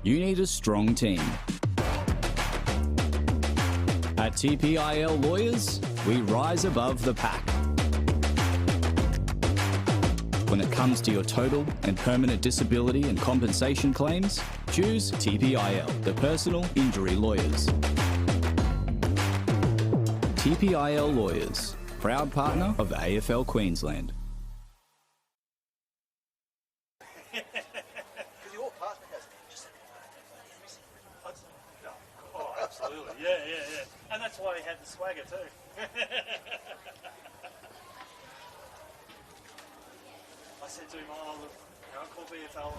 you need a strong team. At TPIL Lawyers, we rise above the pack. When it comes to your total and permanent disability and compensation claims, choose TPIL, the Personal Injury Lawyers. TPIL Lawyers, proud partner of the AFL Queensland. Oh, absolutely. Yeah. And that's why he had the swagger too. I said to him, oh, look, I'll call BFL.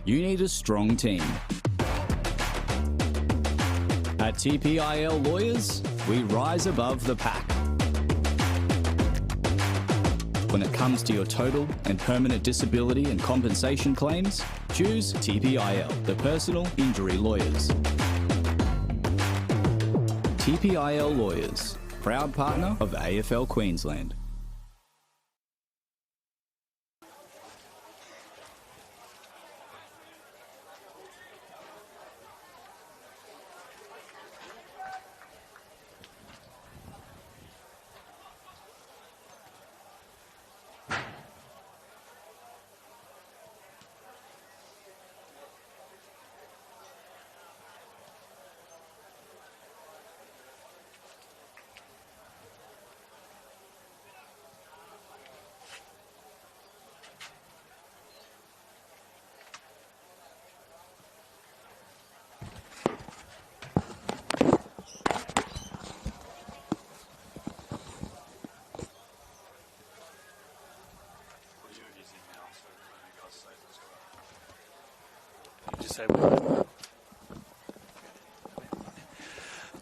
you need a strong team. At TPIL Lawyers, we rise above the pack. When it comes to your total and permanent disability and compensation claims, choose TPIL, the personal injury lawyers. TPIL Lawyers, proud partner of AFL Queensland.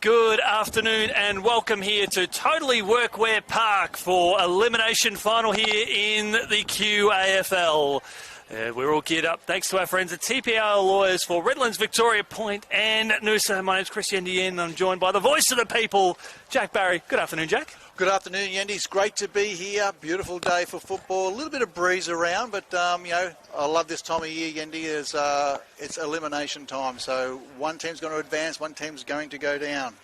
Good afternoon and welcome here to Totally Workwear Park for Elimination Final here in the QAFL. We're all geared up thanks to our friends at TPIL Lawyers for Redland-Victoria Point and Noosa. My name's Chris Yendy and I'm joined by the voice of the people, Jack Barry. Good afternoon, Jack. Good afternoon, Yendy. It's great to be here. Beautiful day for football. A little bit of breeze around, but, I love this time of year, Yendy. It's elimination time. So one team's going to advance, one team's going to go down.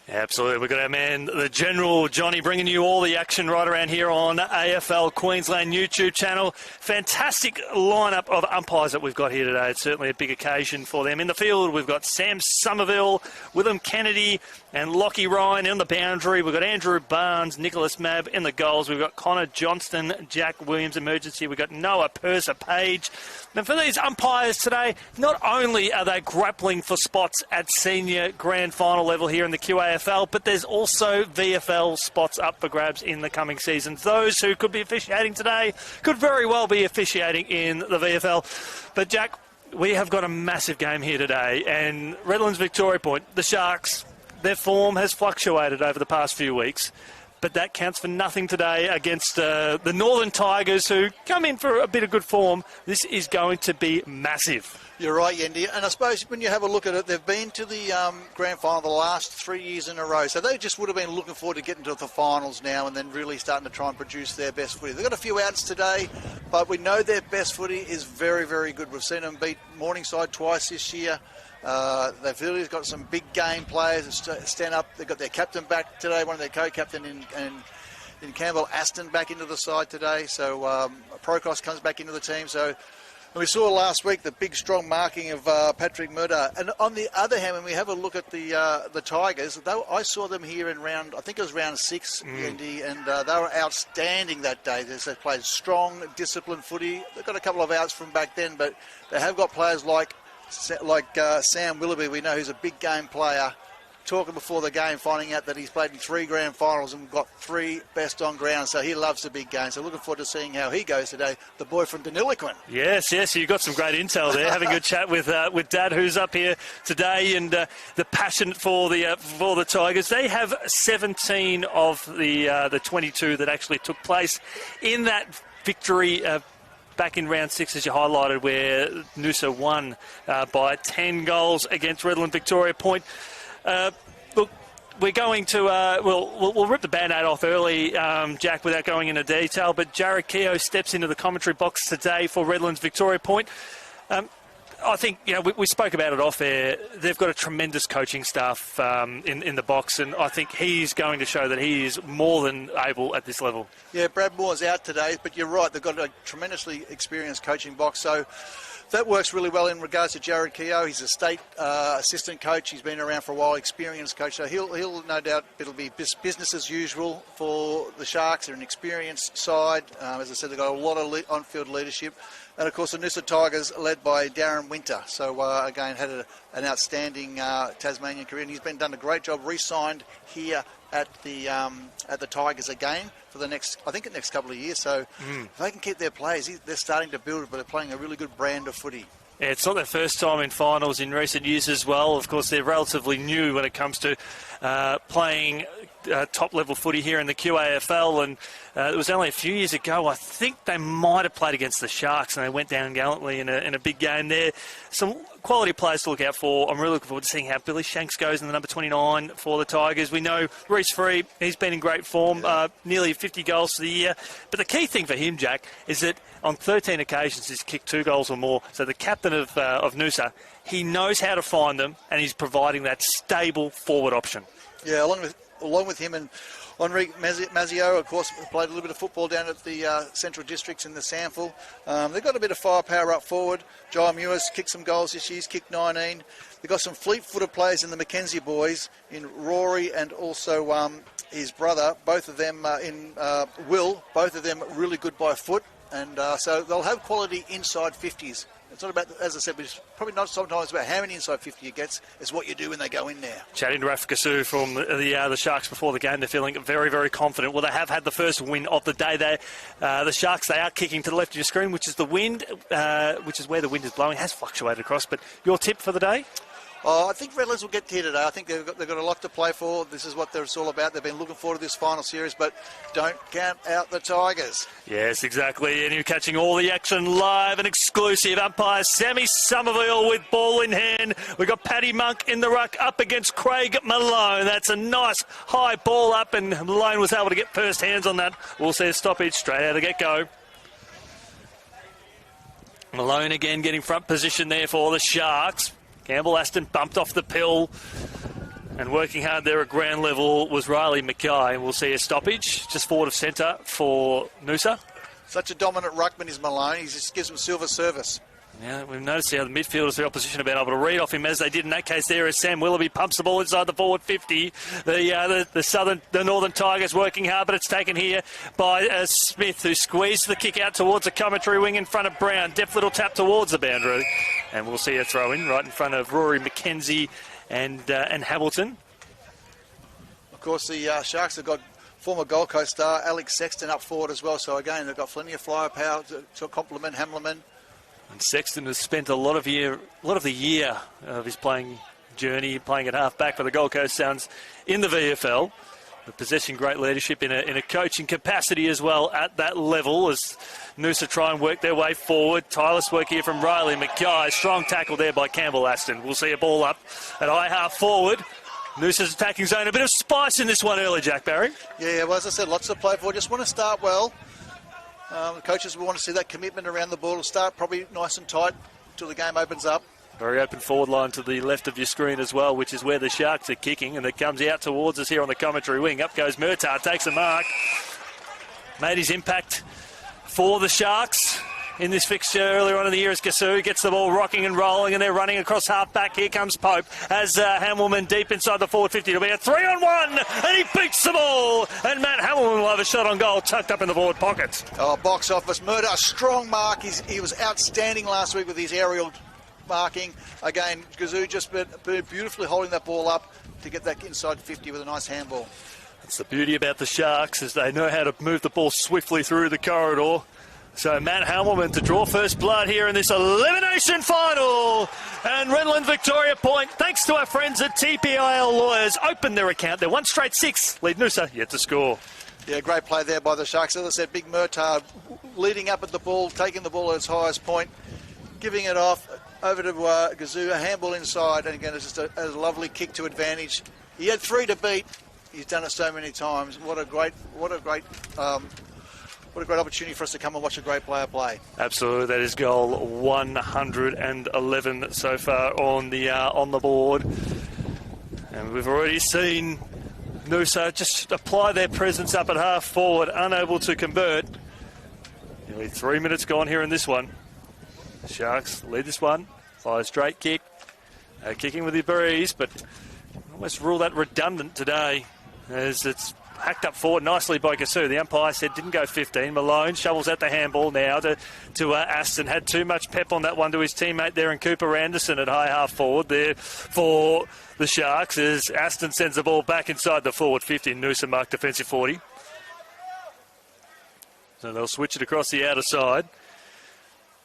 Absolutely. We've got our man, the General Johnny, bringing you all the action right around here on AFL Queensland YouTube channel. Fantastic lineup of umpires that we've got here today. It's certainly a big occasion for them. In the field, we've got Sam Somerville, Willem Kennedy, and Lockie Ryan in the boundary. We've got Andrew Barnes, Nicholas Mabb in the goals. We've got Connor Johnston, Jack Williams, emergency. We've got Noah Purser-Page. And for these umpires today, not only are they grappling for spots at senior grand final level here in the QAFL, but there's also VFL spots up for grabs in the coming seasons. Those who could be officiating today could very well be officiating in the VFL. But Jack, we have got a massive game here today, and Redlands-Victoria Point, the Sharks, their form has fluctuated over the past few weeks, but that counts for nothing today against the Northern Tigers, who come in for a bit of good form. This is going to be massive. You're right, Yendy. And I suppose when you have a look at it, they've been to the grand final the last 3 years in a row. So they just would have been looking forward to getting to the finals now and then really starting to try and produce their best footy. They've got a few outs today, but we know their best footy is very, very good. We've seen them beat Morningside twice this year. They've really got some big game players that stand up. They've got their captain back today, one of their co-captain in Campbell Aston back into the side today. So Procos comes back into the team. So we saw last week the big, strong marking of Patrick Murder. And on the other hand, when we have a look at the Tigers, I saw them here in round 6, Andy, and they were outstanding that day. They played strong, disciplined footy. They've got a couple of outs from back then, but they have got players like Sam Willoughby. We know he's a big game player. Talking before the game, finding out that he's played in 3 grand finals and got 3 best on ground, so he loves the big game. So looking forward to seeing how he goes today. The boy from Deniliquin. Yes, you've got some great intel there. Having a good chat with Dad, who's up here today, and the passion for the Tigers. They have 17 of the 22 that actually took place in that victory. Back in round 6, as you highlighted, where Noosa won by 10 goals against Redland-Victoria Point. Look, we're going to we'll rip the band-aid off early, Jack, without going into detail. But Jared Keogh steps into the commentary box today for Redlands-Victoria Point. I think, we spoke about it off air. They've got a tremendous coaching staff in the box, and I think he's going to show that he is more than able at this level. Yeah, Brad Moore's out today, but you're right. They've got a tremendously experienced coaching box, so that works really well in regards to Jared Keogh. He's a state assistant coach. He's been around for a while, experienced coach. So he'll no doubt, it'll be business as usual for the Sharks. They're an experienced side. As I said, they've got a lot of on-field leadership. And, of course, the Noosa Tigers, led by Darren Winter. So, again, had an outstanding Tasmanian career. And he's done a great job, re-signed here at the Tigers again for the next couple of years. So if they can keep their players, they're starting to build it, but they're playing a really good brand of footy. Yeah, it's not their first time in finals in recent years as well. Of course, they're relatively new when it comes to playing top-level footy here in the QAFL, and it was only a few years ago. I think they might have played against the Sharks, and they went down gallantly in a big game there. Some quality players to look out for. I'm really looking forward to seeing how Billy Shanks goes in the number 29 for the Tigers. We know Reece Free, he's been in great form, nearly 50 goals for the year. But the key thing for him, Jack, is that on 13 occasions he's kicked 2 goals or more. So the captain of Noosa, he knows how to find them, and he's providing that stable forward option. Yeah, along with him and Enrique Mazzio, of course, played a little bit of football down at the Central Districts in the Sample. They've got a bit of firepower up forward. Joel Muir's kicked some goals this year. He's kicked 19. They've got some fleet-footed players in the Mackenzie boys, in Rory and also his brother. Both of them in Will. Both of them really good by foot. And so they'll have quality inside 50s. It's not about, as I said, it's probably not sometimes about how many inside 50 you get. It's what you do when they go in there. Chatting to Raf Kasu from the Sharks before the game, they're feeling very, very confident. Well, they have had the first win of the day. The Sharks, they are kicking to the left of your screen, which is the wind, which is where the wind is blowing. It has fluctuated across. But your tip for the day? I think Redlands will get here today. I think they've got a lot to play for. This is what it's all about. They've been looking forward to this final series, but don't count out the Tigers. Yes, exactly. And you're catching all the action live and exclusive. Umpire Sammy Somerville with ball in hand. We've got Paddy Monk in the ruck up against Craig Malone. That's a nice high ball up, and Malone was able to get first hands on that. We'll see a stoppage straight out of the get-go. Malone again getting front position there for the Sharks. Campbell Aston bumped off the pill, and working hard there at ground level was Riley Mackay. We'll see a stoppage just forward of centre for Noosa. Such a dominant ruckman is Malone. He just gives them silver service. Yeah, we've noticed how the midfielders, the opposition, have been able to read off him as they did in that case there as Sam Willoughby pumps the ball inside the forward 50. The Northern Tigers working hard, but it's taken here by Smith, who squeezed the kick out towards the commentary wing in front of Brown. Deft little tap towards the boundary. And we'll see a throw in right in front of Rory McKenzie and Hamilton. Of course, the Sharks have got former Gold Coast star Alex Sexton up forward as well. So again, they've got plenty of firepower to complement Hamilton. And Sexton has spent a lot of the year of his playing journey playing at half-back for the Gold Coast Suns in the VFL, but possessing great leadership in a coaching capacity as well at that level as Noosa try and work their way forward. Tireless work here from Riley Mackay. Strong tackle there by Campbell Aston. We'll see a ball up at high half forward. Noosa's attacking zone. A bit of spice in this one early, Jack Barry. Yeah, well, as I said, lots to play for. Just want to start well. The coaches will want to see that commitment around the ball. It'll start probably nice and tight until the game opens up. Very open forward line to the left of your screen as well, which is where the Sharks are kicking, and it comes out towards us here on the commentary wing. Up goes Murtagh, takes a mark. Made his impact for the Sharks in this fixture earlier on in the year as Kasu gets the ball rocking and rolling, and they're running across half-back. Here comes Pope as Hamilton deep inside the forward 50. It'll be a 3-on-1, and he beats the ball. And Matt Hamilton will have a shot on goal tucked up in the forward pocket. Oh, box office. Murtagh, a strong mark. He was outstanding last week with his aerial marking. Again, Kasu just been beautifully holding that ball up to get that inside 50 with a nice handball. That's the beauty about the Sharks, is they know how to move the ball swiftly through the corridor. So Matt Hamilton to draw first blood here in this elimination final. And Redland-Victoria point, thanks to our friends at TPIL Lawyers, open their account. They're 1 straight 6. Lead Noosa yet to score. Yeah, great play there by the Sharks. As I said, big Murtagh leading up at the ball, taking the ball at its highest point, giving it off over to Kasu, a handball inside. And again, it's just a lovely kick to advantage. He had 3 to beat. He's done it so many times. What a great opportunity for us to come and watch a great player play. Absolutely, that is goal 111 so far on the board. And we've already seen Noosa just apply their presence up at half forward, unable to convert. Nearly 3 minutes gone here in this one. The Sharks lead this one. Fly a straight kick. Kicking with the breeze, but almost rule that redundant today as it's hacked up forward nicely by Kasu. The umpire said didn't go 15. Malone shovels out the handball now to Aston. Had too much pep on that one to his teammate there, and Cooper Anderson at high half forward there for the Sharks as Aston sends the ball back inside the forward 50. Noosa marked defensive 40. So they'll switch it across the outer side.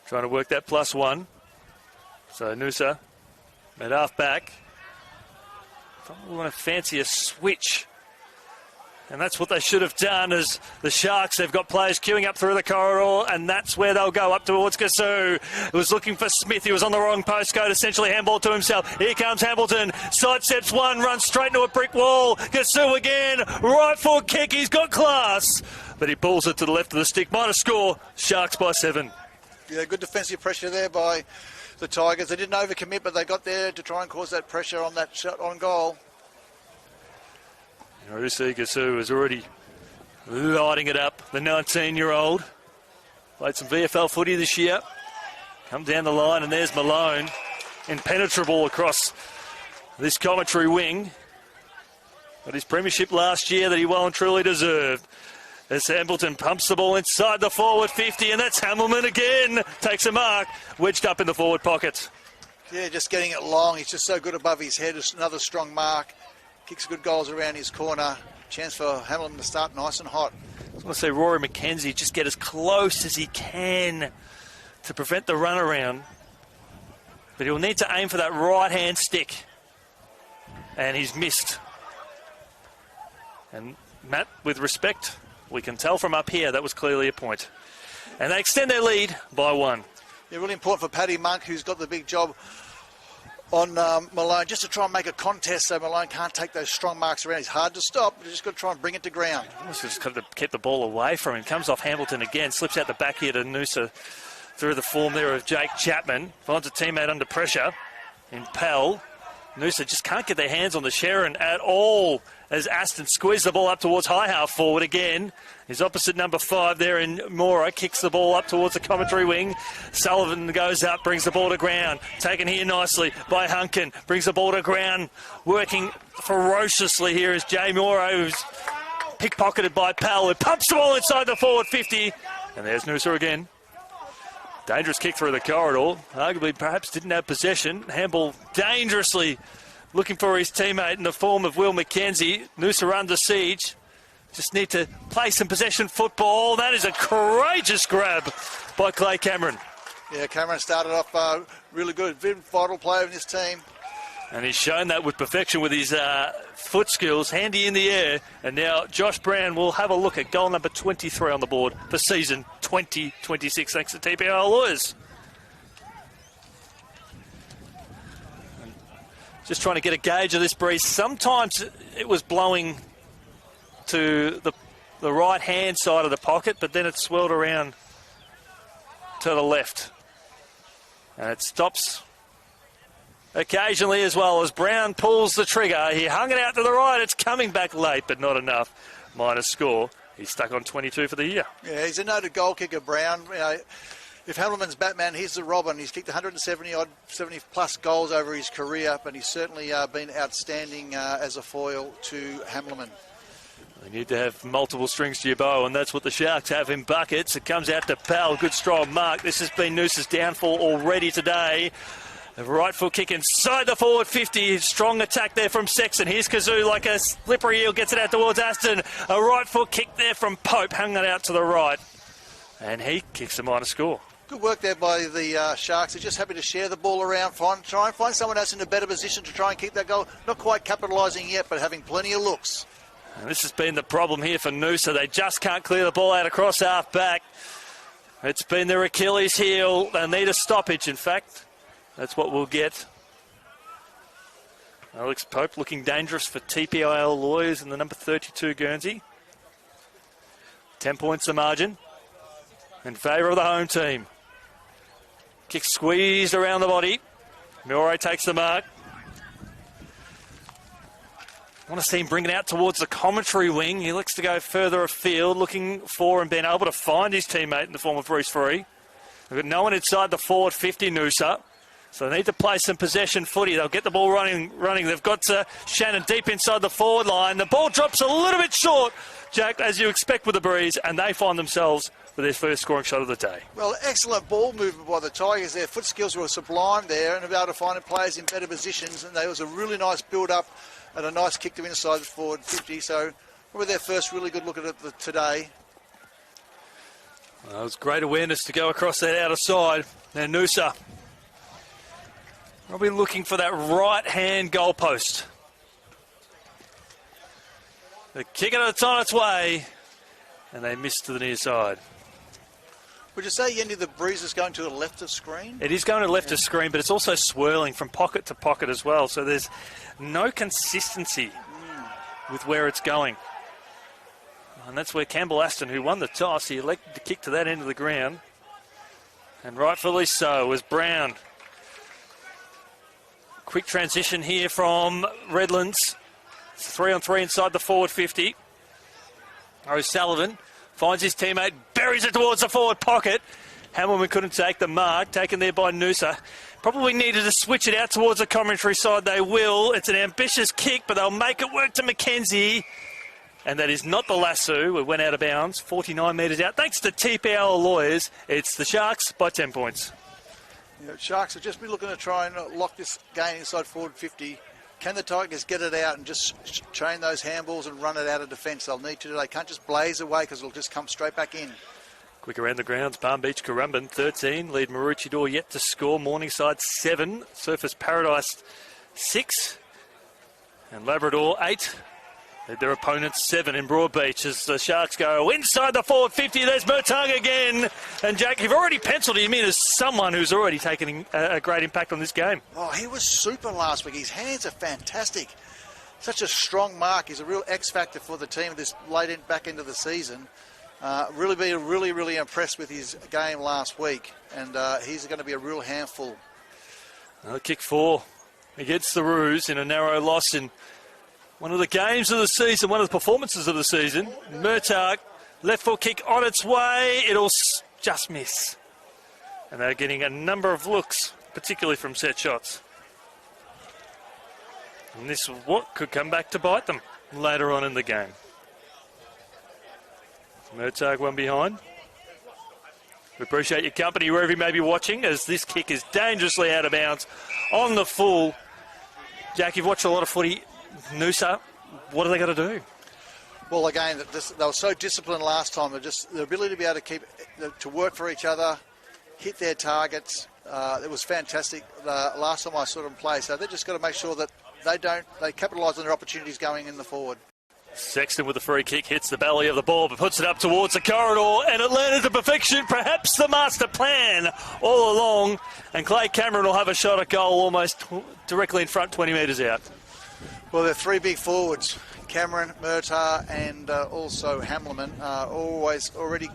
Trying to work that +1. So Noosa at half back. Probably want to fancy a switch. And that's what they should have done, as the Sharks, they've got players queuing up through the corridor, and that's where they'll go up towards Kasu. He was looking for Smith. He was on the wrong postcode, essentially handball to himself. Here comes Hamilton. Sidesteps one, runs straight into a brick wall. Kasu again. Right foot kick. He's got class. But he pulls it to the left of the stick. Minor score. Sharks by 7. Yeah, good defensive pressure there by the Tigers. They didn't overcommit, but they got there to try and cause that pressure on that shot on goal. Rusi Kasu is already lighting it up, the 19-year-old. Played some VFL footy this year. Come down the line, and there's Malone. Impenetrable across this commentary wing. Got his premiership last year that he well and truly deserved. As Hamilton pumps the ball inside the forward 50, and that's Hamilton again. Takes a mark, wedged up in the forward pocket. Yeah, just getting it long. He's just so good above his head. It's another strong mark. Kicks good goals around his corner. Chance for Hamilton to start nice and hot. I was going to say Rory McKenzie, just get as close as he can to prevent the runaround. But he'll need to aim for that right-hand stick. And he's missed. And Matt, with respect, we can tell from up here that was clearly a point. And they extend their lead by 1. Yeah, really important for Paddy Monk, who's got the big job on Malone, just to try and make a contest so Malone can't take those strong marks around. He's hard to stop, but he's just got to try and bring it to ground. Almost just got to keep the ball away from him. Comes off Hamilton again, slips out the back here to Noosa through the form there of Jake Chapman. Finds a teammate under pressure in Pell. Noosa just can't get their hands on the Sharon at all as Aston squeezes the ball up towards high half forward again. His opposite number 5 there in Mora kicks the ball up towards the commentary wing. Sullivan goes up, brings the ball to ground. Taken here nicely by Hunkin. Brings the ball to ground. Working ferociously here is Jay Mora, who's pickpocketed by Pell, who pumps the ball inside the forward 50. And there's Noosa again. Dangerous kick through the corridor. Arguably perhaps didn't have possession. Handball dangerously looking for his teammate in the form of Will McKenzie. Noosa under siege. Just need to play some possession football. That is a courageous grab by Clay Cameron. Yeah, Cameron started off really good. Very vital player in this team. And he's shown that with perfection with his foot skills, handy in the air. And now Josh Brown will have a look at goal number 23 on the board for season 2026, thanks to TPIL lawyers. And just trying to get a gauge of this breeze. Sometimes it was blowing to the right-hand side of the pocket, but then it swirled around to the left. And it stops occasionally as well as Brown pulls the trigger. He hung it out to the right. It's coming back late, but not enough. Minus score. He's stuck on 22 for the year. Yeah, he's a noted goal kicker, Brown. You know, if Hamilton's Batman, he's the Robin. He's kicked 70-plus goals over his career, but he's certainly been outstanding as a foil to Hamilton. You need to have multiple strings to your bow, and that's what the Sharks have in buckets. It comes out to Pell. Good strong mark. This has been Noosa's downfall already today. A right foot kick inside the forward 50. Strong attack there from Sexton. Here's Kazoo like a slippery eel. Gets it out towards Aston. A right foot kick there from Pope. Hung it out to the right. And he kicks a minor score. Good work there by the Sharks. They're just happy to share the ball around. Try and find someone else in a better position to try and keep that goal. Not quite capitalising yet, but having plenty of looks. And this has been the problem here for Noosa. They just can't clear the ball out across half back. It's been their Achilles heel. They'll need a stoppage, in fact. That's what we'll get. Alex Pope looking dangerous for TPIL lawyers in the number 32 Guernsey. 10 points the margin in favour of the home team. Kick squeezed around the body. Milray takes the mark. I want to see him bring it out towards the commentary wing. He looks to go further afield, looking for and being able to find his teammate in the form of Bruce Free. They've got no one inside the forward 50, Noosa. So they need to play some possession footy. They'll get the ball running. They've got Shannon deep inside the forward line. The ball drops a little bit short, Jack, as you expect with the breeze, and they find themselves with their first scoring shot of the day. Well, excellent ball movement by the Tigers. Their foot skills were sublime there and able to find players in better positions. And there was a really nice build-up and a nice kick to inside the forward 50. So probably their first really good look at it today. Well, it was great awareness to go across that outer side. Now Noosa Probably looking for that right-hand goalpost. The kick it's on its way, and they missed to the near side. Would you say, Yendi, the breeze is going to the left of screen? It is going to the left of screen, but it's also swirling from pocket to pocket as well, so there's no consistency with where it's going. And that's where Campbell Aston, who won the toss, he elected to kick to that end of the ground. And rightfully so, as Brown. Quick transition here from Redlands. It's 3-on-3 inside the forward 50. O'Sullivan finds his teammate, buries it towards the forward pocket. Hamilton couldn't take the mark, taken there by Noosa. Probably needed to switch it out towards the commentary side. They will. It's an ambitious kick, but they'll make it work to McKenzie. And that is not the lasso. It went out of bounds, 49 metres out. Thanks to TPIL lawyers, it's the Sharks by 10 points. Yeah, Sharks have just been looking to try and lock this game inside forward 50. Can the Tigers get it out and just chain those handballs and run it out of defence? They'll need to do. They can't just blaze away because it'll just come straight back in. Quick around the grounds, Palm Beach, Currumbin 13. Lead Maroochydore yet to score. Morningside 7. Surfers Paradise 6. And Labrador 8. Their opponents 7 in Broadbeach as the Sharks go inside the forward 50. There's Murtung again. And Jack, you've already penciled him in as someone who's already taken a great impact on this game. Oh, he was super last week. His hands are fantastic. Such a strong mark. He's a real X factor for the team this back into the season. Really impressed with his game last week. And he's going to be a real handful. Another kick 4 against the Roos in a narrow loss in one of the games of the season, one of the performances of the season. Murtagh, left foot kick on its way. It'll just miss. And they're getting a number of looks, particularly from set shots. And this is what could come back to bite them later on in the game. Murtagh one behind. We appreciate your company wherever you may be watching, as this kick is dangerously out of bounds on the full. Jack, you've watched a lot of footy. Noosa, what are they going to do? Well, again, they were so disciplined last time. The ability to be able to work for each other, hit their targets. It was fantastic last time I saw them play. So they've just got to make sure that they capitalise on their opportunities going in the forward. Sexton with the free kick hits the belly of the ball, but puts it up towards the corridor, and it landed to perfection. Perhaps the master plan all along. And Clay Cameron will have a shot at goal almost directly in front, 20 metres out. Well, they're 3 big forwards. Cameron, Murtagh, and also Hamilton always already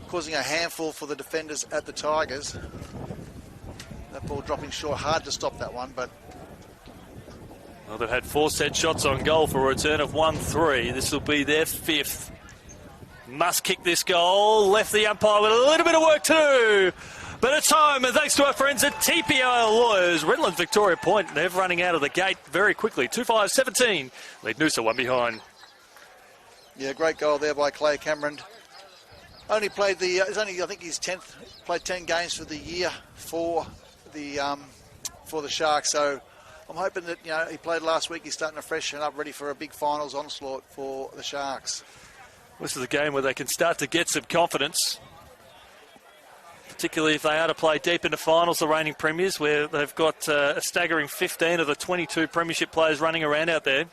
causing a handful for the defenders at the Tigers. That ball dropping short, hard to stop that one, but... Well, they've had 4 set shots on goal for a return of 1-3. This will be their 5th. Must kick this goal. Left the umpire with a little bit of work to do. But it's home, and thanks to our friends at TPIL Lawyers. Redland-Victoria point. They're running out of the gate very quickly. 2-5-17. Lead Noosa one behind. Yeah, great goal there by Clay Cameron. Only played I think he's 10th. Played 10 games for the year for the Sharks. So I'm hoping that he played last week. He's starting to freshen up, ready for a big finals onslaught for the Sharks. This is a game where they can start to get some confidence, particularly if they are to play deep into finals, the reigning premiers, where they've got a staggering 15 of the 22 premiership players running around out there.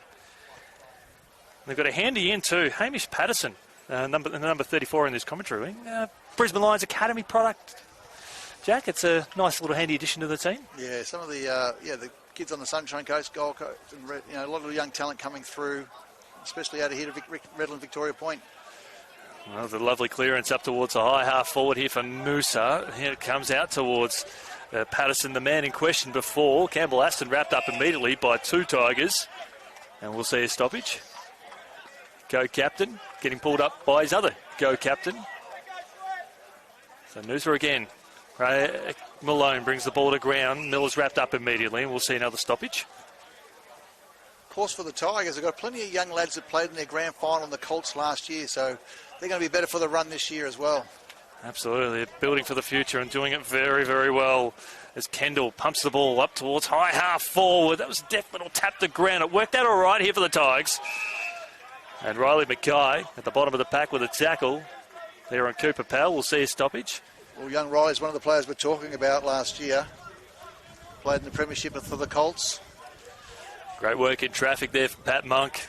They've got a handy in too, Hamish Patterson, number 34 in this commentary wing. Brisbane Lions Academy product. Jack, it's a nice little handy addition to the team. Yeah, some of the kids on the Sunshine Coast, Gold Coast, and a lot of young talent coming through, especially out of here to Redland-Victoria Point. Well, the lovely clearance up towards the high half forward here for Noosa. Here it comes out towards Patterson, the man in question before. Campbell Aston wrapped up immediately by 2 Tigers. And we'll see a stoppage. Go captain, getting pulled up by his other go captain. So Noosa again. Malone brings the ball to ground. Miller's wrapped up immediately, and we'll see another stoppage. Of course, for the Tigers, they've got plenty of young lads that played in their grand final in the Colts last year, so they're going to be better for the run this year as well. Absolutely. They're building for the future and doing it very, very well as Kendall pumps the ball up towards high half forward. That was a deft little tap to ground. It worked out all right here for the Tigers. And Riley Mackay at the bottom of the pack with a tackle there on Cooper Powell. We'll see a stoppage. Well, young Riley's one of the players we're talking about last year. Played in the premiership for the Colts. Great work in traffic there for Pat Monk.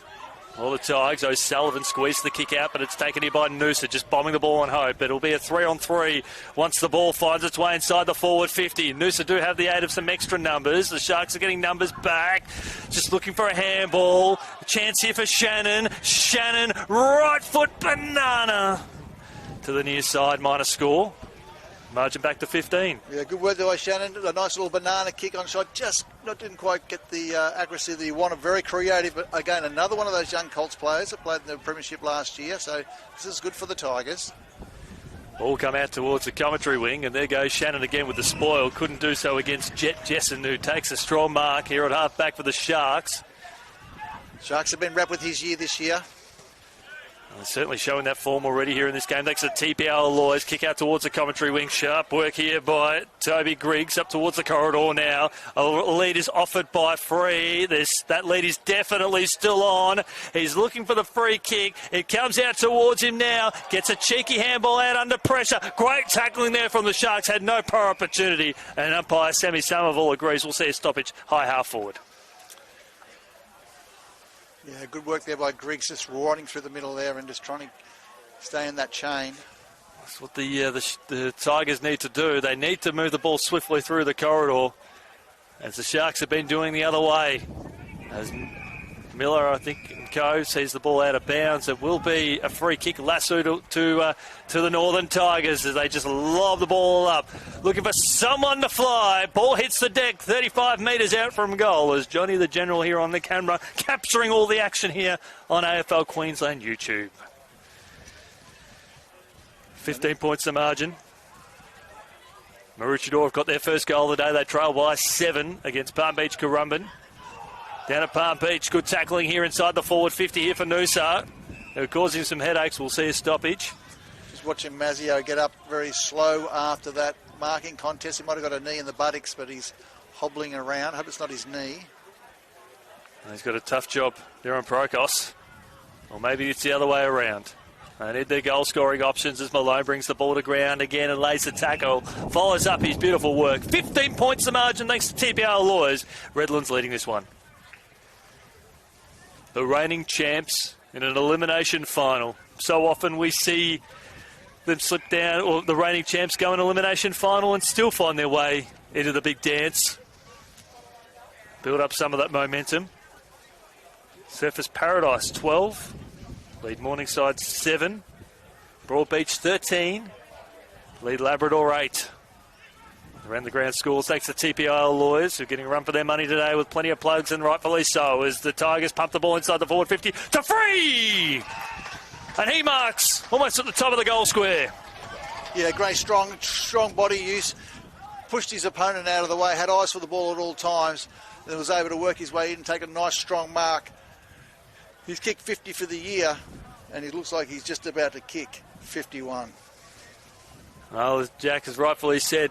All the Tigers. O'Sullivan squeezed the kick out, but it's taken here by Noosa, just bombing the ball on hope. It'll be a 3-on-3 once the ball finds its way inside the forward 50. Noosa do have the aid of some extra numbers. The Sharks are getting numbers back. Just looking for a handball. A chance here for Shannon. Shannon, right foot banana. To the near side, minor score. Margin back to 15. Yeah, good work there by Shannon. A nice little banana kick on shot. Just didn't quite get the accuracy that he wanted. Very creative. But again, another one of those young Colts players that played in the premiership last year. So this is good for the Tigers. Ball come out towards the commentary wing. And there goes Shannon again with the spoil. Couldn't do so against Jet Jessen, who takes a strong mark here at half back for the Sharks. Sharks have been wrapped with his year this year. Certainly showing that form already here in this game. Thanks to TPIL Lawyers. Kick out towards the commentary wing. Sharp work here by Toby Griggs up towards the corridor now. A lead is offered by Free. That lead is definitely still on. He's looking for the free kick. It comes out towards him now. Gets a cheeky handball out under pressure. Great tackling there from the Sharks. Had no poor opportunity. And umpire Sammy Somerville agrees. We'll see a stoppage high half forward. Yeah, good work there by Griggs, just riding through the middle there and just trying to stay in that chain. That's what the Tigers need to do. They need to move the ball swiftly through the corridor, as the Sharks have been doing the other way. As Miller, I think, and co sees the ball out of bounds. It will be a free kick lasso to the Northern Tigers as they just lob the ball up. Looking for someone to fly. Ball hits the deck 35 metres out from goal as Johnny the General here on the camera capturing all the action here on AFL Queensland YouTube. 15 points the margin. Maroochydore have got their first goal of the day. They trail by 7 against Palm Beach Currumbin. Down at Palm Beach, good tackling here inside the forward 50 here for Noosa. They're causing some headaches. We'll see a stoppage. Just watching Mazzio get up very slow after that marking contest. He might have got a knee in the buttocks, but he's hobbling around. Hope it's not his knee. He's got a tough job there on Prokos. Or maybe it's the other way around. They need their goal-scoring options as Malone brings the ball to ground again and lays the tackle. Follows up his beautiful work. 15 points the margin thanks to TPIL Lawyers. Redlands leading this one. The reigning champs in an elimination final. So often we see them slip down, or the reigning champs go in elimination final and still find their way into the big dance. Build up some of that momentum. Surfers Paradise 12. Lead Morningside 7. Broadbeach 13. Lead Labrador 8. Around the ground scores thanks to TPIL Lawyers, who are getting a run for their money today with plenty of plugs, and rightfully so, as the Tigers pump the ball inside the forward 50 to Free! And he marks almost at the top of the goal square. Yeah, great strong body use. Pushed his opponent out of the way, had eyes for the ball at all times, and was able to work his way in and take a nice strong mark. He's kicked 50 for the year, and it looks like he's just about to kick 51. Well, as Jack has rightfully said,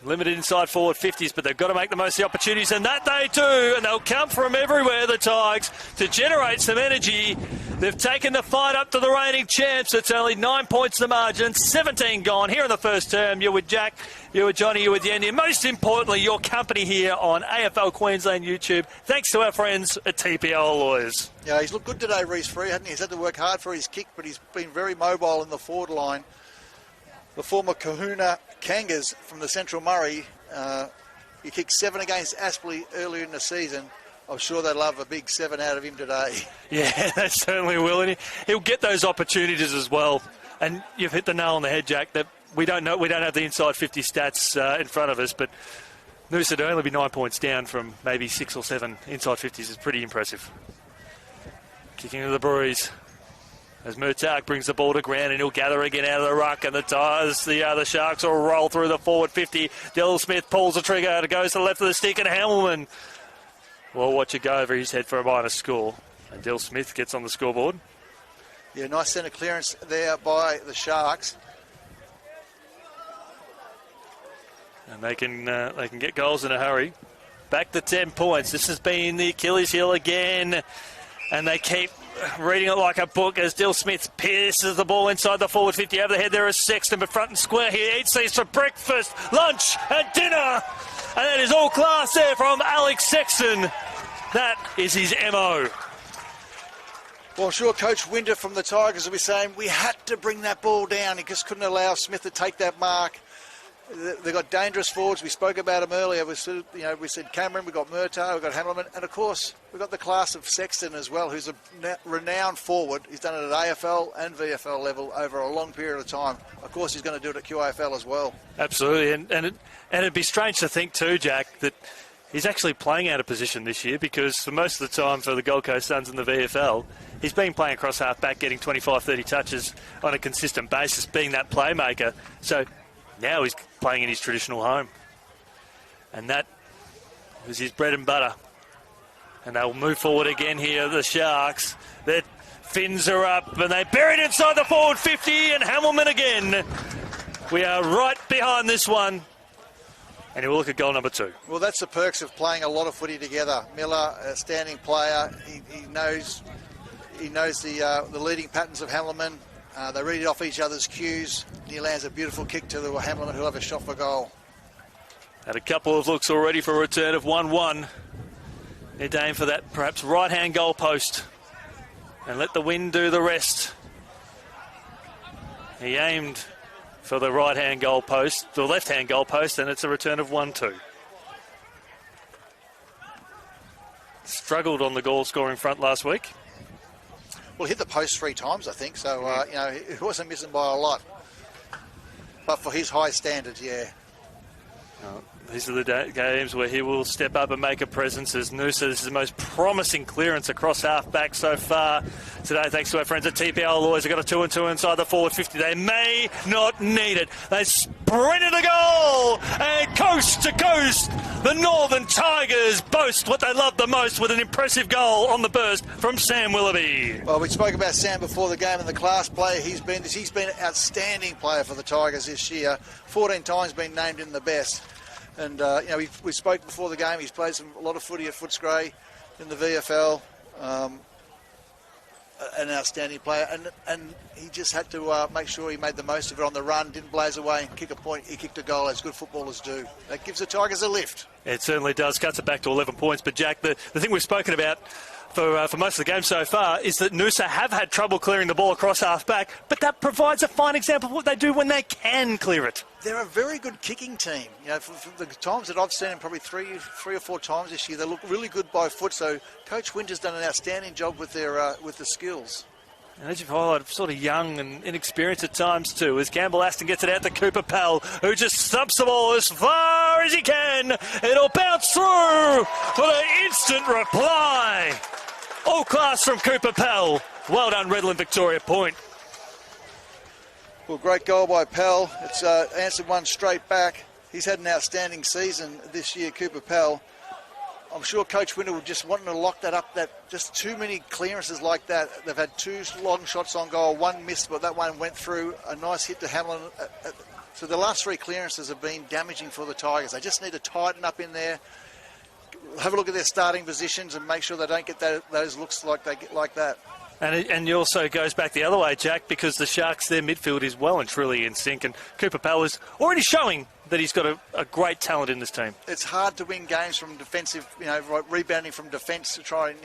limited inside forward 50s, but they've got to make the most of the opportunities, and that they do, and they'll come from everywhere, the Tigers, to generate some energy. They've taken the fight up to the reigning champs. It's only 9 points the margin, 17 gone here in the first term. You're with Jack, you're with Johnny, you're with Yandy, and most importantly, your company here on AFL Queensland YouTube. Thanks to our friends at TPIL Lawyers. Yeah, he's looked good today, Reece Free, hasn't he? He's had to work hard for his kick, but he's been very mobile in the forward line. The former Kahuna Kangas from the Central Murray, he kicked 7 against Aspley earlier in the season. I'm sure they'd love a big 7 out of him today. Yeah, they certainly will, and he'll get those opportunities as well. And you've hit the nail on the head, Jack, that we don't have the inside 50 stats in front of us, but Noosa to only be 9 points down from maybe 6 or 7 inside 50s is pretty impressive. Kicking to the Breeze. As Murtagh brings the ball to ground, and he'll gather again out of the ruck, and the Sharks will roll through the forward 50. Dill Smith pulls the trigger, and it goes to the left of the stick, and Hamilton will watch it go over his head for a minor score. And Dill Smith gets on the scoreboard. Yeah, nice centre clearance there by the Sharks. And they can get goals in a hurry. Back to 10 points. This has been the Achilles heel again, and they keep reading it like a book as Dill Smith pierces the ball inside the forward 50. Over the head there is Sexton, but front and square here. Eats these for breakfast, lunch and dinner. And that is all class there from Alex Sexton. That is his MO. Well, I'm sure Coach Winter from the Tigers will be saying we had to bring that ball down. He just couldn't allow Smith to take that mark. They've got dangerous forwards. We spoke about them earlier. We said Cameron, we've got Murtagh, we've got Hamilton, and of course we've got the class of Sexton as well, who's a renowned forward. He's done it at AFL and VFL level over a long period of time. Of course, he's going to do it at QAFL as well. Absolutely, and it'd be strange to think too, Jack, that he's actually playing out of position this year, because for most of the time for the Gold Coast Suns in the VFL, he's been playing across half-back, getting 25, 30 touches on a consistent basis, being that playmaker. So now he's playing in his traditional home. And that was his bread and butter. And they'll move forward again here, the Sharks. Their fins are up, and they buried inside the forward 50, and Hamilton again. We are right behind this one. And he will look at goal number 2. Well, that's the perks of playing a lot of footy together. Miller, a standing player, he knows the leading patterns of Hamilton. They read it off each other's cues. He lands a beautiful kick to the Hamilton, who'll have a shot for goal. Had a couple of looks already for a return of 1-1. They'd aim for that perhaps right-hand goal post and let the wind do the rest. He aimed for the right-hand goal post, the left-hand goal post, and it's a return of 1-2. Struggled on the goal-scoring front last week. Well, hit the post 3 times, I think, so he wasn't missing by a lot. But for his high standards, yeah. These are the games where he will step up and make a presence as Noosa. This is the most promising clearance across half-back so far today, thanks to our friends at TPIL Lawyers. They've got a 2-2 inside the forward 50. They may not need it. They sprinted a goal, and coast to coast, the Northern Tigers boast what they love the most with an impressive goal on the burst from Sam Willoughby. Well, we spoke about Sam before the game and the class player he's been. He's been an outstanding player for the Tigers this year. 14 times been named in the best. And, we spoke before the game. He's played a lot of footy at Footscray in the VFL. An outstanding player. And he just had to make sure he made the most of it on the run, didn't blaze away and kick a point. He kicked a goal, as good footballers do. That gives the Tigers a lift. It certainly does. Cuts it back to 11 points. But, Jack, the thing we've spoken about for most of the game so far is that Noosa have had trouble clearing the ball across half-back, but that provides a fine example of what they do when they can clear it. They're a very good kicking team. For the times that I've seen them, probably three or four times this year, they look really good by foot. So Coach Winter's done an outstanding job with the skills. And as you've highlighted, sort of young and inexperienced at times too, as Campbell Aston gets it out to Cooper Pell, who just thumps the ball as far as he can. It'll bounce through for the instant reply. All class from Cooper Pell. Well done, Redland-Victoria point. Well, great goal by Pell. It's answered one straight back. He's had an outstanding season this year, Cooper Pell. I'm sure Coach Winter would just want to lock that up. That just too many clearances like that. They've had 2 long shots on goal, 1 missed, but that one went through. A nice hit to Hamilton. So the last 3 clearances have been damaging for the Tigers. They just need to tighten up in there. Have a look at their starting positions and make sure they don't get those looks like they get like that. And it also goes back the other way, Jack, because the Sharks, their midfield is well and truly in sync, and Cooper Pell is already showing that he's got a great talent in this team. It's hard to win games from defensive, rebounding from defence to try and,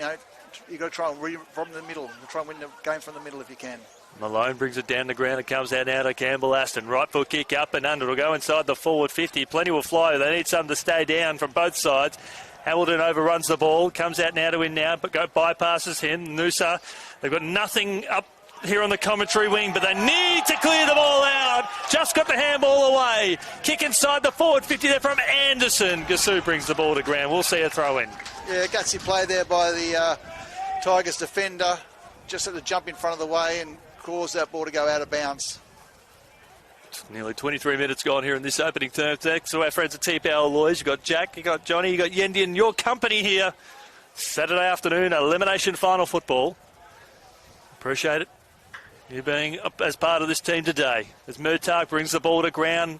you've got to try and from the middle, try and win the game from the middle if you can. Malone brings it down the ground. It comes out now to Campbell Aston. Right foot kick up and under. It'll go inside the forward 50. Plenty will fly. They need some to stay down from both sides. Hamilton overruns the ball. Comes out now to win now, but bypasses him. Noosa, they've got nothing up here on the commentary wing, but they need to clear the ball out. Just got the handball away. Kick inside the forward 50 there from Anderson. Gassou brings the ball to ground. We'll see a throw in. Yeah, gutsy play there by the Tigers defender. Just had to jump in front of the way and cause that ball to go out of bounds. Nearly 23 minutes gone here in this opening term. Thanks to our friends at TPIL Lawyers. You've got Jack, you've got Johnny, you've got Yendi and your company here. Saturday afternoon, elimination final football. Appreciate it. You being as part of this team today. As Murtagh brings the ball to ground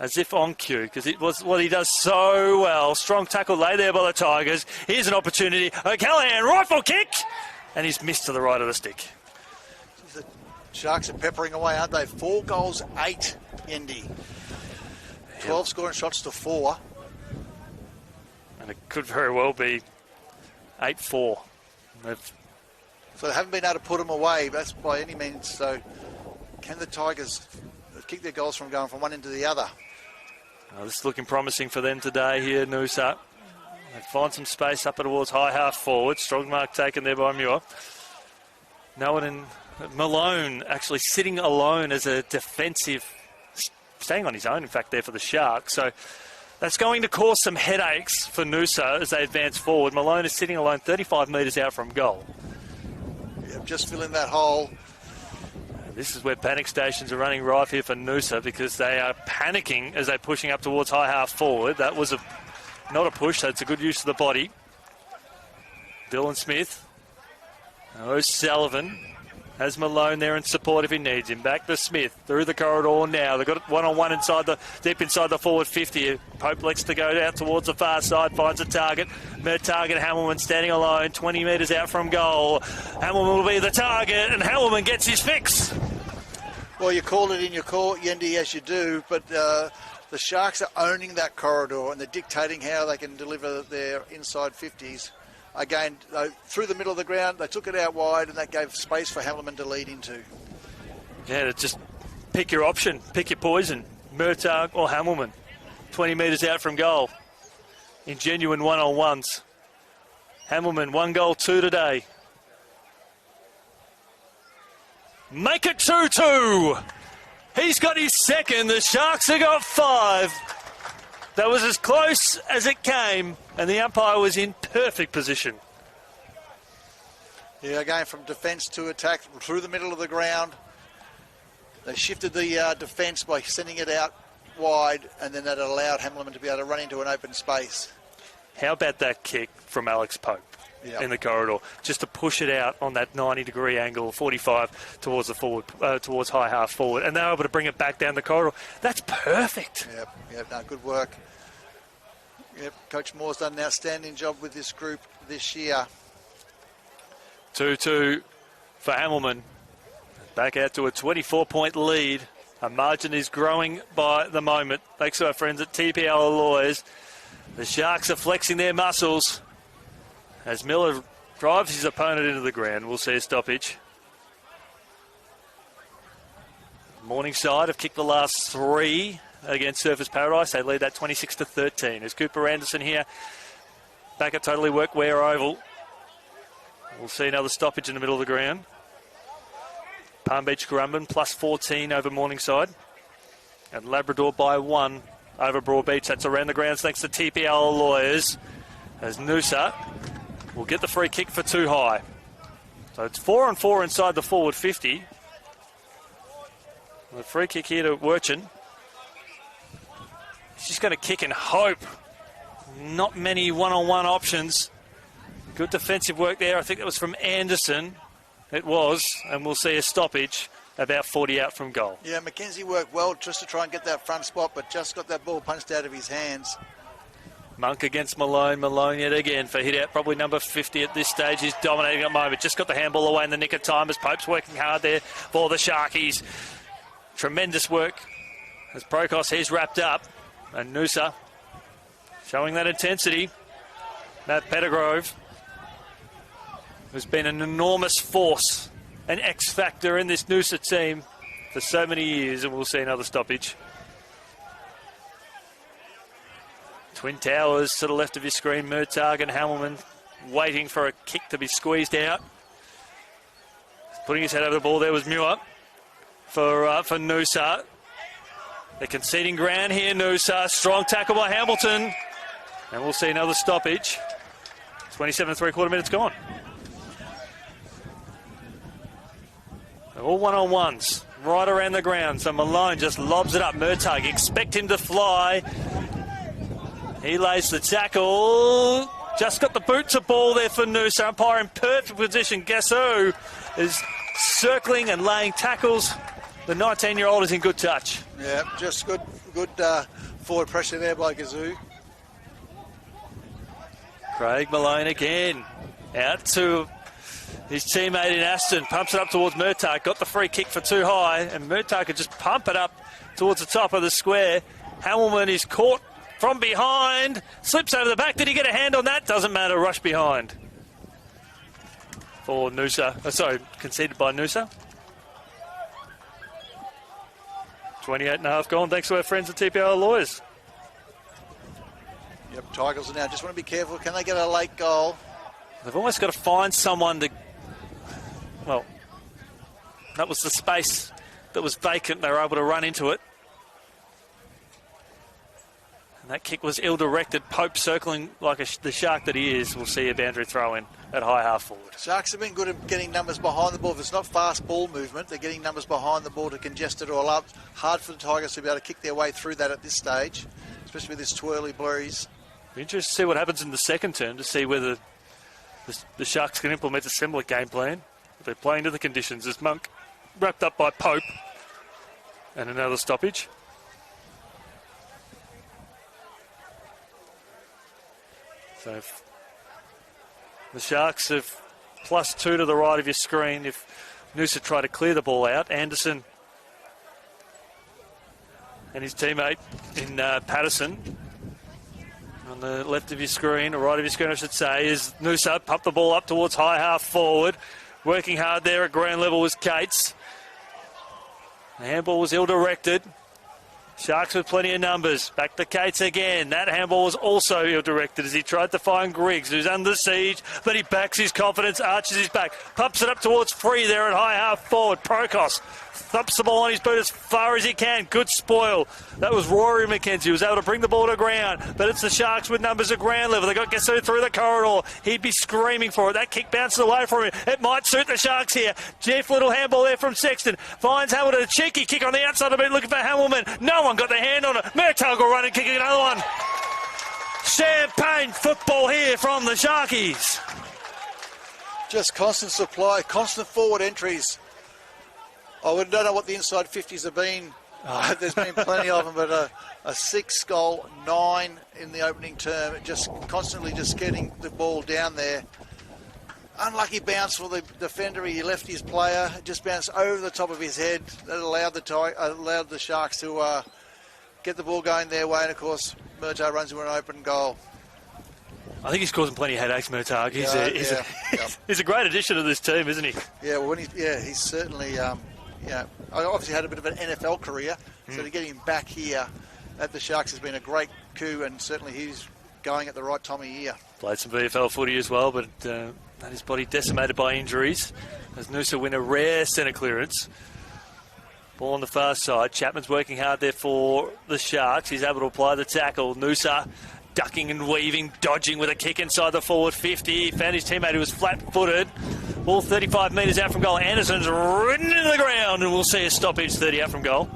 as if on cue, because it was what he does so well. Strong tackle lay there by the Tigers. Here's an opportunity. O'Callaghan, rifle kick. And he's missed to the right of the stick. The Sharks are peppering away, aren't they? 4 goals, 8, Indy. 12 scoring shots to 4. And it could very well be 8-4. So they haven't been able to put them away. That's by any means. So can the Tigers keep their goals from going from one end to the other? This is looking promising for them today here, Noosa. They find some space up towards high half forward. Strong mark taken there by Muir. No one in Malone actually sitting alone as a defensive, staying on his own, in fact, there for the Sharks. So that's going to cause some headaches for Noosa as they advance forward. Malone is sitting alone 35 metres out from goal. Yeah, just filling that hole. This is where panic stations are running rife here for Noosa, because they are panicking as they're pushing up towards high half forward. That was not a push, that's a good use of the body. Dylan Smith. O'Sullivan has Malone there in support if he needs him. Back to Smith through the corridor now. They've got it one-on-one deep inside the forward 50. Pope likes to go out towards the far side, finds a target. Target Hamilman standing alone, 20 metres out from goal. Hamilman will be the target, and Hamilman gets his fix. Well, you call it in your court, Yendi, as you do, but the Sharks are owning that corridor and they're dictating how they can deliver their inside 50s. Again, through the middle of the ground, they took it out wide, and that gave space for Hamilman to lead into. Yeah, just pick your option, pick your poison. Murtagh or Hamilman, 20 metres out from goal in genuine one-on-ones. Hamilman, 1 goal, 2 today. Make it 2-2. He's got his second. The Sharks have got 5. That was as close as it came, and the umpire was in perfect position. Yeah, going from defence to attack through the middle of the ground. They shifted the defence by sending it out wide, and then that allowed Hamilman to be able to run into an open space. How about that kick from Alex Pope in the corridor, just to push it out on that 90-degree angle, 45 towards the forward, towards high half forward, and they were able to bring it back down the corridor. That's perfect. Yep, no, good work. Yep, Coach Moore's done an outstanding job with this group this year. 2-2 for Hamilman. Back out to a 24-point lead. Our margin is growing by the moment. Thanks to our friends at TPIL Lawyers. The Sharks are flexing their muscles as Miller drives his opponent into the ground. We'll see a stoppage. Morningside have kicked the last 3 against Surfers Paradise. They lead that 26-13. As Cooper Anderson here back at Totally Workwear Oval. We'll see another stoppage in the middle of the ground. Palm Beach Currumbin plus 14 over Morningside. And Labrador by 1 over Broadbeach. That's around the grounds thanks to TPL Lawyers. As Noosa will get the free kick for too high. So it's 4-on-4 inside the forward 50. The free kick here to Wirchin. He's just going to kick and hope. Not many one-on-one options. Good defensive work there. I think it was from Anderson. It was, and we'll see a stoppage about 40 out from goal. Yeah, McKenzie worked well just to try and get that front spot, but just got that ball punched out of his hands. Monk against Malone. Malone yet again for hit out, probably number 50 at this stage. He's dominating at the moment. Just got the handball away in the nick of time as Pope's working hard there for the Sharkies. Tremendous work as Prokos he's wrapped up. And Noosa showing that intensity. Matt Pettigrove, who's been an enormous force, an X-factor in this Noosa team for so many years, and we'll see another stoppage. Twin Towers to the left of your screen, Murtagh and Hamilman waiting for a kick to be squeezed out. Putting his head over the ball there was Muir for Noosa. They're conceding ground here, Noosa. Strong tackle by Hamilton. And we'll see another stoppage. 27 3/4 minutes gone. They're all one-on-ones right around the ground. So Malone just lobs it up. Murtagh, expect him to fly. He lays the tackle. Just got the boot to ball there for Noosa. Umpire in perfect position. Gassou is circling and laying tackles. The 19-year-old is in good touch. Yeah, just good forward pressure there by Gassou. Craig Malone again. Out to his teammate in Aston. Pumps it up towards Murtagh. Got the free kick for too high. And Murtagh could just pump it up towards the top of the square. Hamilman is caught from behind. Slips over the back. Did he get a hand on that? Doesn't matter. Rush behind for Noosa. Sorry, conceded by Noosa. 28.5 gone. Thanks to our friends at TPIL Lawyers. Yep, Tigers are now just want to be careful. Can they get a late goal? They've almost got to find someone to... Well, that was the space that was vacant. They were able to run into it. And that kick was ill-directed. Pope circling like the shark that he is. We'll see a boundary throw in at high half forward. Sharks have been good at getting numbers behind the ball. If it's not fast ball movement, they're getting numbers behind the ball to congest it all up. Hard for the Tigers to be able to kick their way through that at this stage, especially with this twirly breeze. Be interested to see what happens in the second term, to see whether the Sharks can implement a similar game plan. If they're playing to the conditions. As Monk wrapped up by Pope. And another stoppage. So the Sharks have +2 to the right of your screen if Noosa try to clear the ball out. Anderson and his teammate in Patterson on the left of your screen, or right of your screen I should say, is Noosa. Pump the ball up towards high half forward. Working hard there at ground level was Cates. The handball was ill-directed. Sharks with plenty of numbers. Back to Cates again. That handball was also ill-directed as he tried to find Griggs, who's under siege, but he backs his confidence, arches his back, pumps it up towards free there at high half forward. Prokos thumps the ball on his boot as far as he can. Good spoil. That was Rory McKenzie, who was able to bring the ball to ground, but it's the Sharks with numbers at ground level. They got Gassou through the corridor. He'd be screaming for it. That kick bounces away from him. It might suit the Sharks here. Jeff, little handball there from Sexton. Finds Hamilton. A cheeky kick on the outside of it, looking for Hamilton. No one got their hand on it. Murtagh will run and kick another one. Champagne football here from the Sharkies. Just constant supply, constant forward entries. I don't know what the inside 50s have been. There's been plenty of them, but a 6 goal, 9 in the opening term. Just constantly just getting the ball down there. Unlucky bounce for the defender. He left his player. Just bounced over the top of his head. That allowed the Sharks to get the ball going their way. And, of course, Murtagh runs into an open goal. I think he's causing plenty of headaches, Murtagh. He's a great addition to this team, isn't he? Yeah, well, he's certainly... I obviously had a bit of an NFL career, so to get him back here at the Sharks has been a great coup, and certainly he's going at the right time of year. Played some VFL footy as well, but had his body decimated by injuries as Noosa win a rare centre clearance. Ball on the far side. Chapman's working hard there for the Sharks. He's able to apply the tackle. Noosa ducking and weaving, dodging with a kick inside the forward 50. He found his teammate who was flat-footed. Ball 35 metres out from goal. Anderson's ridden into the ground, and we'll see a stoppage 30 out from goal.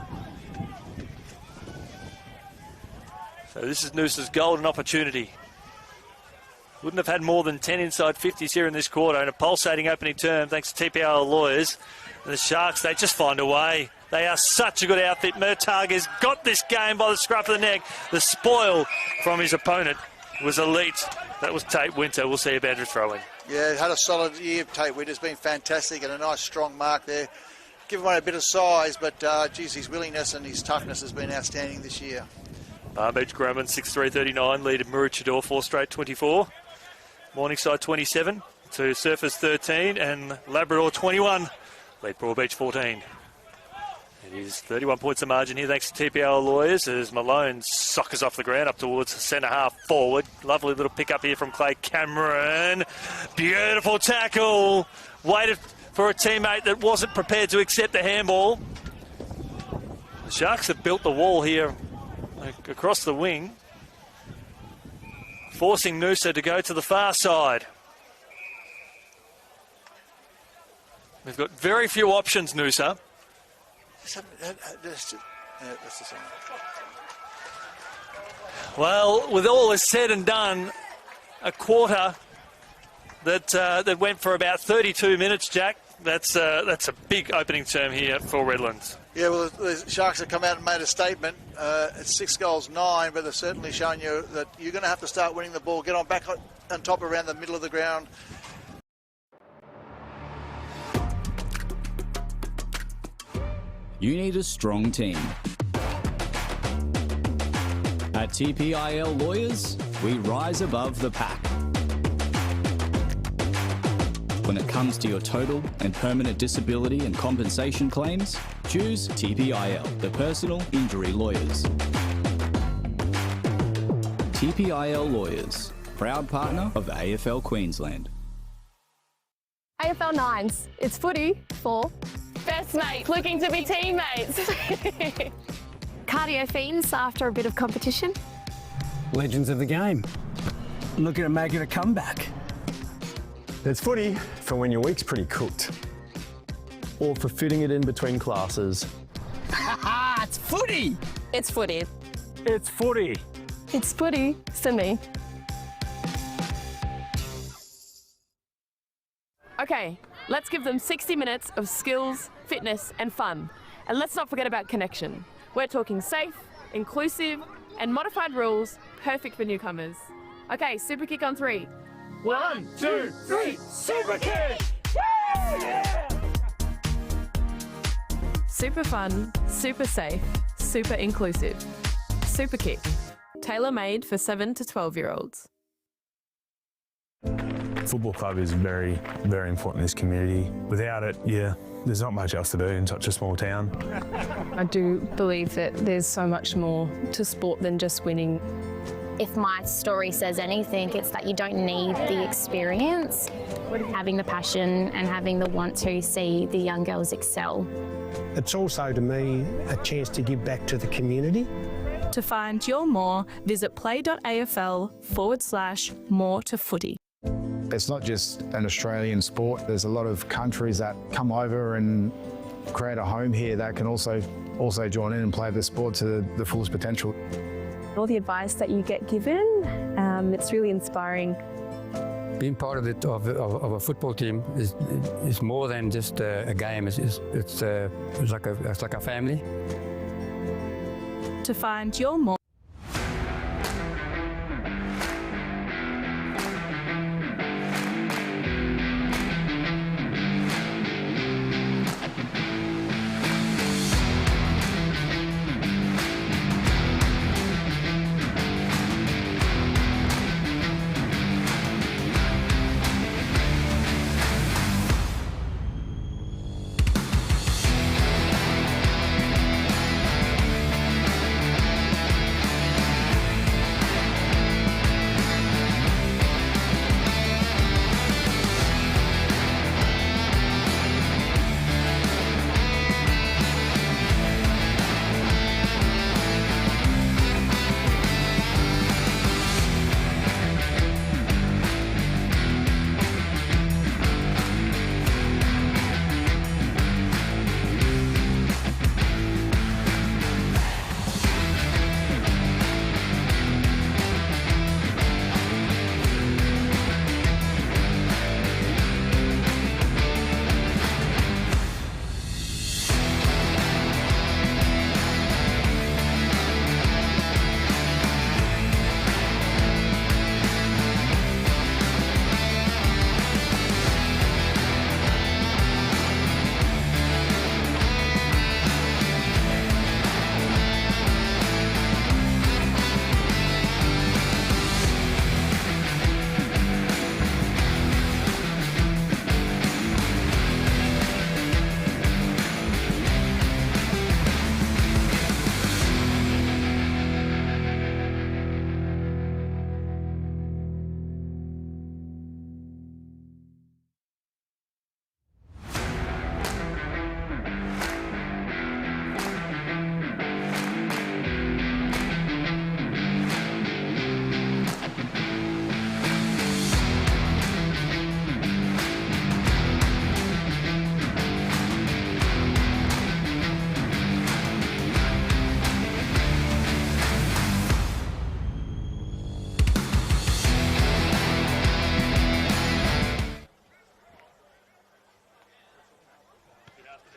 So this is Noosa's golden opportunity. Wouldn't have had more than 10 inside 50s here in this quarter, and a pulsating opening term thanks to TPIL Lawyers. And the Sharks, they just find a way. They are such a good outfit. Murtagh has got this game by the scruff of the neck. The spoil from his opponent was elite. That was Tate Winter. We'll see a boundary throw in. Yeah, had a solid year. Tate Winter's been fantastic and a nice strong mark there. Give him a bit of size, but his willingness and his toughness has been outstanding this year. Palm Beach Grumman 6-3-39, lead of Maroochydore 4 straight 24. Morningside 27 to Surfers 13 and Labrador 21. Lead Broad Beach 14. It is 31 points of margin here thanks to TPIL Lawyers as Malone soccers off the ground up towards centre half forward. Lovely little pick up here from Clay Cameron. Beautiful tackle. Waited for a teammate that wasn't prepared to accept the handball. The Sharks have built the wall here across the wing, forcing Noosa to go to the far side. They've got very few options, Noosa. Well, with all this said and done, a quarter that went for about 32 minutes, Jack. That's a big opening term here for Redlands. Yeah, well, the Sharks have come out and made a statement. It's 6 goals, 9, but they're certainly showing you that you're going to have to start winning the ball, get on back on top around the middle of the ground. You need a strong team. At At TPIL Lawyers, we rise above the pack. When it comes to your total and permanent disability and compensation claims, choose TPIL, the personal injury lawyers. TPIL Lawyers, proud partner of AFL Queensland. AFL Nines, it's footy for best mates looking to be teammates. cardio fiends after a bit of competition. Legends of the game, looking at making a comeback. It's footy for when your week's pretty cooked. Or for fitting it in between classes. It's footy! It's footy. It's footy! It's footy for me. Okay, let's give them 60 minutes of skills, fitness and fun. And let's not forget about connection. We're talking safe, inclusive and modified rules, perfect for newcomers. Okay, super kick on 3. 1, 2, 3, super kick! Yeah! Super fun, super safe, super inclusive. Super kick, tailor-made for 7 to 12-year-olds. Football club is very, very important in this community. Without it, there's not much else to do in such a small town. I do believe that there's so much more to sport than just winning. If my story says anything, it's that you don't need the experience, having the passion and having the want to see the young girls excel. It's also, to me, a chance to give back to the community. To find your more, visit play.afl/more to footy. It's not just an Australian sport. There's a lot of countries that come over and create a home here that can also join in and play the sport to the fullest potential. All the advice that you get given, it's really inspiring. Being part of a football team is more than just a game. It's like a family. To find your more.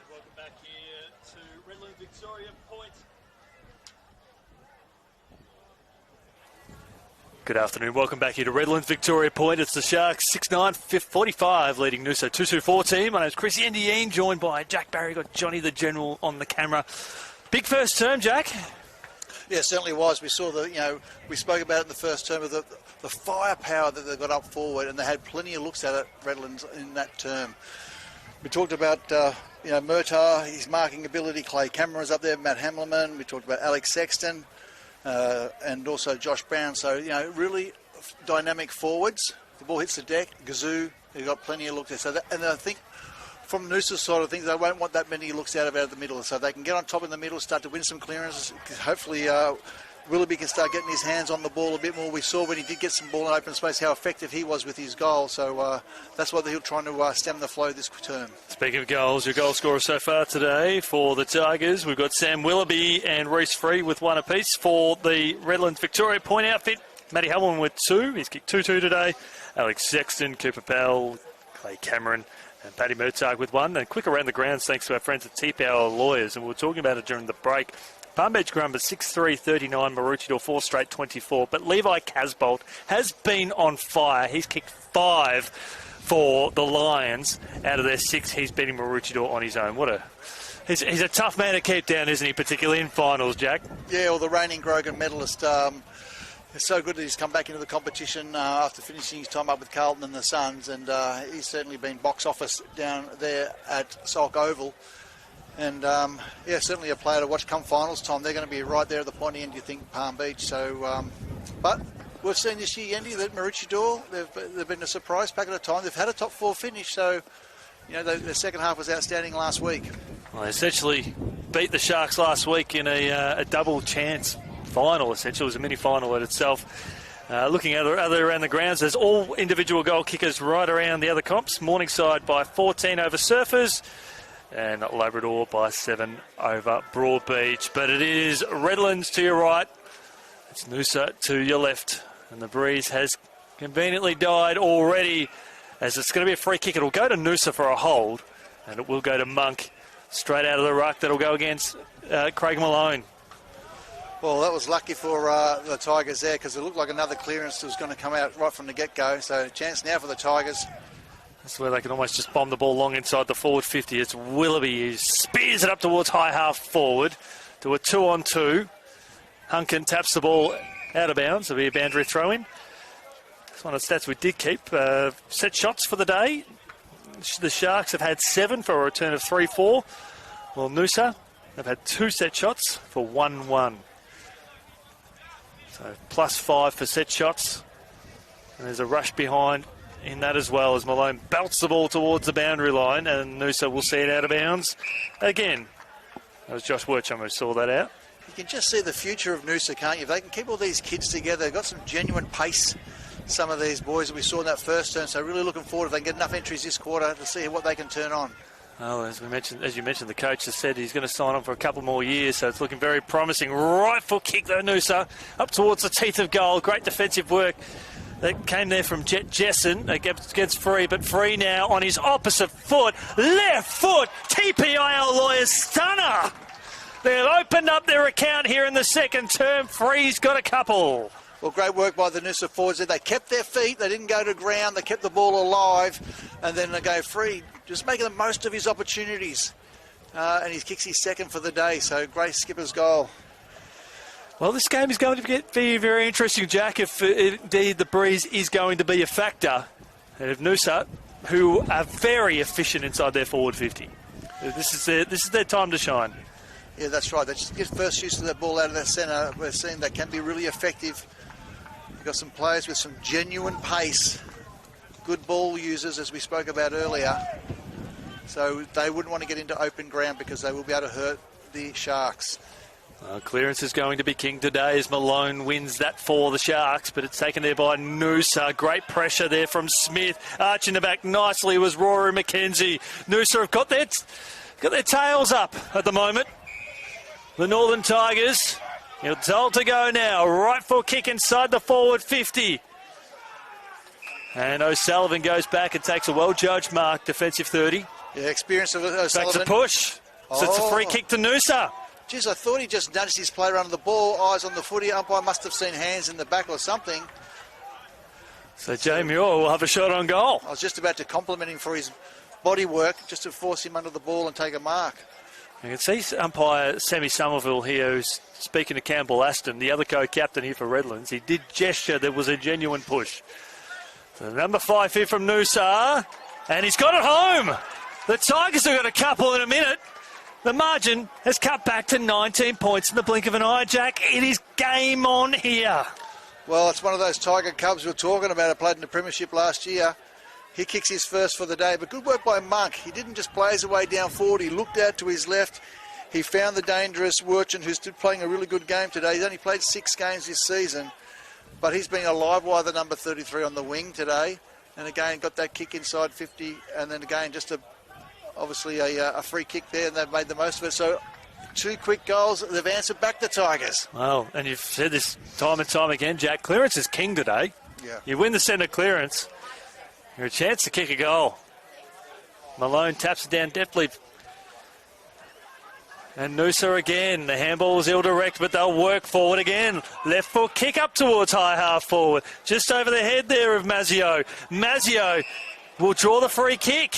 Welcome back here to Redland-Victoria Point. Good afternoon, welcome back here to Redland-Victoria Point. It's the Sharks 6'9", 45 leading Noosa 224 team. My name's Chris Indiane, joined by Jack Barry. Got Johnny the General on the camera. Big first term, Jack. Yeah, it certainly was. We saw we spoke about it in the first term of the firepower that they got up forward, and they had plenty of looks at it, Redlands, in that term. We talked about, Murtagh, his marking ability. Clay Cameron was up there, Matt Hamleman. We talked about Alex Sexton and also Josh Brown. So, really dynamic forwards. The ball hits the deck. Gazoo, they've got plenty of looks there. So and I think from Noosa's side of things, they won't want that many looks out of the middle. So they can get on top in the middle, start to win some clearances. Hopefully, Willoughby can start getting his hands on the ball a bit more. We saw when he did get some ball in open space how effective he was with his goal. So that's what he'll try to stem the flow this term. Speaking of goals, your goal scorer so far today for the Tigers, we've got Sam Willoughby and Reece Free with 1 apiece. For the Redland-Victoria point outfit, Matty Hamlin with 2. He's kicked 2-2 today. Alex Sexton, Cooper Powell, Clay Cameron and Paddy Murtagh with 1. And quick around the grounds thanks to our friends at TPIL Lawyers. And we were talking about it during the break. Palm Beach Grumba 6-3-39, Maroochydore 4 straight 24. But Levi Casbolt has been on fire. He's kicked 5 for the Lions. Out of their 6, he's beating Maroochydore on his own. He's a tough man to keep down, isn't he, particularly in finals, Jack? Yeah, well, the reigning Grogan medalist. It's so good that he's come back into the competition after finishing his time up with Carlton and the Suns, and he's certainly been box office down there at Salk Oval. And, certainly a player to watch come finals time. They're going to be right there at the pointy end, you think, Palm Beach. So, but we've seen this year, Yendi, that Maroochydore, they've been a surprise pack at a time. They've had a top 4 finish, so, the second half was outstanding last week. Well, they essentially beat the Sharks last week in a double chance final, essentially. It was a mini final in itself. Looking at other around the grounds, there's all individual goal kickers right around the other comps. Morningside by 14 over Surfers, and Labrador by 7 over Broadbeach. But it is Redlands to your right, it's Noosa to your left, and the breeze has conveniently died already, as it's going to be a free kick. It'll go to Noosa for a hold, and it will go to Monk straight out of the ruck. That'll go against Craig Malone. Well, that was lucky for the Tigers there, because it looked like another clearance was going to come out right from the get-go. So chance now for the Tigers. That's where they can almost just bomb the ball long inside the forward 50. It's Willoughby who spears it up towards high half forward to a 2-on-2. Hunkin taps the ball out of bounds. It'll be a boundary throw-in. That's one of the stats we did keep. Set shots for the day. The Sharks have had 7 for a return of 3-4. Well, Noosa have had 2 set shots for 1-1. So +5 for set shots. And there's a rush behind in that as well, as Malone belts the ball towards the boundary line, and Noosa will see it out of bounds again. That was Josh Wircham who saw that out. You can just see the future of Noosa, can't you? If they can keep all these kids together, they've got some genuine pace, some of these boys that we saw in that first turn. So really looking forward if they can get enough entries this quarter to see what they can turn on. Oh, as you mentioned, the coach has said he's going to sign on for a couple more years, so it's looking very promising. Right foot kick though, Noosa, up towards the teeth of goal. Great defensive work that came there from Jet Jessen. It gets Free, but Free now on his opposite foot. Left foot, TPIL Lawyers stunner. They've opened up their account here in the second term. Free's got a couple. Well, great work by the Noosa forwards there. They kept their feet, they didn't go to ground, they kept the ball alive, and then they go Free, just making the most of his opportunities. And he kicks his second for the day, so great skipper's goal. Well, this game is going to be very interesting, Jack, if indeed the breeze is going to be a factor. And if Noosa, who are very efficient inside their forward 50, this is their time to shine. Yeah, that's right. They just get first use of that ball out of that centre. We're seeing they can be really effective. We've got some players with some genuine pace, good ball users, as we spoke about earlier. So they wouldn't want to get into open ground because they will be able to hurt the Sharks. Clearance is going to be king today as Malone wins that for the Sharks, but it's taken there by Noosa. Great pressure there from Smith. Arching the back nicely was Rory McKenzie. Noosa have got their tails up at the moment. The Northern Tigers, you're told to go now. Right foot kick inside the forward 50. And O'Sullivan goes back and takes a well-judged mark, defensive 30. Yeah, experience of O'Sullivan. Takes a push. So it's a free kick to Noosa. Geez, I thought he just nudged his player under the ball, eyes on the footy. Umpire must have seen hands in the back or something. So Jay Muir will have a shot on goal. I was just about to compliment him for his body work, just to force him under the ball and take a mark. You can see umpire Sammy Somerville here, who's speaking to Campbell Aston, the other co-captain here for Redlands. He did gesture there was a genuine push. So number 5 here from Noosa, and he's got it home. The Tigers have got a couple in a minute. The margin has cut back to 19 points in the blink of an eye, Jack. It is game on here. Well, it's one of those Tiger Cubs we were talking about. I played in the Premiership last year. He kicks his first for the day, but good work by Monk. He didn't just play his way down forward. He looked out to his left. He found the dangerous Wirchin, who's playing a really good game today. He's only played 6 games this season, but he's been a live wire, the number 33 on the wing today. And again, got that kick inside 50, and then again, just obviously a free kick there, and they've made the most of it. So 2 quick goals. They've answered back the Tigers. Well, and you've said this time and time again, Jack. Clearance is king today. Yeah. You win the centre clearance, you're a chance to kick a goal. Malone taps it down deftly. And Noosa again. The handball was ill-direct, but they'll work forward again. Left foot kick up towards high half forward. Just over the head there of Mazzio. Mazzio will draw the free kick.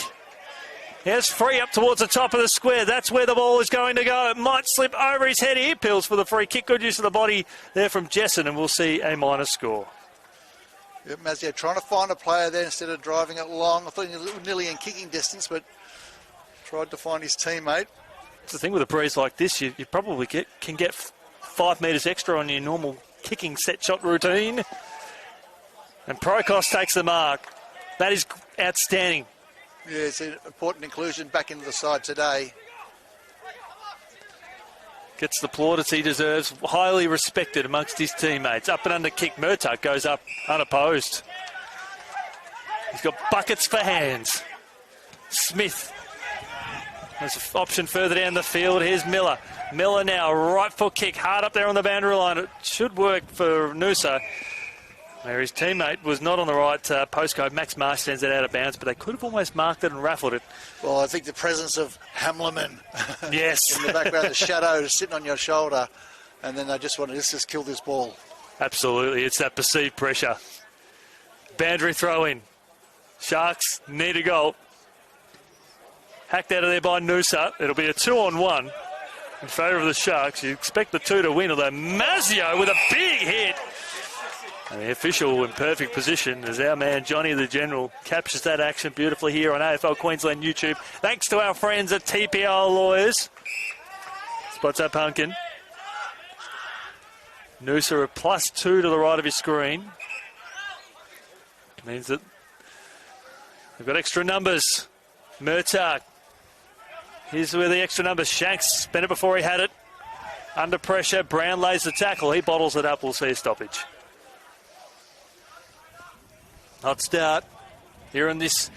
Here's free up towards the top of the square. That's where the ball is going to go. It might slip over his head. He appeals for the free kick. Good use of the body there from Jessen, and we'll see a minor score. Yeah, Mazzio trying to find a player there instead of driving it long. I thought he was nearly in kicking distance, but tried to find his teammate. The thing with a breeze like this, you probably can get 5 metres extra on your normal kicking set shot routine. And Prokos takes the mark. That is outstanding. Yeah, it's an important inclusion back into the side today. Gets the plaudits he deserves. Highly respected amongst his teammates. Up and under kick. Murtagh goes up unopposed. He's got buckets for hands. Smith. There's an option further down the field. Here's Miller. Miller now, right foot kick, hard up there on the boundary line. It should work for Noosa. Where his teammate was not on the right postcode. Max Marsh sends it out of bounds, but they could have almost marked it and raffled it. Well, I think the presence of Hamleman yes. in the background, the shadow sitting on your shoulder, and then they just want to just kill this ball. Absolutely, it's that perceived pressure. Boundary throw in. Sharks need a goal. Hacked out of there by Noosa. It'll be a 2-on-1 in favour of the Sharks. You expect the 2 to win, although Mazzio with a big hit. And the official in perfect position as our man Johnny the General captures that action beautifully here on AFL Queensland YouTube. Thanks to our friends at TPIL Lawyers. Spots that pumpkin. Noosa a +2 to the right of his screen. Means that they've got extra numbers. Murtagh. Here's where the extra numbers. Shanks spent it before he had it. Under pressure. Brown lays the tackle. He bottles it up. We'll see a stoppage. Hot start here in this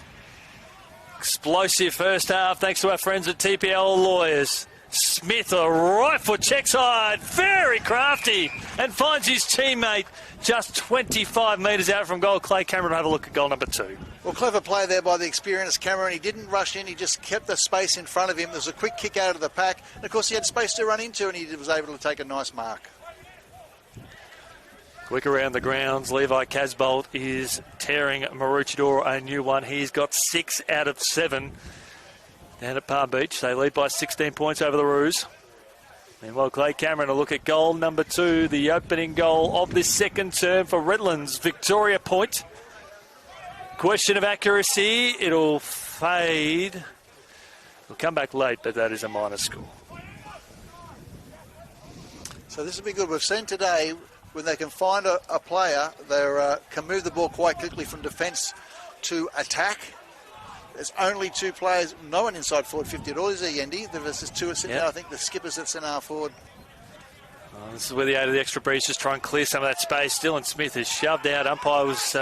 explosive first half. Thanks to our friends at TPL Lawyers. Smith, a right foot check side. Very crafty. And finds his teammate just 25 metres out from goal. Clay Cameron will have a look at goal number 2. Well, clever play there by the experienced Cameron. He didn't rush in. He just kept the space in front of him. There was a quick kick out of the pack. And, of course, he had space to run into, and he was able to take a nice mark. Quick around the grounds. Levi Casbolt is tearing Maroochydore a new one. He's got 6 out of 7 down at Palm Beach. They lead by 16 points over the Roos. Meanwhile, Clay Cameron will look at goal number 2, the opening goal of this second term for Redlands-Victoria point. Question of accuracy. It'll fade. It'll come back late, but that is a minor score. So this will be good. We've seen today when they can find a player, they can move the ball quite quickly from defence to attack. There's only 2 players, no one inside forward 50 at all, is there, Yendi? There's just 2 at centre. I think the skipper's at centre forward. Well, this is where the aid of the extra breeze just try and clear some of that space. Dylan Smith is shoved out. Umpire was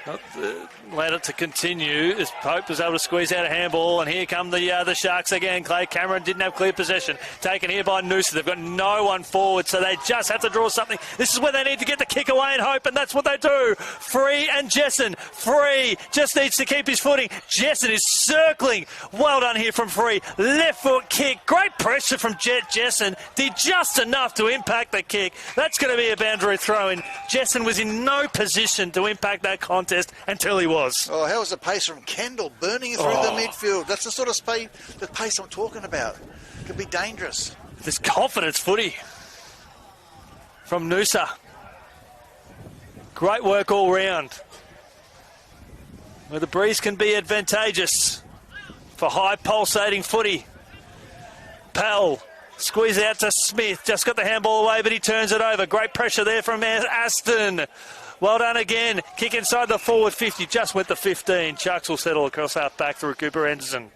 not allowed it to continue as Pope was able to squeeze out a handball, and here come the Sharks again. Clay Cameron didn't have clear possession. Taken here by Noosa. They've got no one forward, so they just have to draw something. This is where they need to get the kick away and hope, and that's what they do. Free and Jessen. Free just needs to keep his footing. Jessen is circling. Well done here from Free. Left foot kick. Great pressure from Jessen. Did just enough to impact the kick. That's going to be a boundary throw-in. Jessen was in no position to impact that contest until he was. Oh, how was the pace from Kendall burning through the midfield? That's the sort of speed, the pace I'm talking about. Could be dangerous. This confidence footy from Noosa. Great work all round. Where the breeze can be advantageous for high pulsating footy. Pell squeeze out to Smith. Just got the handball away, but he turns it over. Great pressure there from Aston. Well done again. Kick inside the forward 50. Just went the 15. Chucks will settle across half back through Cooper Anderson.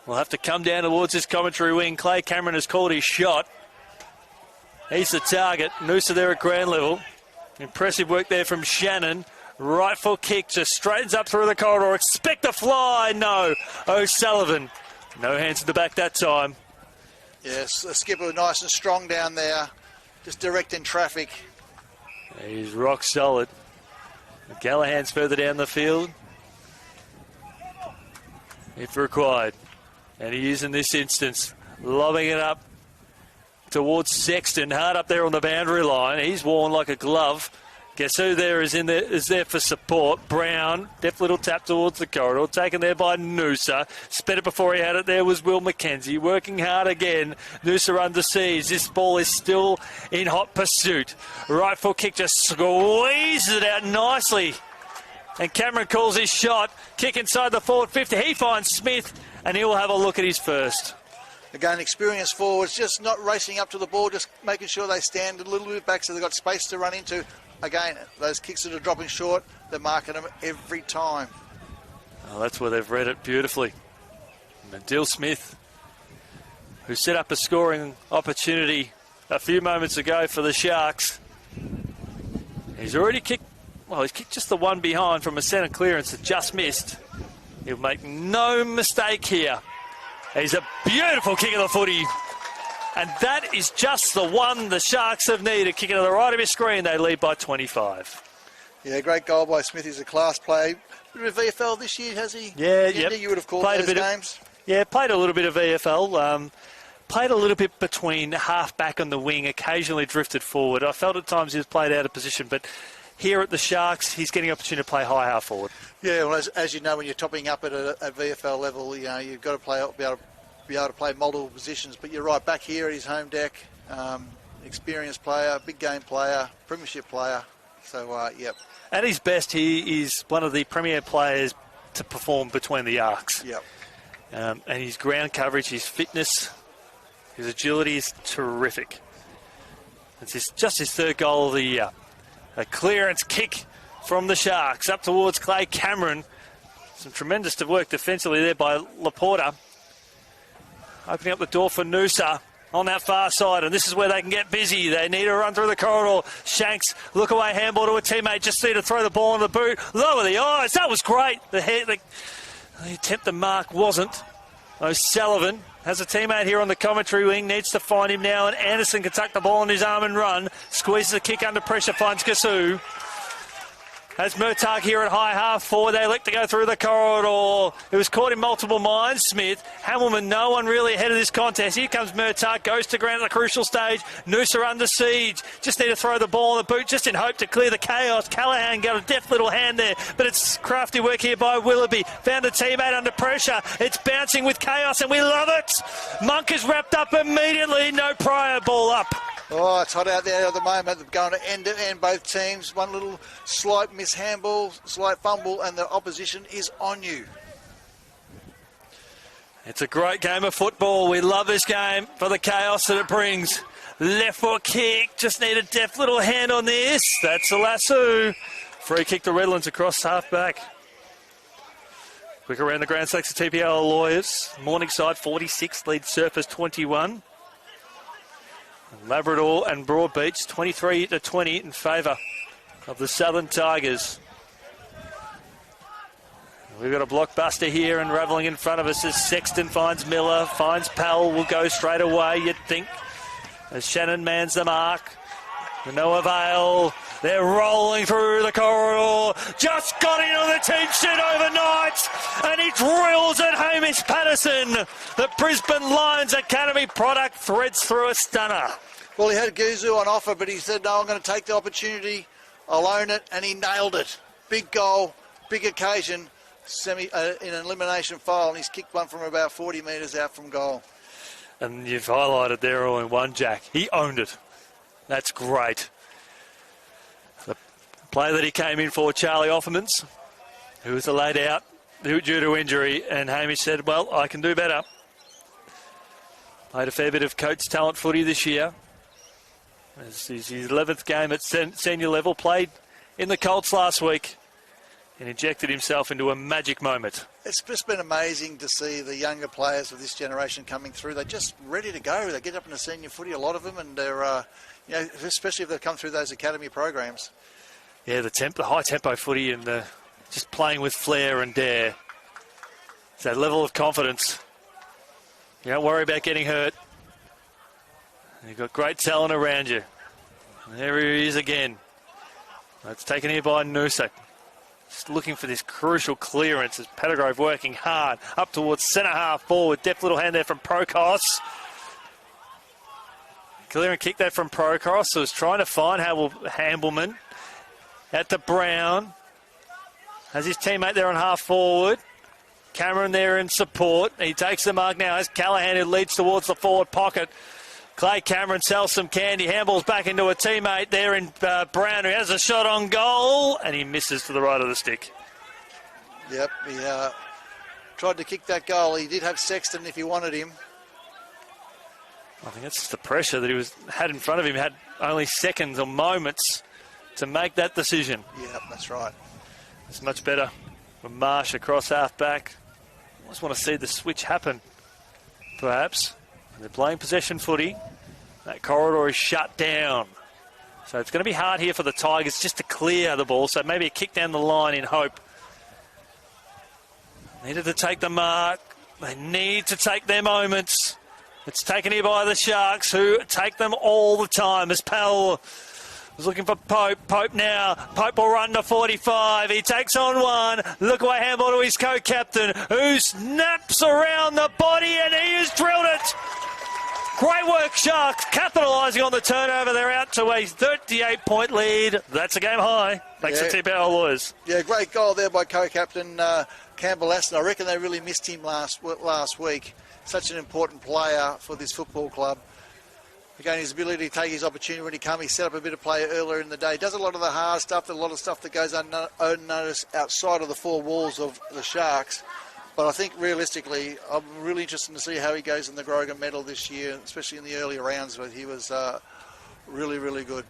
We'll have to come down towards this commentary wing. Clay Cameron has called his shot. He's the target. Noosa there at ground level. Impressive work there from Shannon. Right foot kick just straightens up through the corridor. Expect a fly. No. O'Sullivan. No hands in the back that time. Yes, the skipper nice and strong down there. Just directing traffic. He's rock solid. Gallagher's further down the field, if required. And he is in this instance, lobbing it up towards Sexton, hard up there on the boundary line. He's worn like a glove. Guess who there is there for support? Brown, deft little tap towards the corridor, taken there by Noosa. Sped it before he had it there was Will McKenzie, working hard again. Noosa under siege. This ball is still in hot pursuit. Right foot kick just squeezes it out nicely. And Cameron calls his shot. Kick inside the forward 50. He finds Smith, and he will have a look at his first. Again, experienced forwards, just not racing up to the ball, just making sure they stand a little bit back so they've got space to run into. Again, those kicks that are dropping short, they're marking them every time. Oh, that's where they've read it beautifully. And Dill Smith, who set up a scoring opportunity a few moments ago for the Sharks. He's already kicked, well, he's kicked just the one behind from a centre clearance that just missed. He'll make no mistake here. He's a beautiful kick of the footy. And that is just the one the Sharks have needed. Kicking to the right of your screen, they lead by 25. Yeah, great goal by Smith. He's a class play. Bit of VFL this year, has he? Yeah, You would have called played those games. Played a little bit of VFL. Played a little bit between half back on the wing, occasionally drifted forward. I felt at times he was played out of position, but here at the Sharks, he's getting an opportunity to play high half forward. Yeah, well, as you know, when you're topping up at a VFL level, you know, you've got to be able to play multiple positions. But you're right, back here at his home deck, experienced player, big game player, premiership player. So, yep. At his best, he is one of the premier players to perform between the arcs. Yep. And his ground coverage, his fitness, his agility is terrific. It's just his third goal of the year. A clearance kick from the Sharks up towards Clay Cameron. Some tremendous work defensively there by Laporta. Opening up the door for Noosa on that far side, and this is where they can get busy. They need to run through the corridor. Shanks, look away, handball to a teammate. Just need to throw the ball in the boot. Lower the eyes. That was great. The attempt to mark wasn't. O'Sullivan has a teammate here on the commentary wing. Needs to find him now, and Anderson can tuck the ball on his arm and run. Squeezes a kick under pressure, finds Gasu. Has Murtagh here at high half forward. They elect to go through the corridor. It was caught in multiple minds. Smith, Hamilman, no one really ahead of this contest. Here comes Murtagh, goes to ground at the crucial stage. Noosa under siege. Just need to throw the ball in the boot just in hope to clear the chaos. Callaghan got a deft little hand there, but it's crafty work here by Willoughby. Found a teammate under pressure. It's bouncing with chaos, and we love it. Monk is wrapped up immediately. No prior, ball up. Oh, it's hot out there at the moment. They're going to end both teams. One little slight mishandball, slight fumble, and the opposition is on you. It's a great game of football. We love this game for the chaos that it brings. Left foot kick. Just need a deft little hand on this. That's a lasso. Free kick to Redlands across half back. Quick around the ground selects the TPIL Lawyers. Morningside 46, lead Surfers 21. Labrador and Broadbeach 23-20 in favour of the Southern Tigers. We've got a blockbuster here, and ravelling in front of us as Sexton finds Miller, finds Powell, will go straight away, you'd think, as Shannon mans the mark. No avail. They're rolling through the corridor. Just got into the team sheet overnight, and he drills at Hamish Patterson. The Brisbane Lions Academy product threads through a stunner. Well, he had Guzu on offer, but he said, no, I'm going to take the opportunity. I'll own it, and he nailed it. Big goal, big occasion. in an elimination final, and he's kicked one from about 40 metres out from goal. And you've highlighted there all in one, Jack. He owned it. That's great. The play that he came in for, Charlie Offermans, who was laid out due to injury, and Hamish said, well, I can do better. Played a fair bit of coach talent footy this year. This is his 11th game at senior level, played in the Colts last week and injected himself into a magic moment. It's just been amazing to see the younger players of this generation coming through. They're just ready to go. They get up into senior footy, a lot of them, and they're, especially if they've come through those academy programs. Yeah, the high tempo footy and just playing with flair and dare. It's that level of confidence. You don't worry about getting hurt. You've got great talent around you. And there he is again. It's taken here by Noosa. Just looking for this crucial clearance as Pettigrove working hard up towards centre half forward. Deft little hand there from Procos. Clear and kick that from Procos. So was trying to find Hambleman at the Brown. Has his teammate there on half forward. Cameron there in support. He takes the mark now as Callahan, who leads towards the forward pocket. Clay Cameron sells some candy, handballs back into a teammate there in Brown, who has a shot on goal, and he misses to the right of the stick. Yep, he tried to kick that goal. He did have Sexton if he wanted him. I think that's just the pressure that he had in front of him. He had only seconds or moments to make that decision. Yep, that's right. It's much better from Marsh across half-back. I just want to see the switch happen, perhaps. They're playing possession footy. That corridor is shut down. So it's going to be hard here for the Tigers just to clear the ball. So maybe a kick down the line in hope. Needed to take the mark. They need to take their moments. It's taken here by the Sharks, who take them all the time. As Powell was looking for Pope. Pope now. Pope will run to 45. He takes on one. Look away handball to his co-captain, who snaps around the body, and he has drilled it. Great work, Sharks, capitalising on the turnover. They're out to a 38-point lead. That's a game high. Thanks to TPIL lawyers. Yeah, great goal there by co-captain Campbell Aston. I reckon they really missed him last week. Such an important player for this football club. Again, his ability to take his opportunity when he comes. He set up a bit of play earlier in the day. Does a lot of the hard stuff, a lot of stuff that goes unnoticed outside of the four walls of the Sharks. But I think realistically, I'm really interested to see how he goes in the Grogan medal this year, especially in the early rounds where he was really, really good.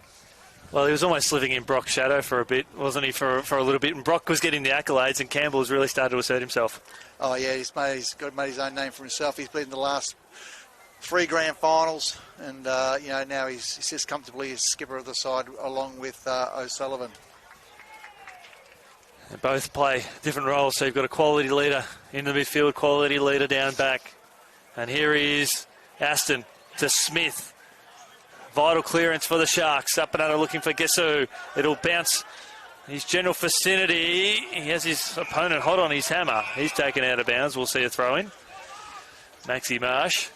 Well, he was almost living in Brock's shadow for a bit, wasn't he, for a little bit? And Brock was getting the accolades, and Campbell has really started to assert himself. Oh, yeah, he's made his own name for himself. He's been in the last 3 grand finals, and, now he sits comfortably as skipper of the side along with O'Sullivan. They both play different roles, so you've got a quality leader in the midfield, quality leader down back. And here he is, Aston to Smith. Vital clearance for the Sharks. Up and under looking for Gessu. It'll bounce his general vicinity. He has his opponent hot on his hammer. He's taken out of bounds. We'll see a throw in. Maxi Marsh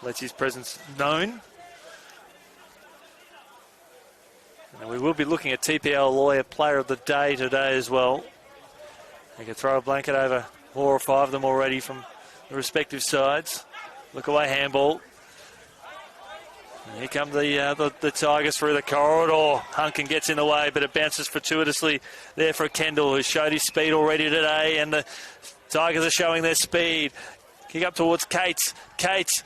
lets his presence known. And we will be looking at TPL Lawyer Player of the Day today as well. They can throw a blanket over 4 or 5 of them already from the respective sides. Look away handball. And here come the Tigers through the corridor. Hunkin gets in the way, but it bounces fortuitously there for Kendall, who showed his speed already today, and the Tigers are showing their speed. Kick up towards Cates. Cates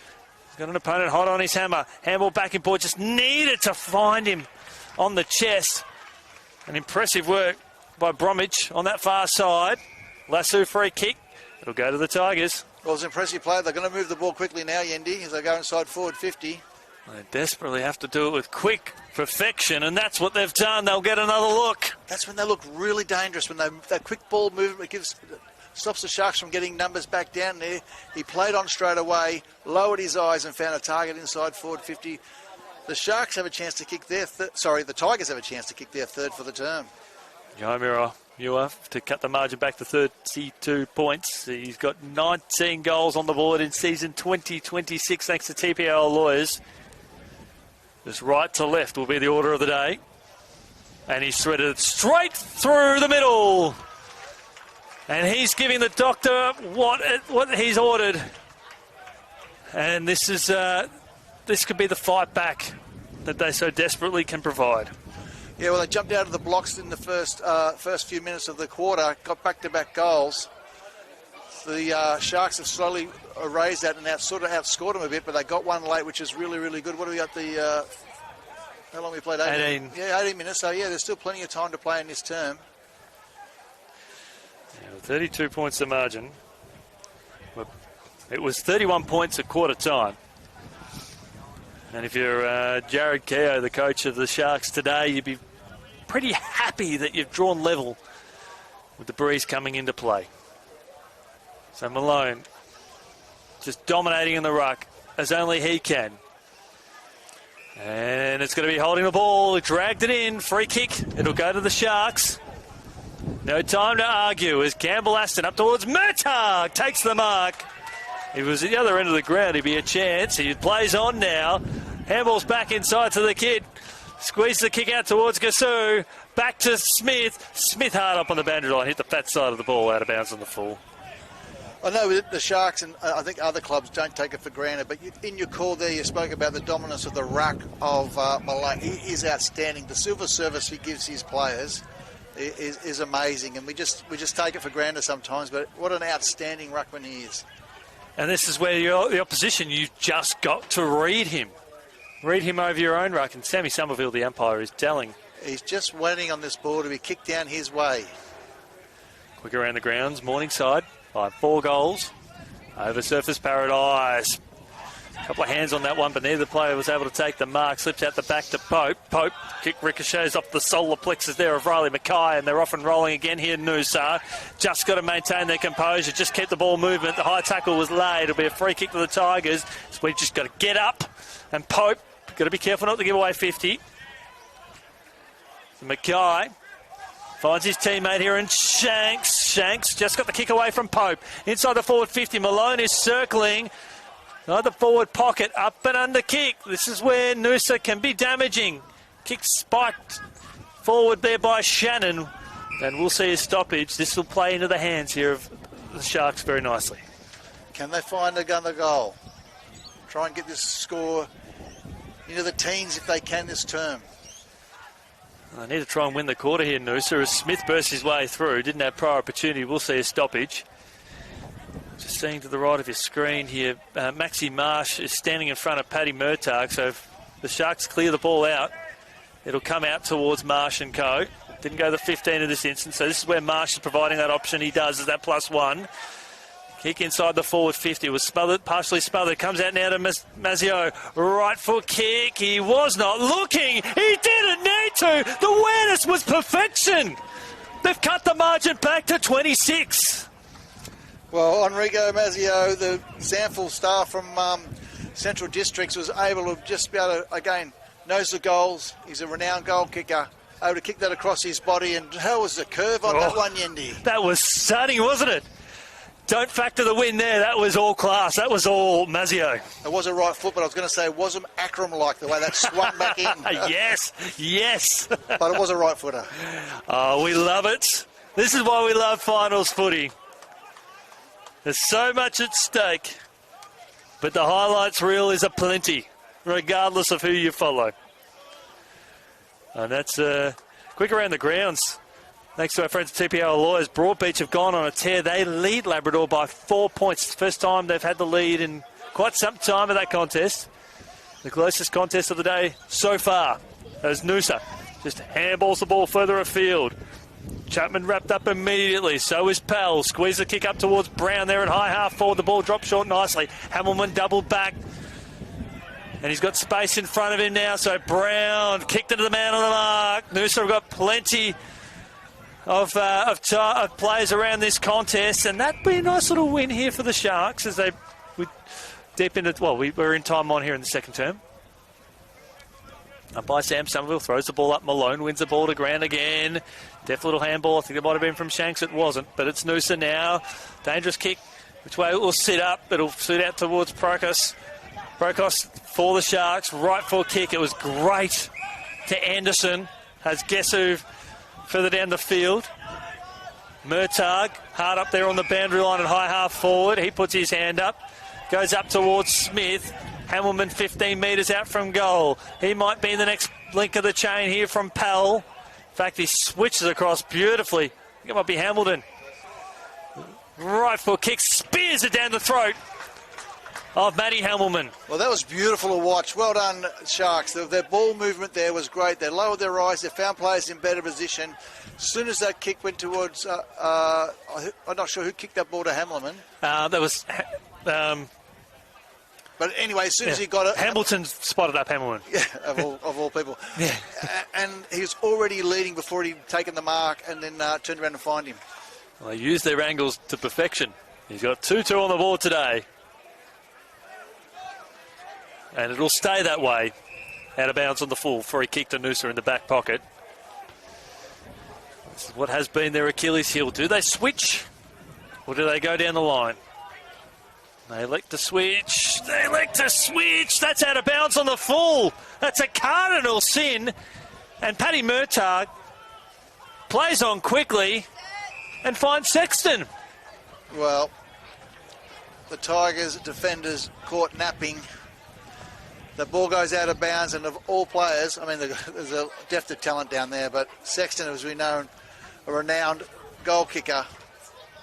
has got an opponent hot on his hammer. Handball back in board, just needed to find him on the chest. An impressive work by Bromwich on that far side. Lasso free kick. It'll go to the Tigers. Well, it's an impressive play. They're going to move the ball quickly now, Yendi, as they go inside forward 50. They desperately have to do it with quick perfection, and that's what they've done. They'll get another look. That's when they look really dangerous, when that quick ball movement stops the Sharks from getting numbers back down there. He played on straight away, lowered his eyes and found a target inside forward 50. The Sharks have a chance to kick their the Tigers have a chance to kick their third for the term. Yaimira Muir to cut the margin back to 32 points. He's got 19 goals on the board in season 2026 thanks to TPL lawyers. Just right to left will be the order of the day. And he's threaded it straight through the middle. And he's giving the doctor what he's ordered. And this could be the fight back that they so desperately can provide. Yeah, well, they jumped out of the blocks in the first few minutes of the quarter, got back-to-back goals. The Sharks have slowly raised that and outscored them a bit, but they got one late, which is really, really good. What do we got? How long we played? 18. Yeah, 18 minutes. So, yeah, there's still plenty of time to play in this term. Yeah, 32 points the margin. It was 31 points at quarter time. And if you're Jared Keogh, the coach of the Sharks today, you'd be pretty happy that you've drawn level with the breeze coming into play. So Malone just dominating in the ruck as only he can. And it's going to be holding the ball. Dragged it in. Free kick. It'll go to the Sharks. No time to argue as Campbell Aston up towards Murtagh. Takes the mark. If he was at the other end of the ground, he'd be a chance. He plays on now. Handball's back inside to the kid. Squeezes the kick out towards Gassou. Back to Smith. Smith hard up on the boundary line. Hit the fat side of the ball out of bounds on the full. I know the Sharks and I think other clubs don't take it for granted, but in your call there you spoke about the dominance of the ruck of Malone. He is outstanding. The silver service he gives his players is amazing, and we just take it for granted sometimes, but what an outstanding ruckman he is. And this is where the opposition, you just got to read him. Read him over your own ruck, and Sammy Somerville, the umpire, is telling. He's just waiting on this ball to be kicked down his way. Quick around the grounds, Morningside. By 4 goals over Surfers Paradise. A couple of hands on that one, but neither player was able to take the mark. Slips out the back to Pope. Pope kick ricochets off the solar plexus there of Riley Mackay, and they're off and rolling again here in Noosa. Just got to maintain their composure, just keep the ball movement. The high tackle was laid. It'll be a free kick to the Tigers. So we've just got to get up, and Pope got to be careful not to give away 50. So Mackay finds his teammate here in Shanks. Shanks just got the kick away from Pope. Inside the forward 50, Malone is circling. Inside the forward pocket, up and under kick. This is where Noosa can be damaging. Kick spiked forward there by Shannon. And we'll see a stoppage. This will play into the hands here of the Sharks very nicely. Can they find another goal? Try and get this score into the teens if they can this term. I need to try and win the quarter here, Noosa, as Smith burst his way through. Didn't have prior opportunity. We'll see a stoppage. Just seeing to the right of your screen here, Maxi Marsh is standing in front of Paddy Murtagh. So if the Sharks clear the ball out, it'll come out towards Marsh and co. Didn't go the 15 in this instance. So this is where Marsh is providing that option. He does, is that +1. Kick inside the forward 50. Was smothered, partially smothered. Comes out now to Mazzio. Right foot kick. He was not looking. He didn't need to. The awareness was perfection. They've cut the margin back to 26. Well, Enrico Mazzio, the Sanford star from Central Districts, was able to just be able to, again, knows the goals. He's a renowned goal kicker. Able to kick that across his body. And how was the curve on that one, Yendi? That was stunning, wasn't it? Don't factor the win there. That was all class. That was all Mazzio. It was a right foot, but I was going to say it wasn't Akram-like the way that swung back in. Yes. But it was a right footer. Oh, we love it. This is why we love finals footy. There's so much at stake, but the highlights reel is aplenty, regardless of who you follow. And that's quick around the grounds. Thanks to our friends at TPIL Lawyers, Broadbeach have gone on a tear. They lead Labrador by 4 points. First time they've had the lead in quite some time of that contest. The closest contest of the day so far as Noosa just handballs the ball further afield. Chapman wrapped up immediately. So is Pell. Squeeze the kick up towards Brown there at high half forward. The ball dropped short nicely. Hamilman doubled back. And he's got space in front of him now. So Brown kicked into the man on the mark. Noosa have got plenty of players around this contest, and that'd be a nice little win here for the Sharks as they would deep into. Well, we're in time on here in the second term. Up by Sam Somerville, throws the ball up. Malone wins the ball to ground again. Deft little handball. I think it might have been from Shanks. It wasn't, but it's Noosa now. Dangerous kick. Which way it will sit up? It'll sit out towards Prokos. Prokos for the Sharks. Right foot kick. It was great to Anderson. Has Gesu further down the field. Murtagh, hard up there on the boundary line and high half forward. He puts his hand up, goes up towards Smith. Hamilton 15 metres out from goal. He might be the next link of the chain here from Pell. In fact, he switches across beautifully. I think it might be Hamilton. Right foot kick, spears it down the throat of Matty Hamilton. Well, that was beautiful to watch. Well done, Sharks. Their ball movement there was great. They lowered their eyes. They found players in better position. As soon as that kick went towards, I'm not sure who kicked that ball to Hamilton. That was... but anyway, as soon as he got it... Hamilton spotted up Hamilton. Yeah, of all people. Yeah. And he was already leading before he'd taken the mark and then turned around and find him. Well, they used their angles to perfection. He's got 2-2 on the board today. And it'll stay that way. Out of bounds on the full. Free kick to Noosa in the back pocket. This is what has been their Achilles heel. Do they switch? Or do they go down the line? They elect to switch. They elect to switch. That's out of bounds on the full. That's a cardinal sin. And Paddy Murtagh plays on quickly and finds Sexton. Well, the Tigers defenders caught napping. The ball goes out of bounds, and of all players, I mean, there's a depth of talent down there, but Sexton, as we know, a renowned goal kicker,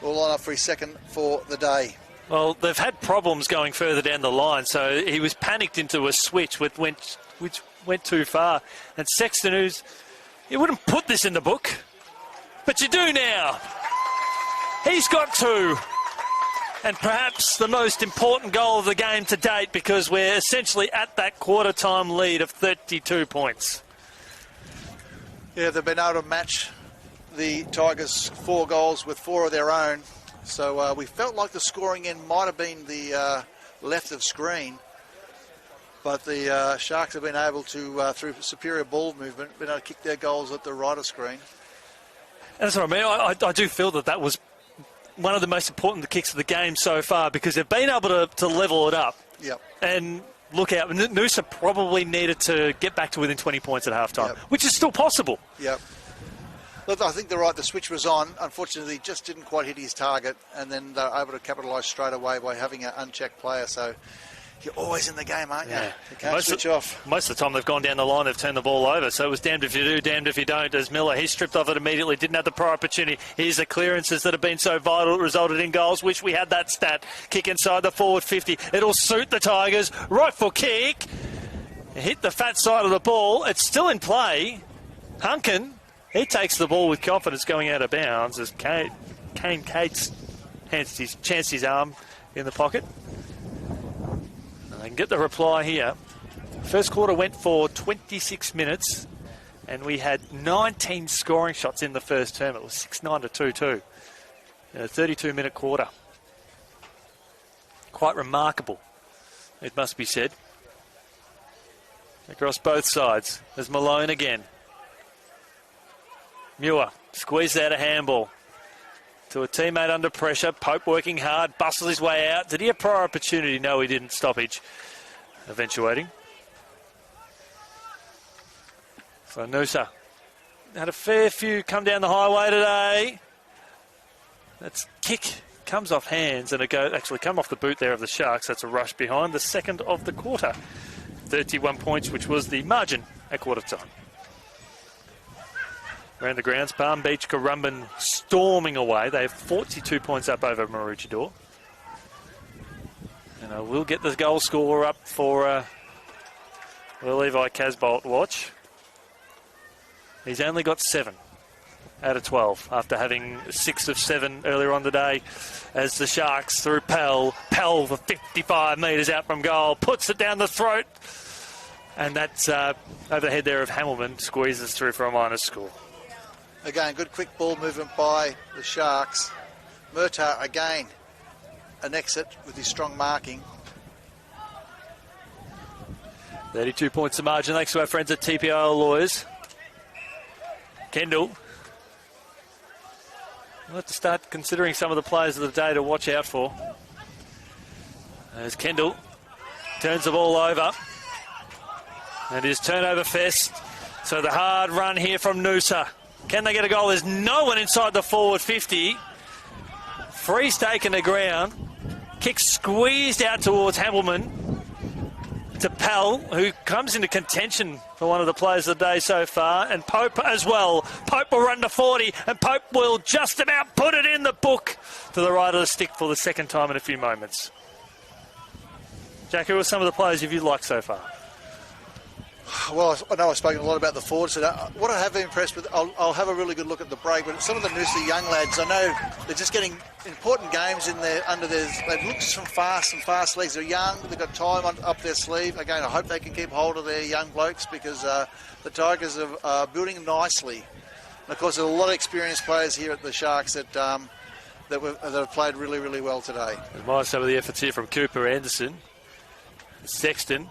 will line up for his second for the day. Well, they've had problems going further down the line, so he was panicked into a switch which went too far. And Sexton, you wouldn't put this in the book, but you do now. He's got two. And perhaps the most important goal of the game to date, because we're essentially at that quarter-time lead of 32 points. Yeah, they've been able to match the Tigers' 4 goals with 4 of their own. So we felt like the scoring end might have been the left of screen. But the Sharks have been able to, through superior ball movement, been able to kick their goals at the right of screen. And that's what I mean. I do feel that was one of the most important kicks of the game so far, because they've been able to level it up. Yep. And look out, Noosa probably needed to get back to within 20 points at halftime, yep, which is still possible. Yep. Look, I think they're right. The switch was on. Unfortunately, he just didn't quite hit his target, and then they're able to capitalise straight away by having an unchecked player. So you're always in the game, aren't you? Yeah. You can't switch off. Most of the time they've gone down the line, they've turned the ball over. So it was damned if you do, damned if you don't. As Miller, he stripped off it immediately, didn't have the prior opportunity. Here's the clearances that have been so vital, resulted in goals. Wish we had that stat. Kick inside the forward 50. It'll suit the Tigers. Right foot kick. Hit the fat side of the ball. It's still in play. Hunkin, he takes the ball with confidence going out of bounds as Kane Cates chanced his arm in the pocket. I can get the reply here. First quarter went for 26 minutes, and we had 19 scoring shots in the first term. It was 6-9 to 2-2 in a 32-minute quarter. Quite remarkable, it must be said. Across both sides. There's Malone again. Muir squeezed out a handball to a teammate under pressure. Pope working hard, bustles his way out. Did he have prior opportunity? No, he didn't. Stoppage eventuating. So Noosa had a fair few come down the highway today. That's kick comes off hands, and it actually come off the boot there of the Sharks. That's a rush behind the second of the quarter. 31 points, which was the margin at quarter time. Around the grounds, Palm Beach, Currumbin storming away. They have 42 points up over Maroochydore. And I will get the goal scorer up for Levi Casbolt watch. He's only got 7 out of 12 after having 6 of 7 earlier on the day, as the Sharks through Pell for 55 metres out from goal, puts it down the throat. And that's over the head there of Hamilton, squeezes through for a minor score. Again, good quick ball movement by the Sharks. Murtagh again, an exit with his strong marking. 32 points to margin, thanks to our friends at TPIL Lawyers. Kendall. We'll have to start considering some of the players of the day to watch out for. As Kendall turns the ball over. And his turnover fest. So the hard run here from Noosa. Can they get a goal? There's no one inside the forward 50. Free stake in the ground. Kick squeezed out towards Hambleman. To Pell, who comes into contention for one of the players of the day so far, and Pope as well. Pope will run to 40, and Pope will just about put it in the book to the right of the stick for the second time in a few moments. Jack, who are some of the players you've liked so far? Well, I know I've spoken a lot about the forwards today. What I have been impressed with, I'll have a really good look at the break, but some of the Noosa young lads, I know they're just getting important games in there under their. They look some fast legs. They're young. They've got time up their sleeve. Again, I hope they can keep hold of their young blokes because the Tigers are building nicely. And of course, there's a lot of experienced players here at the Sharks that have played really, really well today. Admire some of the efforts here from Cooper Anderson. Sexton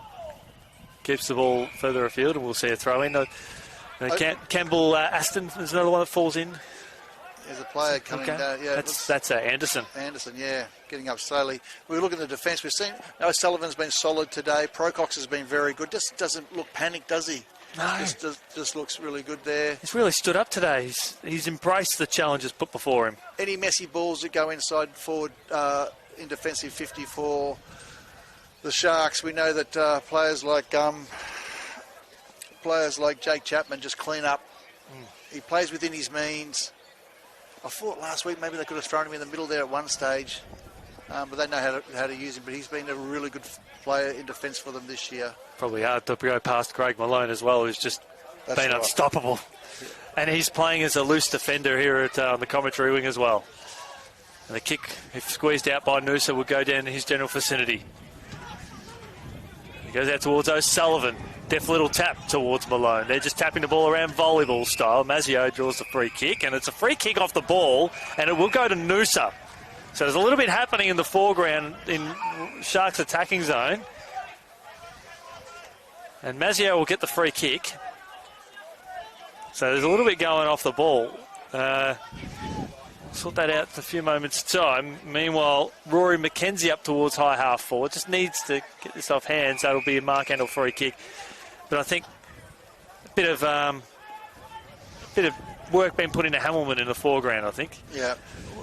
keeps the ball further afield, and we'll see a throw in. Campbell Aston is another one that falls in. There's a player coming down. Yeah, that's Anderson. Anderson, yeah, getting up slowly. We look at the defence. We've seen O'Sullivan's been solid today. Procox has been very good. Just doesn't look panicked, does he? No. Just looks really good there. He's really stood up today. He's embraced the challenges put before him. Any messy balls that go inside forward in defensive 54. The Sharks, we know that players like Jake Chapman just clean up. He plays within his means. I thought last week maybe they could have thrown him in the middle there at one stage, but they know how to use him. But he's been a really good player in defence for them this year. Probably hard to go past Craig Malone as well, who's just been unstoppable. And he's playing as a loose defender here at the commentary wing as well. And the kick, if squeezed out by Noosa, will go down in his general vicinity. Goes out towards O'Sullivan. Deft little tap towards Malone. They're just tapping the ball around volleyball style. Mazzio draws the free kick, and it's a free kick off the ball, and it will go to Noosa. So there's a little bit happening in the foreground in Sharks' attacking zone. And Mazzio will get the free kick. So there's a little bit going off the ball. Sort that out in a few moments' time. Meanwhile, Rory McKenzie up towards high half forward. Just needs to get this off hand, so it'll be a Mark Handel free kick. But I think a bit of work being put into Hamilton in the foreground, I think. Yeah.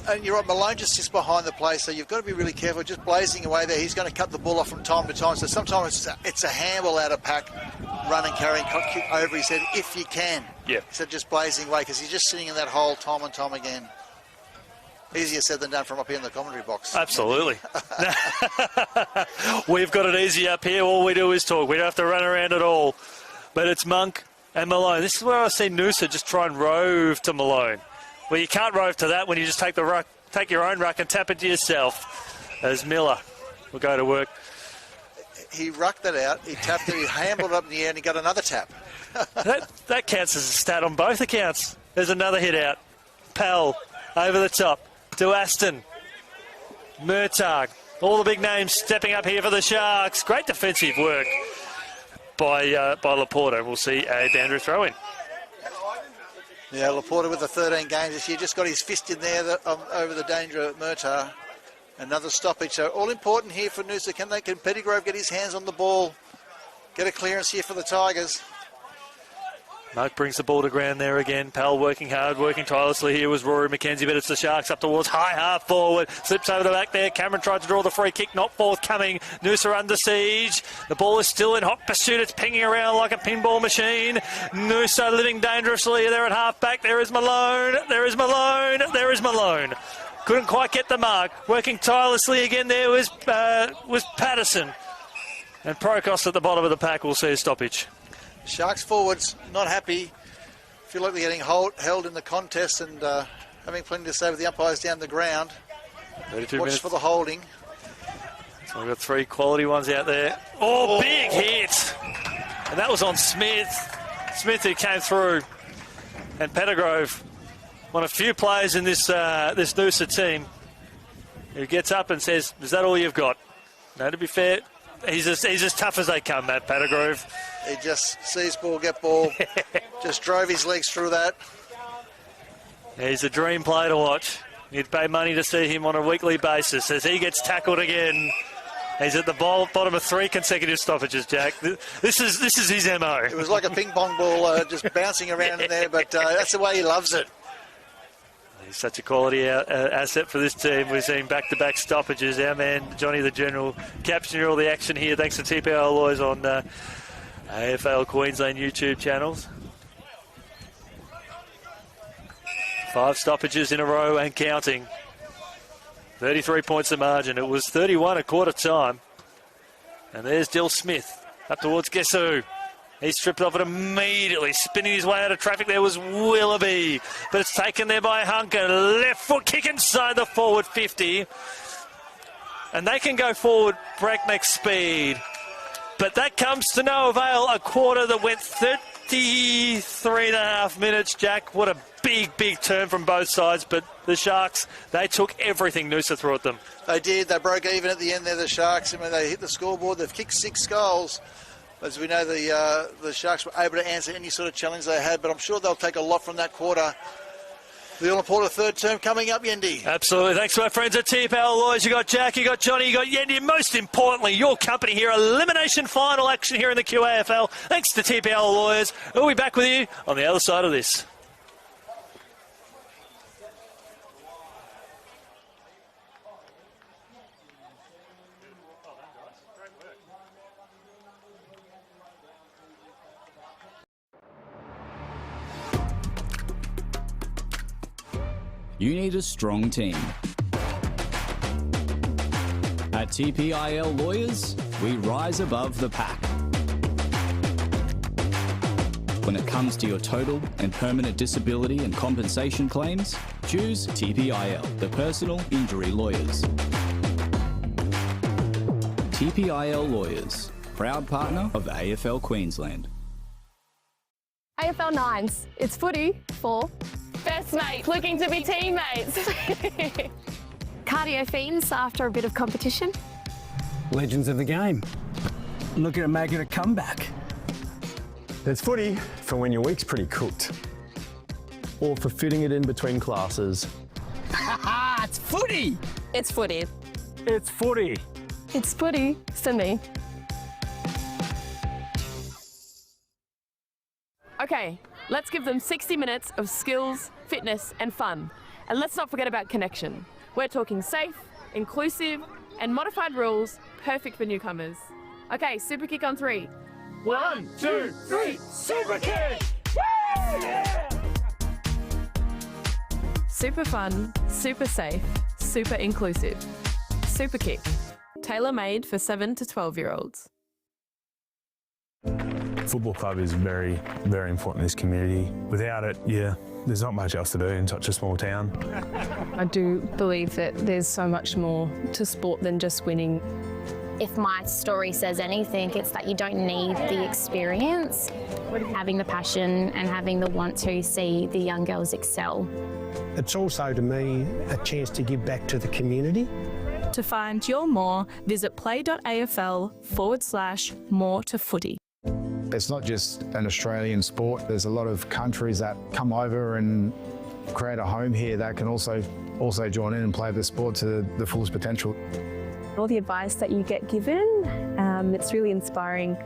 And you're right, Malone just sits behind the play, so you've got to be really careful. Just blazing away there, he's going to cut the ball off from time to time. So sometimes it's a handball out of pack, run and carry, kick over his head, if you can. Yeah. Instead of just blazing away, because he's just sitting in that hole time and time again. Easier said than done from up here in the commentary box. Absolutely. We've got it easy up here. All we do is talk. We don't have to run around at all. But it's Monk and Malone. This is where I see Noosa just try and rove to Malone. Well, you can't rove to that when you just take your own ruck and tap it to yourself. As Miller will go to work. He rucked it out. He tapped it. He handled it up in the air, and he got another tap. that counts as a stat on both accounts. There's another hit out. Pell over the top to Aston. Murtagh. All the big names stepping up here for the Sharks. Great defensive work by Laporta. We'll see a Dandrew throw in. Yeah, Laporta with the 13 games this year. Just got his fist in there over the danger at Murtagh. Another stoppage. So all important here for Noosa. Can Pettygrove get his hands on the ball? Get a clearance here for the Tigers. Moke brings the ball to ground there again. Pell working hard, working tirelessly here was Rory McKenzie, but it's the Sharks up towards high half forward. Slips over the back there. Cameron tried to draw the free kick, not forthcoming. Noosa under siege. The ball is still in hot pursuit. It's pinging around like a pinball machine. Noosa living dangerously there at half back. There is Malone. There is Malone. There is Malone. Couldn't quite get the mark. Working tirelessly again there was Patterson. And Procost at the bottom of the pack will see a stoppage. Sharks forwards not happy. Feel like they're getting held in the contest and having plenty to say with the umpires down the ground. 32 Watch minutes for the holding. So we've got three quality ones out there. Oh, big hit! And that was on Smith. Smith who came through. And Pettygrove, one of few players in this Noosa team, who gets up and says, "Is that all you've got?" No, to be fair, he's as tough as they come, Matt Pettygrove. He just sees ball, get ball. Just drove his legs through that. He's a dream player to watch. You'd pay money to see him on a weekly basis as he gets tackled again. He's at the bottom of 3 consecutive stoppages, Jack. This is his MO. It was like a ping pong ball just bouncing around in there, but that's the way he loves it. He's such a quality asset for this team. We've seen back-to-back stoppages. Our man, Johnny the General, capturing all the action here. Thanks to TPIL lawyers on AFL Queensland YouTube channels. 5 stoppages in a row and counting. 33 points the margin. It was 31 at quarter time. And there's Dill Smith up towards guess who. He's tripped off it immediately. Spinning his way out of traffic there was Willoughby. But it's taken there by Hunker. Left foot kick inside the forward 50. And they can go forward breakneck speed. But that comes to no avail. A quarter that went 33.5 minutes, Jack. What a big turn from both sides. But the Sharks, they took everything Noosa threw at them. They did. They broke even at the end there, the Sharks. I mean, they hit the scoreboard. They've kicked 6 goals. As we know, the Sharks were able to answer any sort of challenge they had, but I'm sure they'll take a lot from that quarter. The all-important third term coming up, Yendi. Absolutely. Thanks to our friends at TPIL lawyers. You got Jack, you got Johnny, you got Yendi, and most importantly, your company here. Elimination final action here in the QAFL. Thanks to TPIL lawyers. We'll be back with you on the other side of this. You need a strong team. At TPIL Lawyers, we rise above the pack. When it comes to your total and permanent disability and compensation claims, choose TPIL, the personal injury lawyers. TPIL Lawyers, proud partner of AFL Queensland. AFL 9s, it's footy for best mates looking to be teammates. cardio fiends after a bit of competition. Legends of the game. Looking at making a comeback. It's footy for when your week's pretty cooked. Or for fitting it in between classes. It's footy! It's footy. It's footy. It's footy for me. Okay, let's give them 60 minutes of skills, fitness and fun. And let's not forget about connection. We're talking safe, inclusive and modified rules, perfect for newcomers. Okay, super kick on 3. 1, 2, 3, super kick! Yeah! Super fun, super safe, super inclusive. Super kick. Tailor-made for 7 to 12-year-olds. Football club is very important in this community. Without it, there's not much else to do in such a small town. I do believe that there's so much more to sport than just winning. If my story says anything, it's that you don't need the experience, having the passion and having the want to see the young girls excel. It's also, to me, a chance to give back to the community. To find your more, visit play.afl/more to footy. It's not just an Australian sport. There's a lot of countries that come over and create a home here that can also join in and play the sport to the fullest potential. All the advice that you get given, it's really inspiring.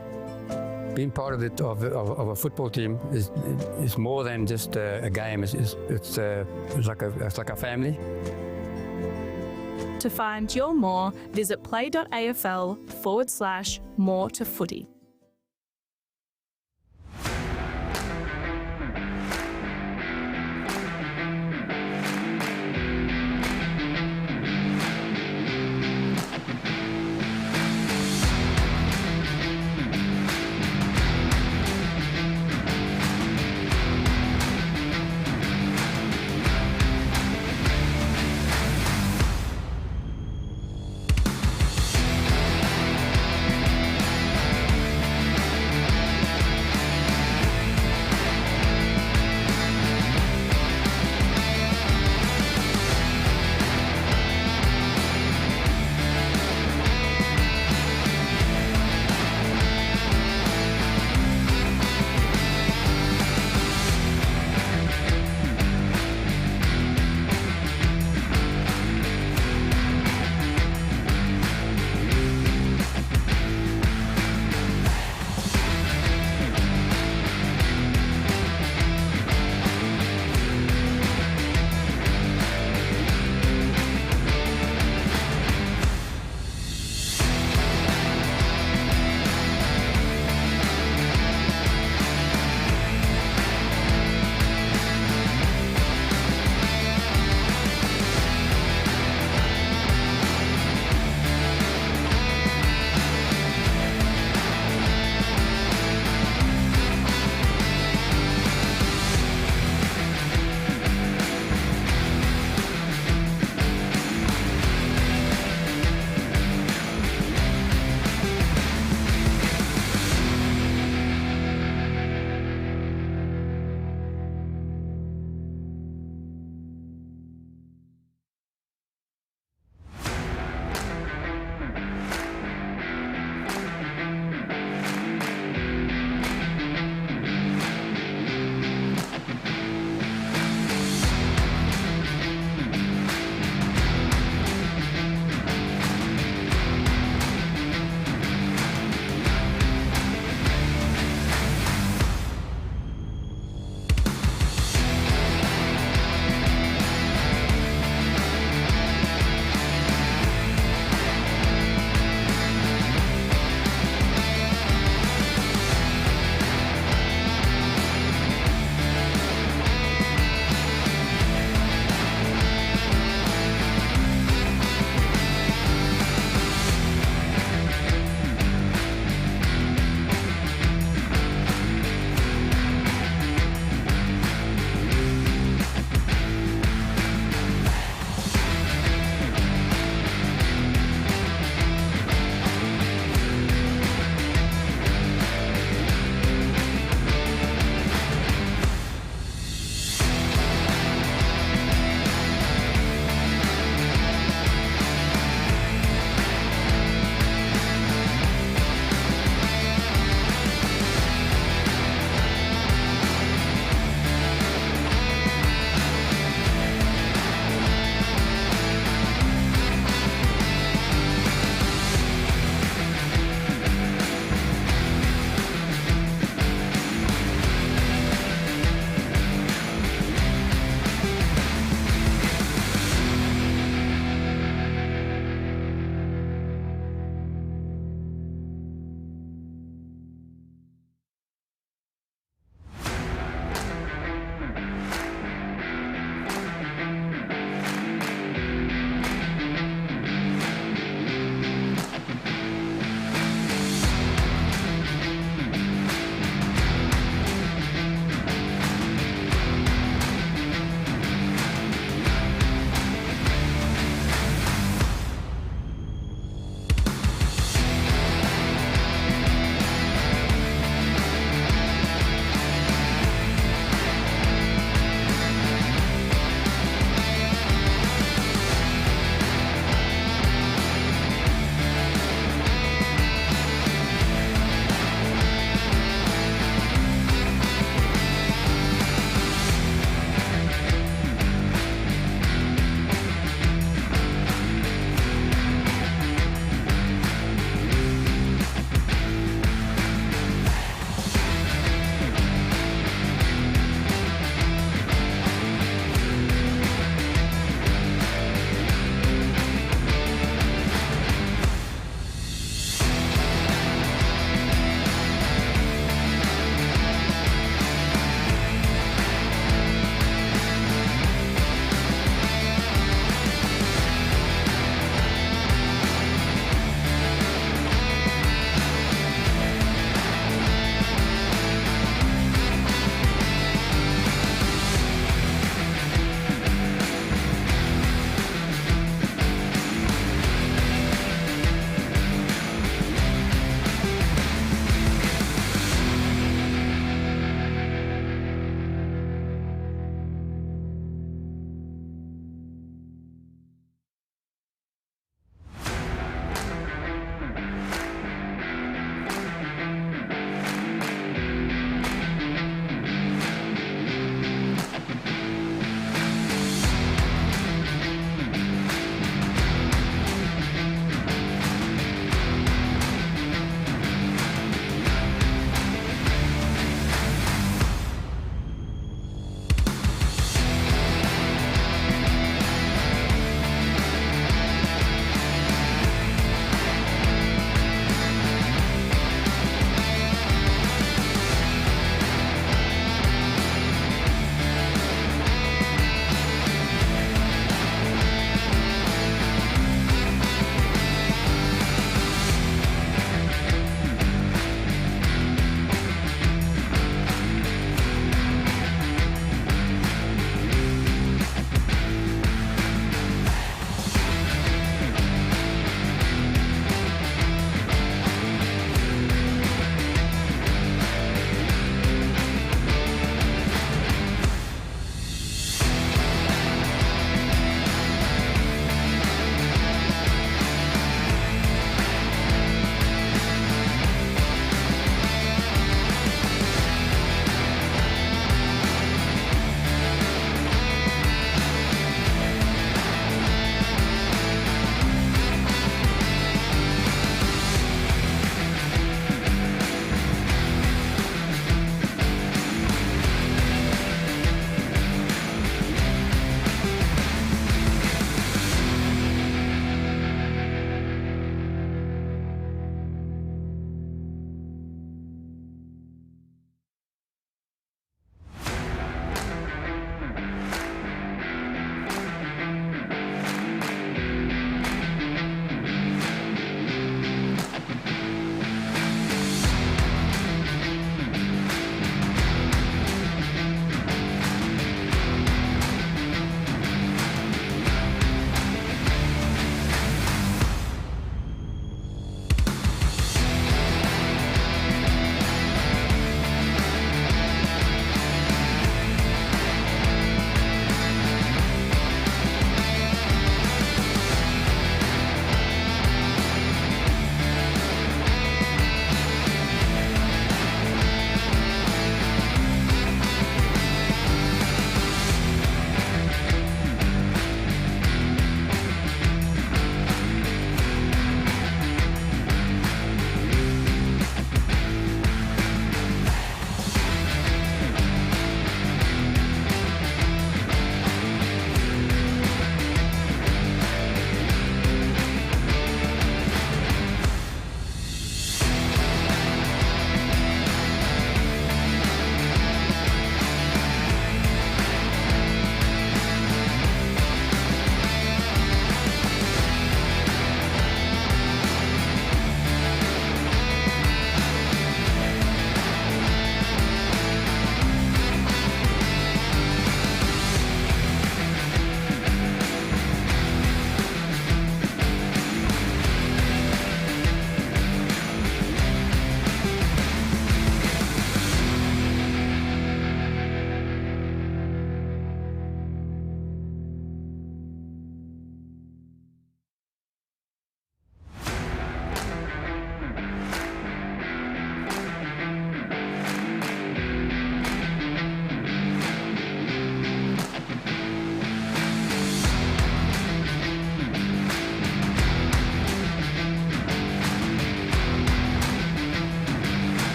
Being part of a football team is more than just a game. It's like a family. To find your more, visit play.afl/more to footy.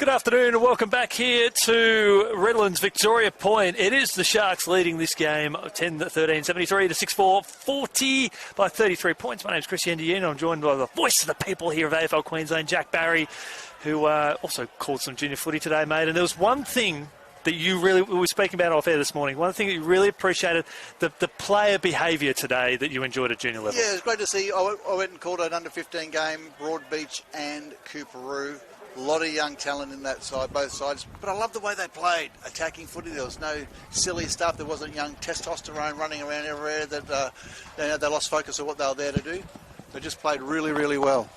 Good afternoon and welcome back here to Redlands-Victoria Point. It is the Sharks leading this game 10-13, 73 to 6-4, 40 by 33 points. My name's Chris Yendian and I'm joined by the voice of the people here of AFL Queensland, Jack Barry, who also called some junior footy today, mate. And there was one thing that we were speaking about off air this morning, one thing that you really appreciated, the player behaviour today that you enjoyed at junior level. Yeah, it was great to see. I went and called an under-15 game, Broadbeach and Cooperoo. A lot of young talent in that side, both sides. But I love the way they played, attacking footy. There was no silly stuff. There wasn't young testosterone running around everywhere that they lost focus of what they were there to do. They just played really, really well.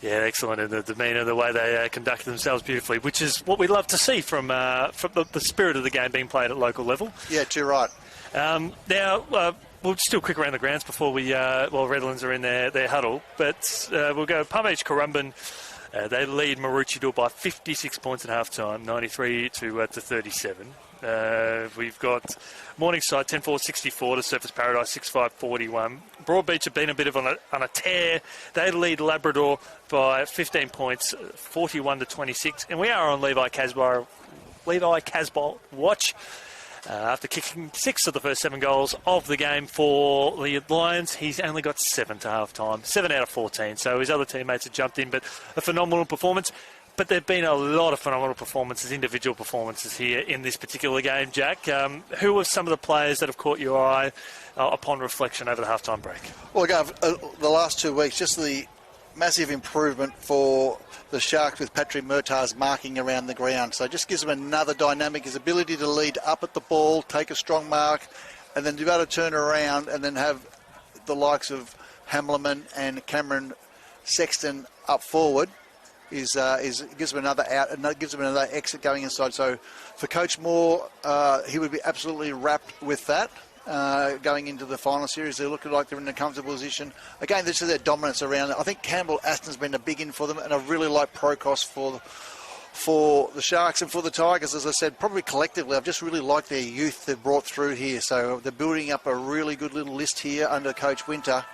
Yeah, excellent. And the demeanour, the way they conducted themselves beautifully, which is what we love to see from the spirit of the game being played at local level. Yeah, too right. Now, we'll just do a quick around the grounds before while Redlands are in their huddle. But we'll go Palm-Beach, Currumbin. They lead Maroochydore by 56 points at half-time, 93 to 37. We've got Morningside 10-4-64 to Surfers Paradise 6-5-41. Broadbeach have been a bit of on a tear. They lead Labrador by 15 points, 41 to 26. And we are on Levi Casbolt watch. After kicking 6 of the first 7 goals of the game for the Lions, he's only got 7 to half-time, 7 out of 14. So his other teammates have jumped in, but a phenomenal performance. But there have been a lot of phenomenal performances, individual performances here in this particular game, Jack. Who are some of the players that have caught your eye upon reflection over the half-time break? Well, again, the last 2 weeks, just the massive improvement for the Sharks with Patrick Murtaugh's marking around the ground. So it just gives him another dynamic, his ability to lead up at the ball, take a strong mark, and then to be able to turn around and then have the likes of Hamleman and Cameron Sexton up forward gives him another out and gives him another exit going inside. So for Coach Moore, he would be absolutely wrapped with that. Going into the final series, they look like they're in a comfortable position. Again, this is their dominance around it. I think Campbell Aston's been a big in for them, and I really like Procos for the Sharks and for the Tigers. As I said, probably collectively, I've just really liked their youth they've brought through here. So they're building up a really good little list here under Coach Winter.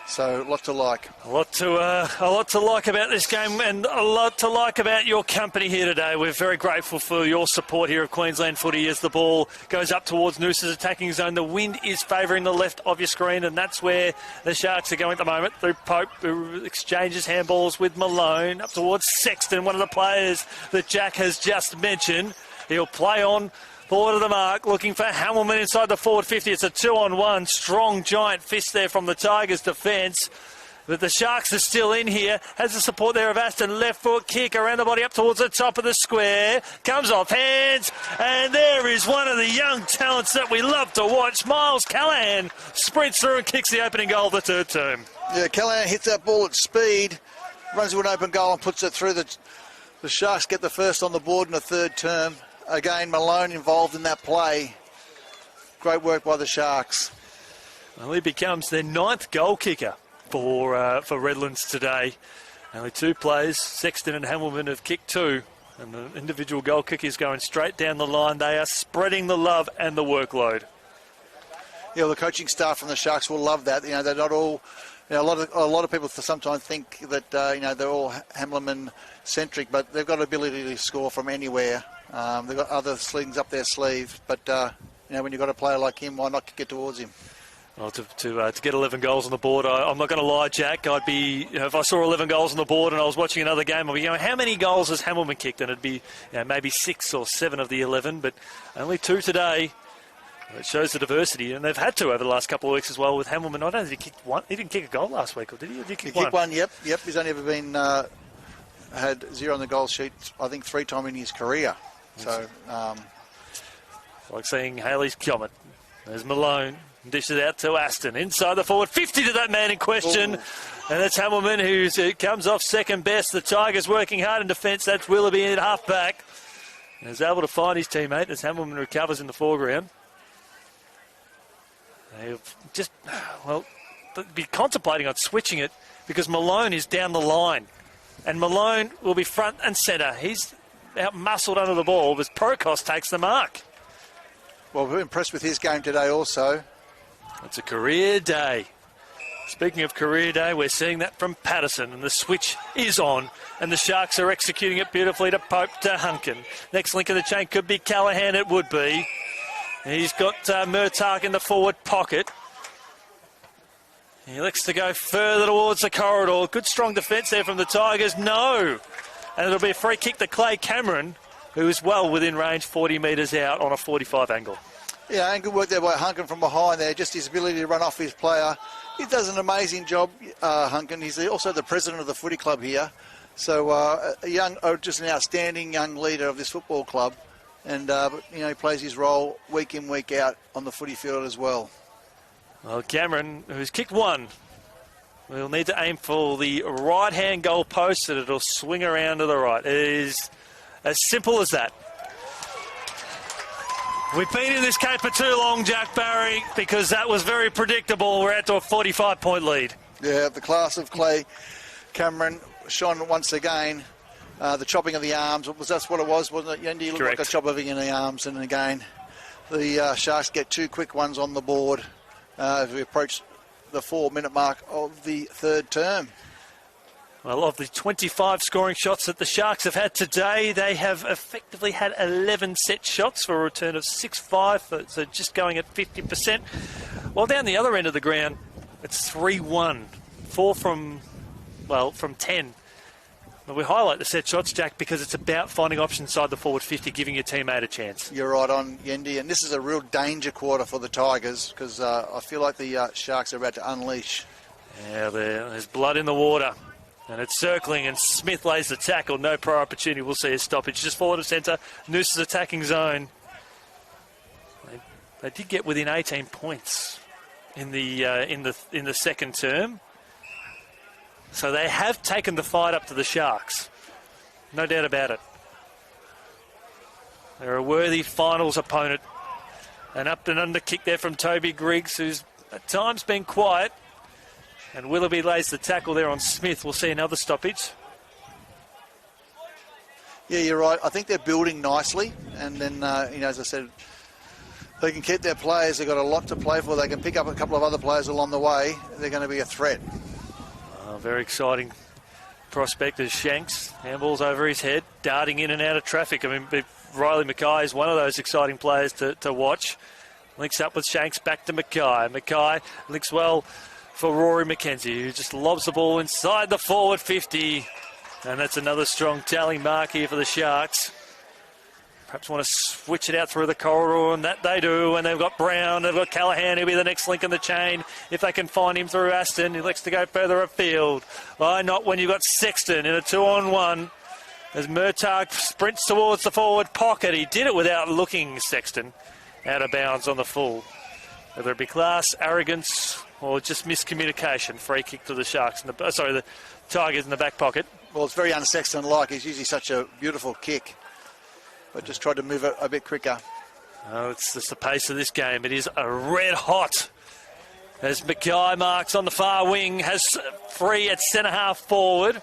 So, a lot to like. A lot to like about this game and a lot to like about your company here today. We're very grateful for your support here of Queensland Footy as the ball goes up towards Noosa's attacking zone. The wind is favouring the left of your screen, and that's where the Sharks are going at the moment. Through Pope, who exchanges handballs with Malone up towards Sexton, one of the players that Jack has just mentioned. He'll play on forward of the mark, looking for Hamilman inside the forward 50. It's a 2-on-1. Strong giant fist there from the Tigers' defence. But the Sharks are still in here. Has the support there of Aston. Left foot kick around the body up towards the top of the square. Comes off hands. And there is one of the young talents that we love to watch. Miles Callahan sprints through and kicks the opening goal of the third term. Yeah, Callahan hits that ball at speed, runs to an open goal and puts it through. The Sharks get the first on the board in the third term. Again, Malone involved in that play. Great work by the Sharks. Well, he becomes their 9th goal kicker for Redlands today. Only 2 players, Sexton and Hamilton, have kicked 2. And the individual goal kick is going straight down the line. They are spreading the love and the workload. Yeah, well, the coaching staff from the Sharks will love that. You know, they're not all... You know, a lot of people sometimes think that, they're all Hamilton-centric, but they've got the ability to score from anywhere. They've got other slings up their sleeve, but when you've got a player like him, why not get towards him? Well, to get 11 goals on the board, I'm not going to lie, Jack. I'd be, if I saw 11 goals on the board and I was watching another game, I'd be going, how many goals has Hamilton kicked? And it'd be maybe 6 or 7 of the 11, but only 2 today. It shows the diversity, and they've had to over the last couple of weeks as well with Hamilton. I don't think he kicked one. He didn't kick a goal last week, or did he? Or did he kick one? Kicked one, yep. He's only ever been had 0 on the goal sheet, I think, 3 times in his career. So, like seeing Haley's comment. There's Malone. Dishes out to Aston. Inside the forward. 50 to that man in question. Ooh. And that's Hamilton, who comes off second best. The Tigers working hard in defence. That's Willoughby at half back. And is able to find his teammate as Hamilton recovers in the foreground. They've just, be contemplating on switching it because Malone is down the line. And Malone will be front and centre. He's out-muscled under the ball, but Procos takes the mark. Well, we're impressed with his game today also. It's a career day. Speaking of career day, we're seeing that from Patterson, and the switch is on, and the Sharks are executing it beautifully to Pope to Hunkin. Next link in the chain could be Callaghan, it would be. He's got Murtagh in the forward pocket. He elects to go further towards the corridor. Good strong defence there from the Tigers. No! And it'll be a free kick to Clay Cameron, who is well within range, 40 metres out on a 45 angle. Yeah, and good work there by Hunkin from behind there. Just his ability to run off his player. He does an amazing job, Hunkin. He's also the president of the footy club here. So just an outstanding young leader of this football club. And, he plays his role week in, week out on the footy field as well. Well, Cameron, who's kicked one, will need to aim for the right-hand goal post and it'll swing around to the right. It is as simple as that. We've been in this game for too long, Jack Barry, because that was very predictable. We're out to a 45-point lead. Yeah, the class of Clay Cameron shone once again. The chopping of the arms, that's what it was, wasn't it, Yendi? It looked like a chopping in the arms, and again, the Sharks get two quick ones on the board as we approach the 4-minute mark of the third term. Well, of the 25 scoring shots that the Sharks have had today, they have effectively had 11 set shots for a return of 6-5, so just going at 50%. While down the other end of the ground, it's 3-1, 4 from 10. But we highlight the set shots, Jack, because it's about finding options inside the forward 50, giving your teammate a chance. You're right on, Yendi, and this is a real danger quarter for the Tigers because I feel like the Sharks are about to unleash. Yeah, there's blood in the water, and it's circling, and Smith lays the tackle. No prior opportunity. We'll see a stoppage. Just forward of centre. Noosa's attacking zone. They did get within 18 points in the second term. So they have taken the fight up to the Sharks. No doubt about it. They're a worthy finals opponent. An up and under kick there from Toby Griggs, who's at times been quiet. And Willoughby lays the tackle there on Smith. We'll see another stoppage. Yeah, you're right. I think they're building nicely. And then, as I said, they can keep their players. They've got a lot to play for. They can pick up a couple of other players along the way. They're going to be a threat. Very exciting prospect as Shanks. Handball's over his head, darting in and out of traffic. I mean, Riley Mackay is one of those exciting players to watch. Links up with Shanks, back to Mackay. Mackay links well for Rory McKenzie, who just lobs the ball inside the forward 50. And that's another strong tally mark here for the Sharks. Perhaps want to switch it out through the corridor, and that they do. And they've got Brown, they've got Callaghan, who'll be the next link in the chain. If they can find him through Aston, he likes to go further afield. Why not when you've got Sexton in a 2-on-1? As Murtagh sprints towards the forward pocket. He did it without looking, Sexton, out of bounds on the full. Whether it be class, arrogance, or just miscommunication. Free kick to the Sharks, the Tigers in the back pocket. Well, it's very un-Sexton-like. He's usually such a beautiful kick, but just tried to move it a bit quicker. Oh, it's just the pace of this game. It is a red hot. As Mackay marks on the far wing, has free at centre-half forward.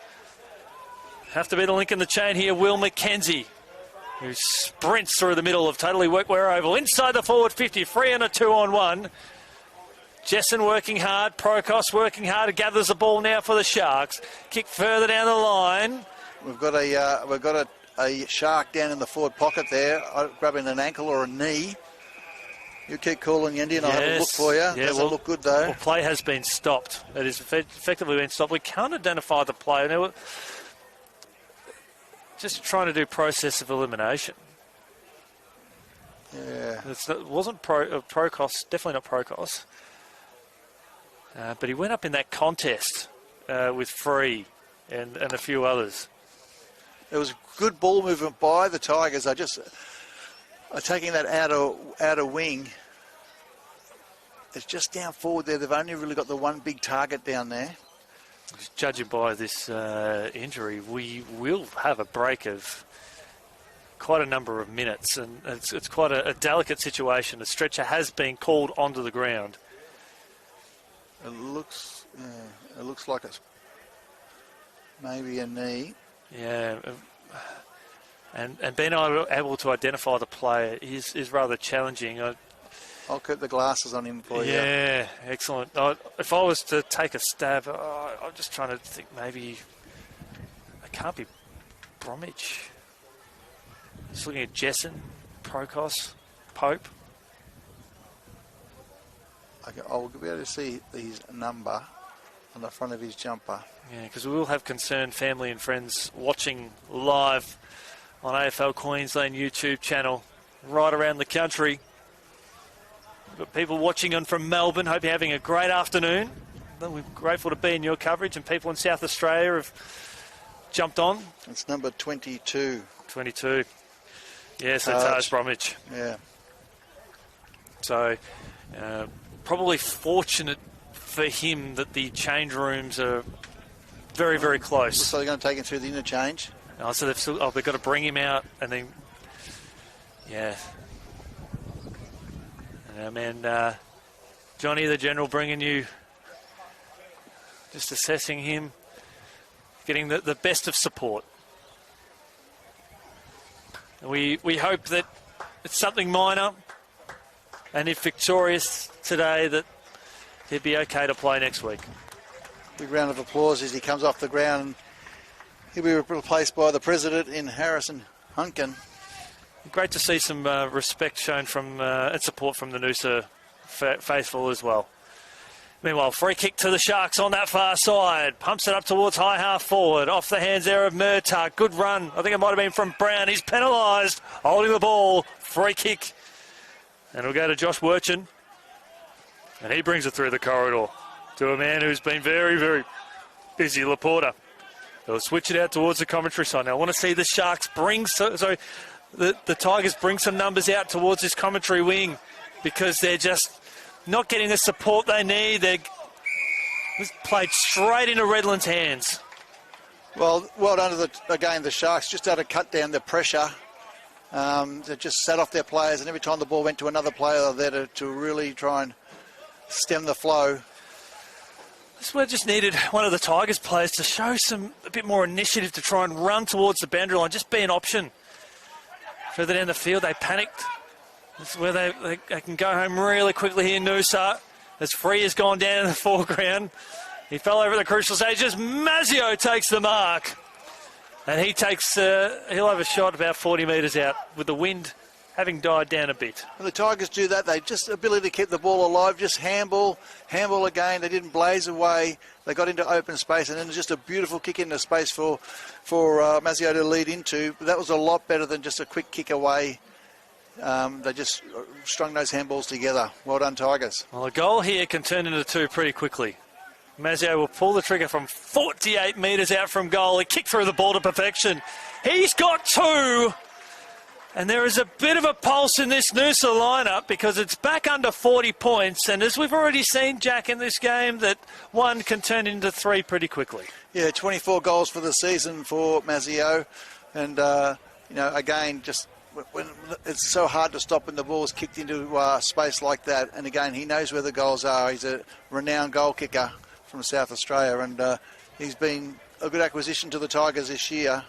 Have to be the link in the chain here, Will McKenzie, who sprints through the middle of Totally Workwear Oval. Inside the forward 50, free and a 2-on-1. Jessen working hard, Prokos working hard, gathers the ball now for the Sharks. Kick further down the line. We've got a Shark down in the forward pocket there, grabbing an ankle or a knee. You keep calling, Yendi, and I'll have a look for you. Yeah, doesn't look good, though. Well, play has been stopped. It has effectively been stopped. We can't identify the player. Now, just trying to do process of elimination. Yeah. It wasn't Prokos, definitely not Prokos. But he went up in that contest with Free and a few others. There was good ball movement by the Tigers. Are taking that outer wing. It's just down forward there. They've only really got the one big target down there. Judging by this injury, we will have a break of quite a number of minutes, and it's quite a delicate situation. A stretcher has been called onto the ground. It looks like it's maybe a knee. Yeah, and being able to identify the player is rather challenging. I'll keep the glasses on him for you. Yeah, excellent. If I was to take a stab, I'm just trying to think maybe it can't be Bromwich. Just looking at Jessen, Prokos, Pope. I'll be able to see his number on the front of his jumper. Yeah, because we will have concerned family and friends watching live on AFL Queensland YouTube channel right around the country. We've got people watching on from Melbourne. Hope you're having a great afternoon. We're grateful to be in your coverage, and people in South Australia have jumped on. It's number 22. 22. Yeah, so Taj Bromwich. Yeah. So probably fortunate for him that the change rooms are very, very close. So they're going to take him through the interchange. Oh, so they've got to bring him out and then, yeah. And Johnny, the General, bringing you, just assessing him, getting the best of support. We hope that it's something minor, and if victorious today, that he'd be okay to play next week. Big round of applause as he comes off the ground. He'll be replaced by the president in Harrison Hunkin. Great to see some respect shown from and support from the Noosa faithful as well. Meanwhile, free kick to the Sharks on that far side. Pumps it up towards high half forward. Off the hands there of Murtagh. Good run. I think it might have been from Brown. He's penalised. Holding the ball. Free kick. And it'll go to Josh Wirchin. And he brings it through the corridor to a man who's been very, very busy, Laporta. They'll switch it out towards the commentary side. Now, I want to see the Sharks bring... The Tigers bring some numbers out towards this commentary wing because they're just not getting the support they need. They're played straight into Redland's hands. Well done to the Sharks. Just had to cut down the pressure. They just sat off their players, and every time the ball went to another player, they're there to really try and stem the flow. This one just needed one of the Tigers players to show a bit more initiative to try and run towards the boundary line, just be an option. Further down the field, they panicked. This is where they can go home really quickly here, Noosa. As Free has gone down in the foreground. He fell over at the crucial stage as Mazzio takes the mark. And he takes, he'll have a shot about 40 metres out with the wind having died down a bit. When the Tigers do that, they just ability to keep the ball alive, just handball again. They didn't blaze away. They got into open space, and then just a beautiful kick into space for Mazzio to lead into. But that was a lot better than just a quick kick away. They just strung those handballs together. Well done, Tigers. Well, a goal here can turn into two pretty quickly. Mazzio will pull the trigger from 48 metres out from goal. He kicked through the ball to perfection. He's got two. And there is a bit of a pulse in this Noosa lineup because it's back under 40 points. And as we've already seen, Jack, in this game, that one can turn into three pretty quickly. Yeah, 24 goals for the season for Mazzio. And, again, just when it's so hard to stop when the ball's kicked into space like that. And, again, he knows where the goals are. He's a renowned goal kicker from South Australia. And he's been a good acquisition to the Tigers this year.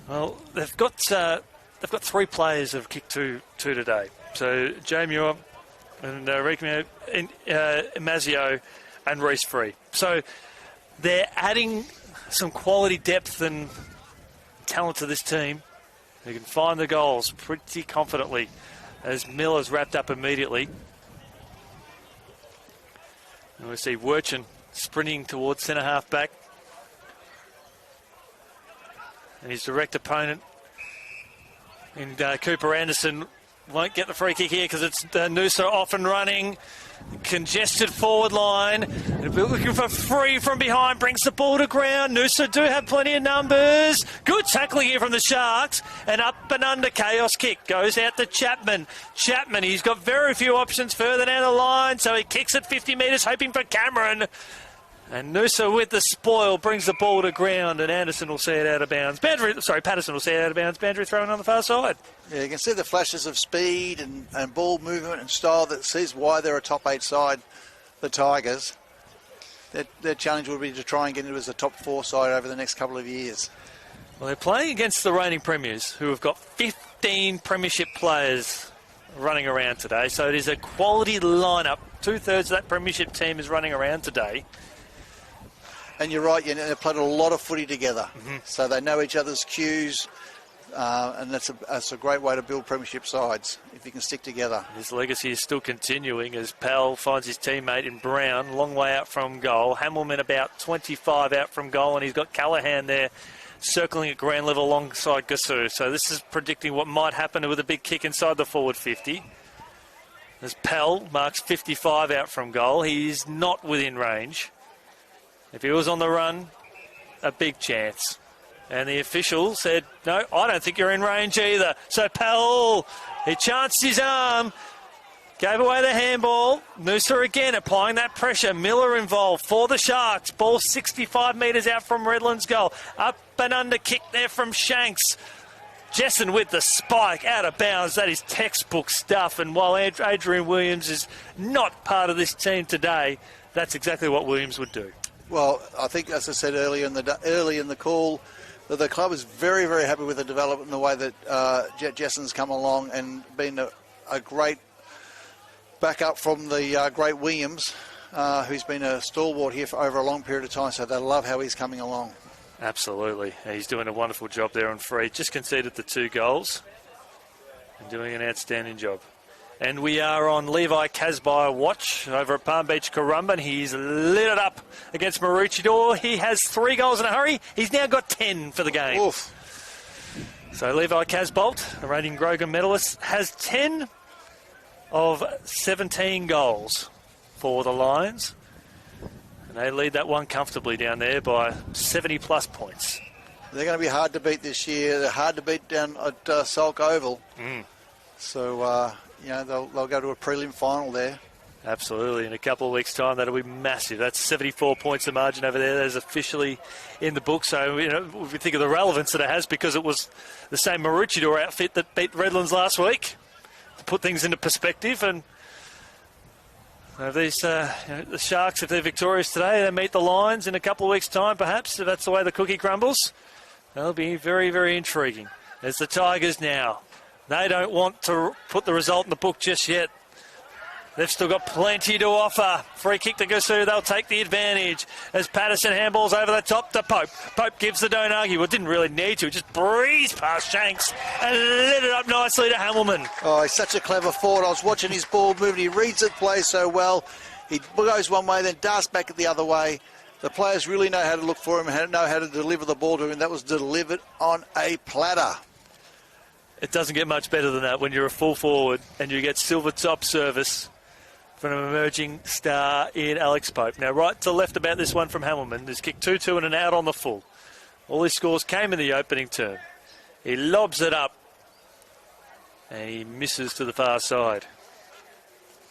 Well, they've got three players who have kicked two today. So Jay Muir and Mazzio and Reece Free. So they're adding some quality depth and talent to this team. They can find the goals pretty confidently as Miller's wrapped up immediately. And we see Wirchin sprinting towards centre half back. And his direct opponent in Cooper Anderson won't get the free kick here because it's Noosa off and running. Congested forward line. Looking for Free from behind. Brings the ball to ground. Noosa do have plenty of numbers. Good tackling here from the Sharks. And up and under chaos kick. Goes out to Chapman. He's got very few options further down the line. So he kicks at 50 metres hoping for Cameron. And Noosa with the spoil brings the ball to ground, and Anderson will see it out of bounds. Patterson will see it out of bounds. Bandry throwing on the far side. Yeah, you can see the flashes of speed and ball movement and style that sees why they're a top 8 side, the Tigers. Their challenge will be to try and get into as a top 4 side over the next couple of years. Well, they're playing against the reigning premiers, who have got 15 premiership players running around today. So it is a quality lineup. 2/3 of that premiership team is running around today. And you're right, they've played a lot of footy together. So they know each other's cues. And that's a great way to build premiership sides, if you can stick together. His legacy is still continuing as Powell finds his teammate in Brown, long way out from goal. Hamilman about 25 out from goal, and he's got Callaghan there circling at ground level alongside Gasu. So this is predicting what might happen with a big kick inside the forward 50. As Pell marks 55 out from goal, he's not within range. If he was on the run, a big chance. And the official said, no, I don't think you're in range either. So Powell, he chanced his arm, gave away the handball. Noosa again applying that pressure. Miller involved for the Sharks. Ball 65 metres out from Redland's goal. Up and under kick there from Shanks. Jessen with the spike out of bounds. That is textbook stuff. And while Adrian Williams is not part of this team today, that's exactly what Williams would do. Well, I think, as I said earlier in the call, that the club is very, very happy with the development and the way that Jessen's come along and been a great backup from the great Williams, who's been a stalwart here for over a long period of time. So they love how he's coming along. Absolutely. He's doing a wonderful job there on free. Just conceded the 2 goals and doing an outstanding job. And we are on Levi Casby watch over at Palm Beach Currumbin. He's lit it up against Maroochydore. He has 3 goals in a hurry. He's now got 10 for the game. Oof. So Levi Casbolt, a reigning Grogan medalist, has 10 of 17 goals for the Lions. And they lead that one comfortably down there by 70-plus points. They're going to be hard to beat this year. They're hard to beat down at Salk Oval. So... they'll go to a prelim final there. Absolutely. In a couple of weeks' time, that'll be massive. That's 74 points of margin over there. That is officially in the book. So, if you think of the relevance that it has, because it was the same Maroochydore outfit that beat Redlands last week, to put things into perspective. And these the Sharks, if they're victorious today, they meet the Lions in a couple of weeks' time, perhaps, if that's the way the cookie crumbles. That'll be very, very intriguing. There's the Tigers now. They don't want to put the result in the book just yet. They've still got plenty to offer. Free kick to Gasu. They'll take the advantage as Patterson handballs over the top to Pope. Pope gives the don't argue. Well, didn't really need to. Just breezed past Shanks and lit it up nicely to Hamilman. Oh, he's such a clever forward. I was watching his ball moving. He reads it play so well. He goes one way, then darts back the other way. The players really know how to look for him and know how to deliver the ball to him. That was delivered on a platter. It doesn't get much better than that when you're a full forward and you get silver top service from an emerging star in Alex Pope. Now, right to left about this one from Hamilman. He's kicked 2-2 and an out on the full. All his scores came in the opening term. He lobs it up and he misses to the far side.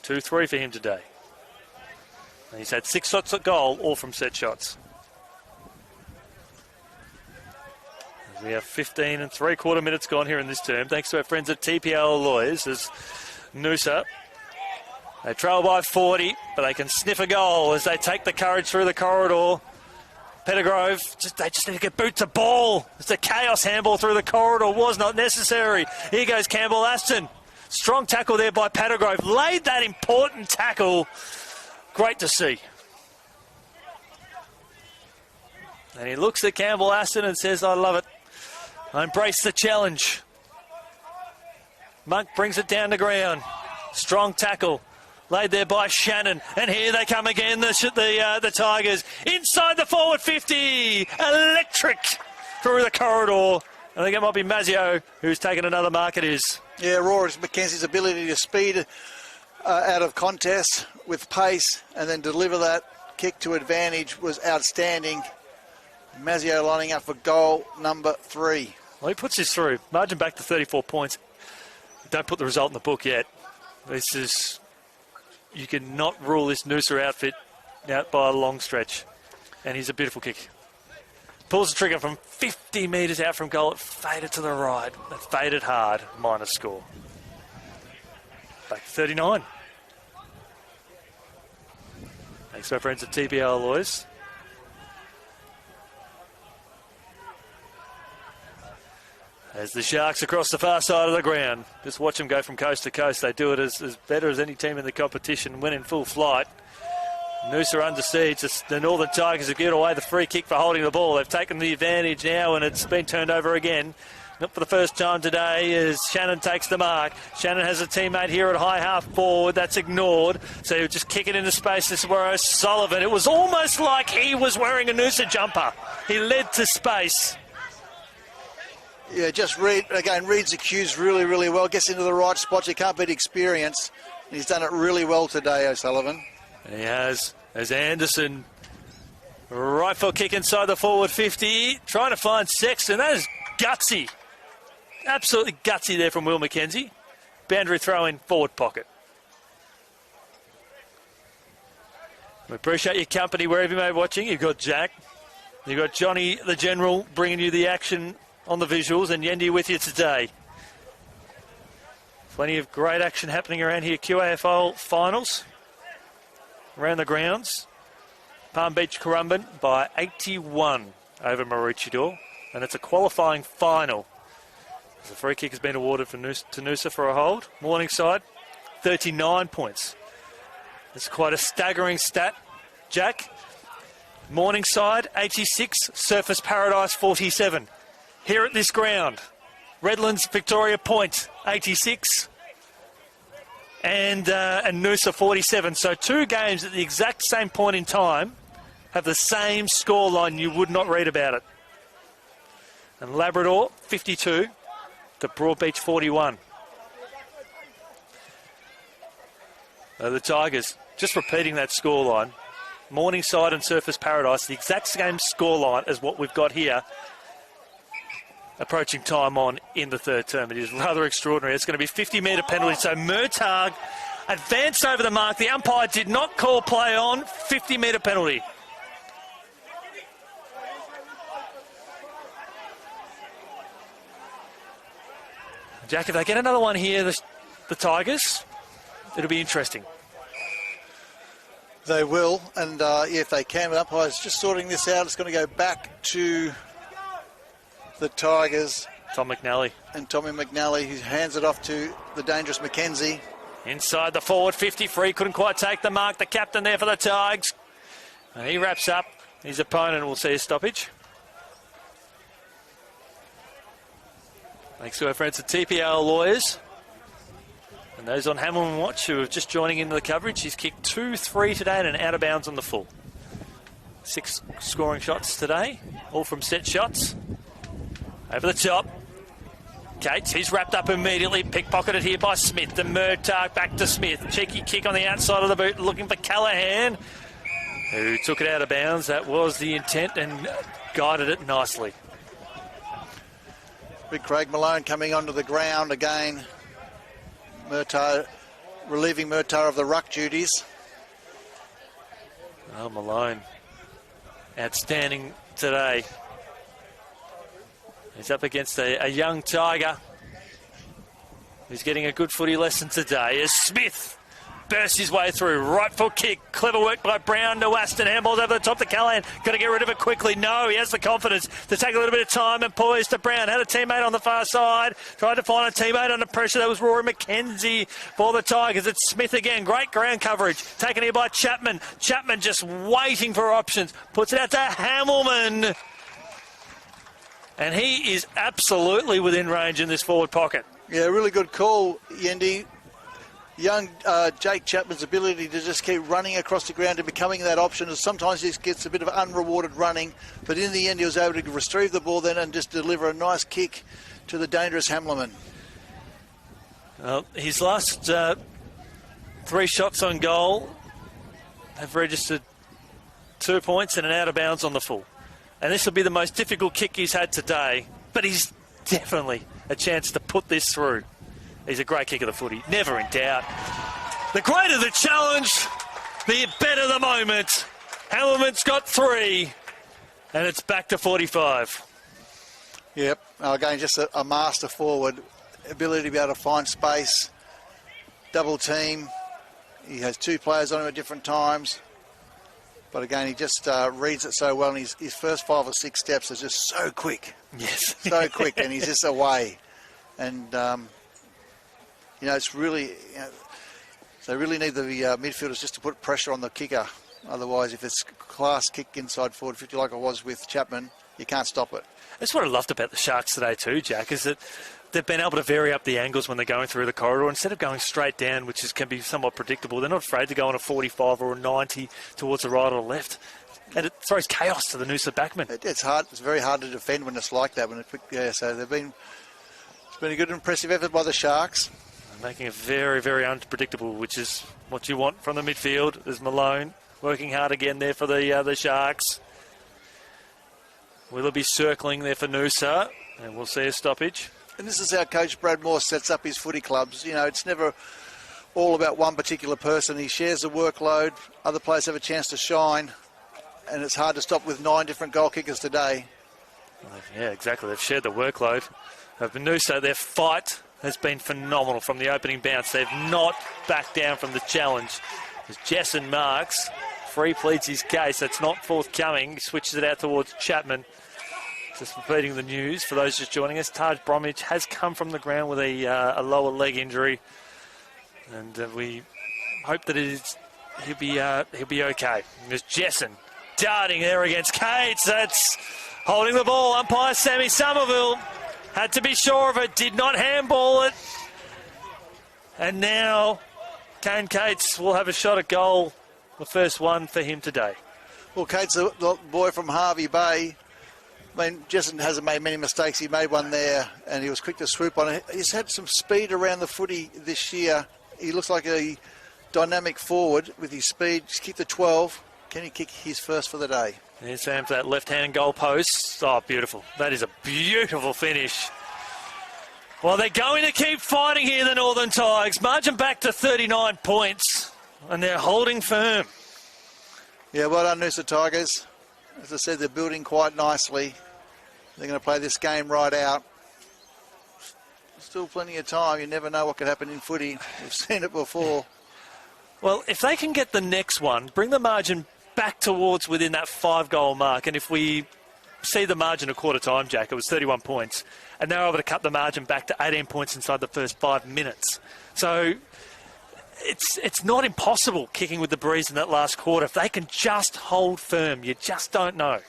2-3 for him today. And he's had 6 shots at goal, all from set shots. We have 15 3/4 minutes gone here in this term, thanks to our friends at TPIL Lawyers, as Noosa, they trail by 40, but they can sniff a goal as they take the courage through the corridor. Pettigrove, they just need to get boot to ball. It's a chaos handball through the corridor, was not necessary. Here goes Campbell Aston. Strong tackle there by Pettigrove. Laid that important tackle. Great to see. And he looks at Campbell Aston and says, I love it. I embrace the challenge. Monk brings it down to ground. Strong tackle. Laid there by Shannon. And here they come again, the Tigers. Inside the forward 50. Electric through the corridor. I think it might be Mazzio who's taken another mark at his. Yeah, Rory Mackenzie's ability to speed out of contest with pace and then deliver that kick to advantage was outstanding. Mazzio lining up for goal number 3. Well, he puts this through. Margin back to 34 points. Don't put the result in the book yet. This is... You cannot rule this Noosa outfit out by a long stretch. And here's a beautiful kick. Pulls the trigger from 50 metres out from goal. It faded to the right. It faded hard. Minus score. Back to 39. Thanks to our friends at TPIL Lawyers. As the Sharks across the far side of the ground. Just watch them go from coast to coast. They do it as better as any team in the competition, win in full flight. Noosa under siege. The Northern Tigers have given away the free kick for holding the ball. They've taken the advantage now, and it's been turned over again. Not for the first time today as Shannon takes the mark. Shannon has a teammate here at high half forward. That's ignored. So he'll just kick it into space. This is where O'Sullivan. It was almost like he was wearing a Noosa jumper. He led to space. Yeah, just reads the cues really, really well. Gets into the right spots. He can't beat experience. He's done it really well today, O'Sullivan. And he has, as Anderson, right foot kick inside the forward 50, trying to find Sexton. That is gutsy. Absolutely gutsy there from Will McKenzie. Boundary throw in forward pocket. We appreciate your company wherever you may be watching. You've got Jack. You've got Johnny, the General, bringing you the action on the visuals, and Yendi with you today. Plenty of great action happening around here. QAFL finals around the grounds. Palm Beach Currumbin by 81 over Maroochydore, and it's a qualifying final. The free kick has been awarded to Noosa for a hold. Morningside, 39 points. It's quite a staggering stat, Jack. Morningside, 86. Surfers Paradise, 47. Here at this ground, Redlands-Victoria point, 86. And Noosa, 47. So two games at the exact same point in time have the same scoreline. You would not read about it. And Labrador, 52. To Broadbeach, 41. The Tigers, just repeating that scoreline. Morningside and Surfers Paradise, the exact same scoreline as what we've got here. Approaching time on in the third term. It is rather extraordinary. It's going to be 50-metre penalty. So Murtagh advanced over the mark. The umpire did not call play on. 50-metre penalty. Jack, if they get another one here, the Tigers, it'll be interesting. They will, and if they can, the umpire's just sorting this out. It's going to go back to the Tigers. Tom McNally. And Tommy McNally, who hands it off to the dangerous McKenzie. Inside the forward 50, Free couldn't quite take the mark. The captain there for the Tigers. And he wraps up his opponent. We'll see a stoppage. Thanks to our friends at TPIL Lawyers. And those on Hamilton Watch who are just joining into the coverage. He's kicked 2-3 today and an out of bounds on the full. 6 scoring shots today, all from set shots. Over the top. Cates, he's wrapped up immediately. Pickpocketed here by Smith. The Murtagh back to Smith. Cheeky kick on the outside of the boot, looking for Callaghan, who took it out of bounds. That was the intent and guided it nicely. Big Craig Malone coming onto the ground again. Murtagh, relieving Murtagh of the ruck duties. Oh, Malone. Outstanding today. He's up against a young Tiger. He's getting a good footy lesson today as Smith bursts his way through. Right foot kick. Clever work by Brown to Aston. Handballs over the top to Callahan. Got to get rid of it quickly. No, he has the confidence to take a little bit of time and poise to Brown. Had a teammate on the far side. Tried to find a teammate under pressure. That was Rory McKenzie for the Tigers. It's Smith again. Great ground coverage. Taken here by Chapman. Chapman just waiting for options. Puts it out to Hamilton. And he is absolutely within range in this forward pocket. Yeah, really good call, Yendi. Young Jake Chapman's ability to just keep running across the ground and becoming that option, as sometimes he gets a bit of unrewarded running, but in the end he was able to retrieve the ball then and just deliver a nice kick to the dangerous Hamilton. His last 3 shots on goal have registered 2 points and an out of bounds on the full. And this will be the most difficult kick he's had today, but he's definitely a chance to put this through. He's a great kick of the footy, never in doubt. The greater the challenge, the better the moment. Hamilton's got 3, and it's back to 45. Yep, again, just a master forward. Ability to be able to find space, double team. He has 2 players on him at different times. But again, he just reads it so well, and his first 5 or 6 steps are just so quick. Yes. So quick, and he's just away. And, it's really, they really need the midfielders just to put pressure on the kicker. Otherwise, if it's class kick inside forward 50 like it was with Chapman, you can't stop it. That's what I loved about the Sharks today too, Jack, is that they've been able to vary up the angles when they're going through the corridor. Instead of going straight down, which can be somewhat predictable, they're not afraid to go on a 45 or a 90 towards the right or the left. And it throws chaos to the Noosa backmen. It's hard. It's very hard to defend when it's like that. So it's been a good, impressive effort by the Sharks. Making it very, very unpredictable, which is what you want from the midfield. There's Malone working hard again there for the Sharks. Willoughby circling there for Noosa, and we'll see a stoppage. And this is how Coach Brad Moore sets up his footy clubs. It's never all about one particular person. He shares the workload. Other players have a chance to shine, and it's hard to stop with 9 different goal kickers today. Yeah, exactly. They've shared the workload. Noosa, their fight has been phenomenal from the opening bounce. They've not backed down from the challenge. As Jessen marks, Free pleads his case. That's not forthcoming. He switches it out towards Chapman. Just repeating the news for those just joining us. Taj Bromwich has come from the ground with a lower leg injury, and we hope that he'll be okay. There's Jessen darting there against Cates. That's holding the ball. Umpire Sammy Somerville had to be sure of it. Did not handball it. And now Kane Cates will have a shot at goal. The first one for him today. Well, Cates, the boy from Harvey Bay. I mean, Jessen hasn't made many mistakes. He made one there, and he was quick to swoop on it. He's had some speed around the footy this year. He looks like a dynamic forward with his speed. Just kick the 12. Can he kick his first for the day? There's Sam for that left-hand goal post. Oh, beautiful. That is a beautiful finish. Well, they're going to keep fighting here, the Northern Tigers. Margin back to 39 points, and they're holding firm. Yeah, well done, Noosa Tigers. As I said, they're building quite nicely. They're going to play this game right out. Still plenty of time. You never know what could happen in footy. We've seen it before. Well, if they can get the next one, bring the margin back towards within that 5-goal mark, and if we see the margin a quarter time, Jack, it was 31 points, and they're able to cut the margin back to 18 points inside the first 5 minutes. So it's not impossible kicking with the breeze in that last quarter. If they can just hold firm, you just don't know.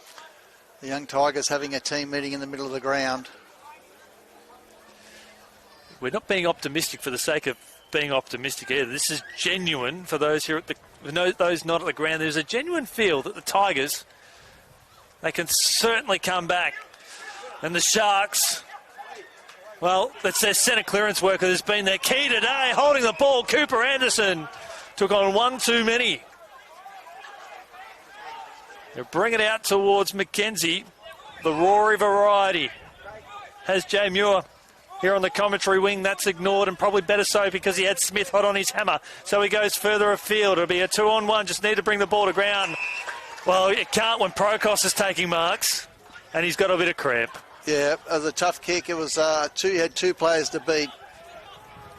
The young Tigers having a team meeting in the middle of the ground. We're not being optimistic for the sake of being optimistic either. This is genuine for those here those not at the ground. There's a genuine feel that the Tigers, they can certainly come back. And the Sharks, well, that's their centre clearance worker that's been their key today, holding the ball. Cooper Anderson took on one too many. They'll bring it out towards McKenzie. The Rory variety has Jay Muir here on the commentary wing. That's ignored, and probably better so because he had Smith hot on his hammer. So he goes further afield. It'll be a 2-on-1. Just need to bring the ball to ground. Well, it can't when Prokos is taking marks, and he's got a bit of cramp. Yeah, it was a tough kick. It was he had 2 players to beat.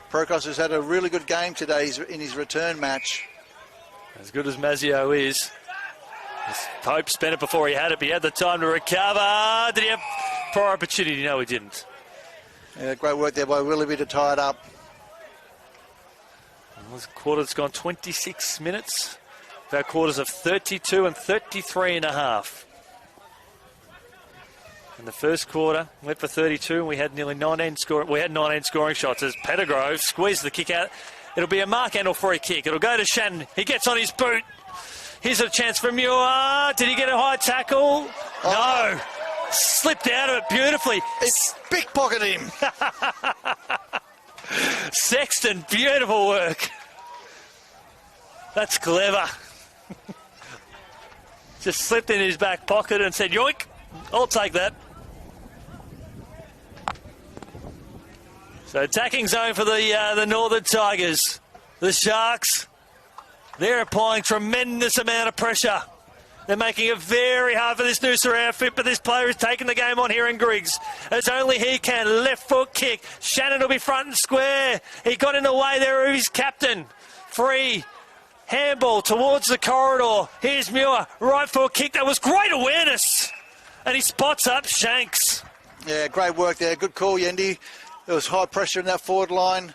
Prokos has had a really good game today in his return match. As good as Mazzio is. Pope spent it before he had it, but he had the time to recover. Did he have prior opportunity? No, he didn't. Yeah, great work there by Willoughby to tie it up. Well, this quarter's gone 26 minutes. Our quarters of 32 and 33 and a half. In the first quarter, went for 32, and we had nearly 19 scoring shots as Pettigrove squeezed the kick out. It'll be a Mark Handel free kick. It'll go to Shannon. He gets on his boot. Here's a chance for Muir. Did he get a high tackle? Oh. No. Slipped out of it beautifully. It's pickpocketed him. Sexton, beautiful work. That's clever. Just slipped in his back pocket and said, yoink, I'll take that. So attacking zone for the Northern Tigers. The Sharks, they're applying tremendous amount of pressure. They're making it very hard for this Noosa outfit, but this player is taking the game on here in Griggs, as only he can. Left foot kick. Shannon will be front and square. He got in the way there of his captain. Free Handball towards the corridor. Here's Muir. Right foot kick. That was great awareness. And he spots up Shanks. Yeah, great work there. Good call, Yendi. There was high pressure in that forward line.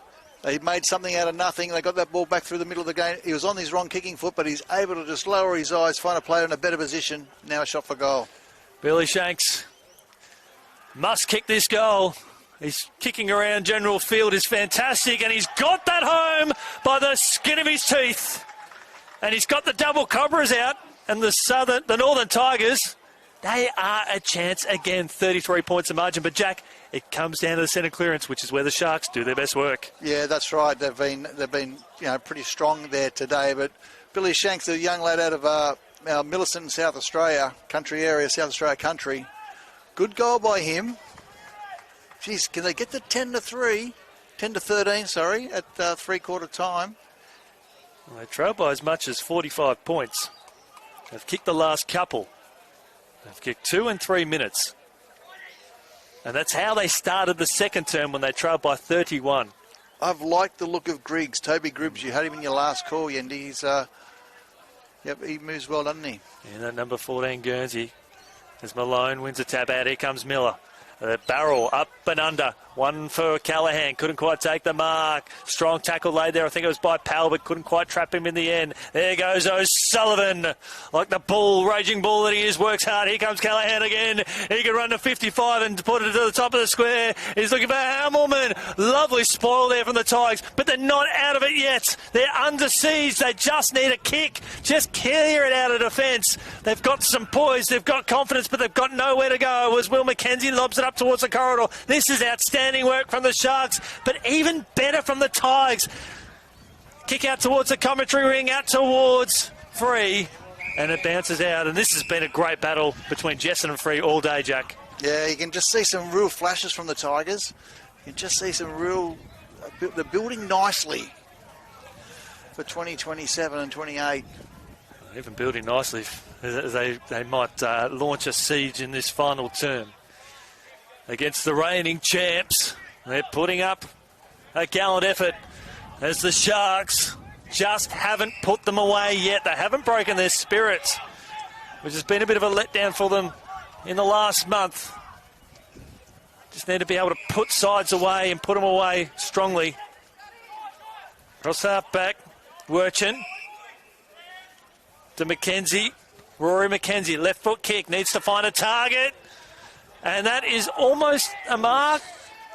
He made something out of nothing. They got that ball back through the middle of the game. He was on his wrong kicking foot, but he's able to just lower his eyes, find a player in a better position. Now a shot for goal. Billy Shanks must kick this goal. He's kicking around general field is fantastic, and he's got that home by the skin of his teeth. And he's got the double Cobras out, and the Northern Tigers, they are a chance again. 33 points of margin, but Jack, it comes down to the centre clearance, which is where the Sharks do their best work. Yeah, that's right. They've been pretty strong there today. But Billy Shanks, a young lad out of our Millicent, South Australia country area, South Australia country. Good goal by him. Geez, can they get to 10-13? At three-quarter time. Well, they trail by as much as 45 points. They've kicked the last couple. They've kicked 2 in 3 minutes. And that's how they started the second term when they trailed by 31. I've liked the look of Griggs. Toby Griggs, you had him in your last call, Yendi. He's, he moves well, doesn't he? And that number 14, Guernsey. As Malone wins a tap out, here comes Miller. The barrel up and under. One for Callahan. Couldn't quite take the mark. Strong tackle laid there. I think it was by Powell, but couldn't quite trap him in the end. There goes O'Sullivan. Like the bull, raging bull that he is, works hard. Here comes Callahan again. He can run to 55 and put it to the top of the square. He's looking for Hamilman. Lovely spoil there from the Tigers, but they're not out of it yet. They're under siege. They just need a kick. Just clear it out of defence. They've got some poise. They've got confidence, but they've got nowhere to go as Will McKenzie lobs it up towards the corridor. This is outstanding work from the Sharks, but even better from the Tigers. Kick out towards the commentary ring, out towards Free, and it bounces out. And this has been a great battle between Jesson and Free all day, Jack. Yeah, you can just see some real flashes from the Tigers. You can just see some real... They're building nicely for 2027 and 28. Even building nicely. They might launch a siege in this final term against the reigning champs. They're putting up a gallant effort as the Sharks just haven't put them away yet. They haven't broken their spirits, which has been a bit of a letdown for them in the last month. Just need to be able to put sides away and put them away strongly. Cross half back, Wirchin to McKenzie. Rory McKenzie, left foot kick, needs to find a target. And that is almost a mark.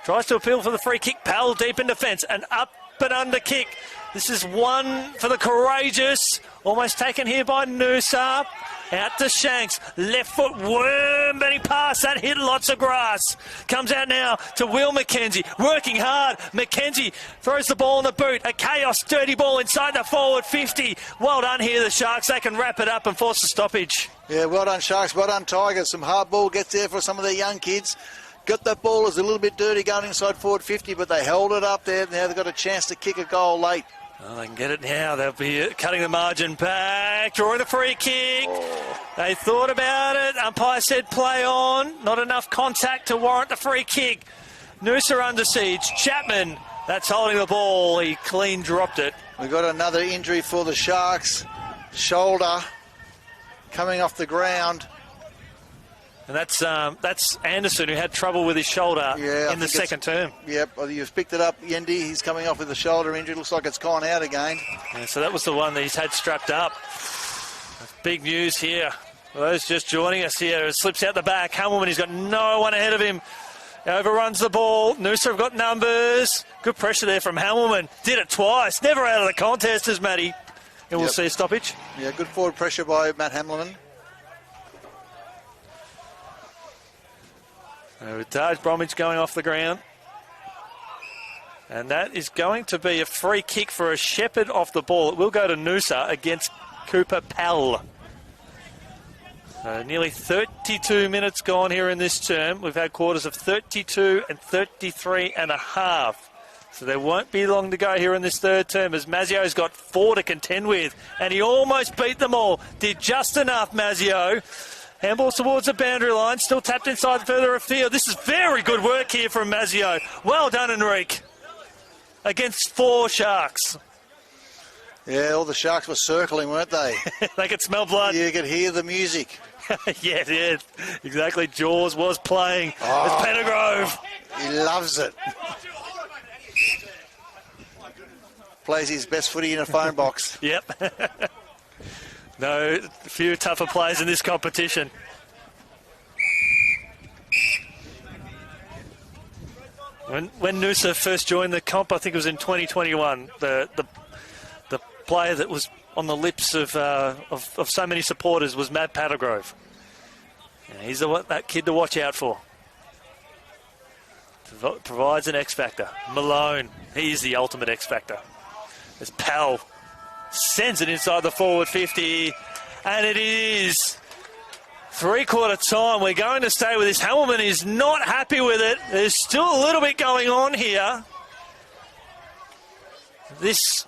Tries to appeal for the free kick. Powell deep in defence. An up and under kick. This is one for the courageous. Almost taken here by Noosa. Out to Shanks. Left foot worm, but he passed. That hit lots of grass. Comes out now to Will McKenzie. Working hard. McKenzie throws the ball in the boot. A chaos, dirty ball inside the forward 50. Well done here, the Sharks. They can wrap it up and force a stoppage. Yeah, well done, Sharks. Well done, Tigers. Some hard ball gets there for some of their young kids. Got that ball as a little bit dirty going inside forward 50, but they held it up there. Now they've got a chance to kick a goal late. Well, they can get it now. They'll be cutting the margin back, drawing the free kick. They thought about it. Umpire said play on. Not enough contact to warrant the free kick. Noosa under siege. Chapman, that's holding the ball. He clean dropped it. We've got another injury for the Sharks. Shoulder coming off the ground. And that's Anderson, who had trouble with his shoulder in the second term. Yep, well, you've picked it up, Yendi. He's coming off with a shoulder injury. Looks like it's gone out again. Yeah, so that was the one that he's had strapped up. That's big news here. For those just joining us here, it slips out the back. Hamilman, he's got no one ahead of him. Overruns the ball. Noosa have got numbers. Good pressure there from Hamilman. Did it twice. Never out of the contest as Matty. And we'll see a stoppage. Yeah, good forward pressure by Matt Hamilman. Taj Bromwich going off the ground. And that is going to be a free kick for a Shepherd off the ball. It will go to Noosa against Cooper Powell. So nearly 32 minutes gone here in this term. We've had quarters of 32 and 33 and a half. So there won't be long to go here in this third term as Mazzio's got 4 to contend with. And he almost beat them all. Did just enough, Mazzio. Handballs towards the boundary line, still tapped inside further afield. This is very good work here from Mazzio. Well done, Enrique. Against 4 Sharks. Yeah, all the sharks were circling, weren't they? They could smell blood. You could hear the music. yeah, exactly. Jaws was playing. It's Pettigrove. He loves it. Plays his best footy in a phone box. Yep. No, a few tougher players in this competition. When Noosa first joined the comp, I think it was in 2021, the player that was on the lips of so many supporters was Matt Pettigrove. And he's that kid to watch out for. Provides an X factor. Malone, he's the ultimate X factor. As Pell sends it inside the forward 50, and it is three-quarter time. We're going to stay with this. Hamilton is not happy with it. There's still a little bit going on here. This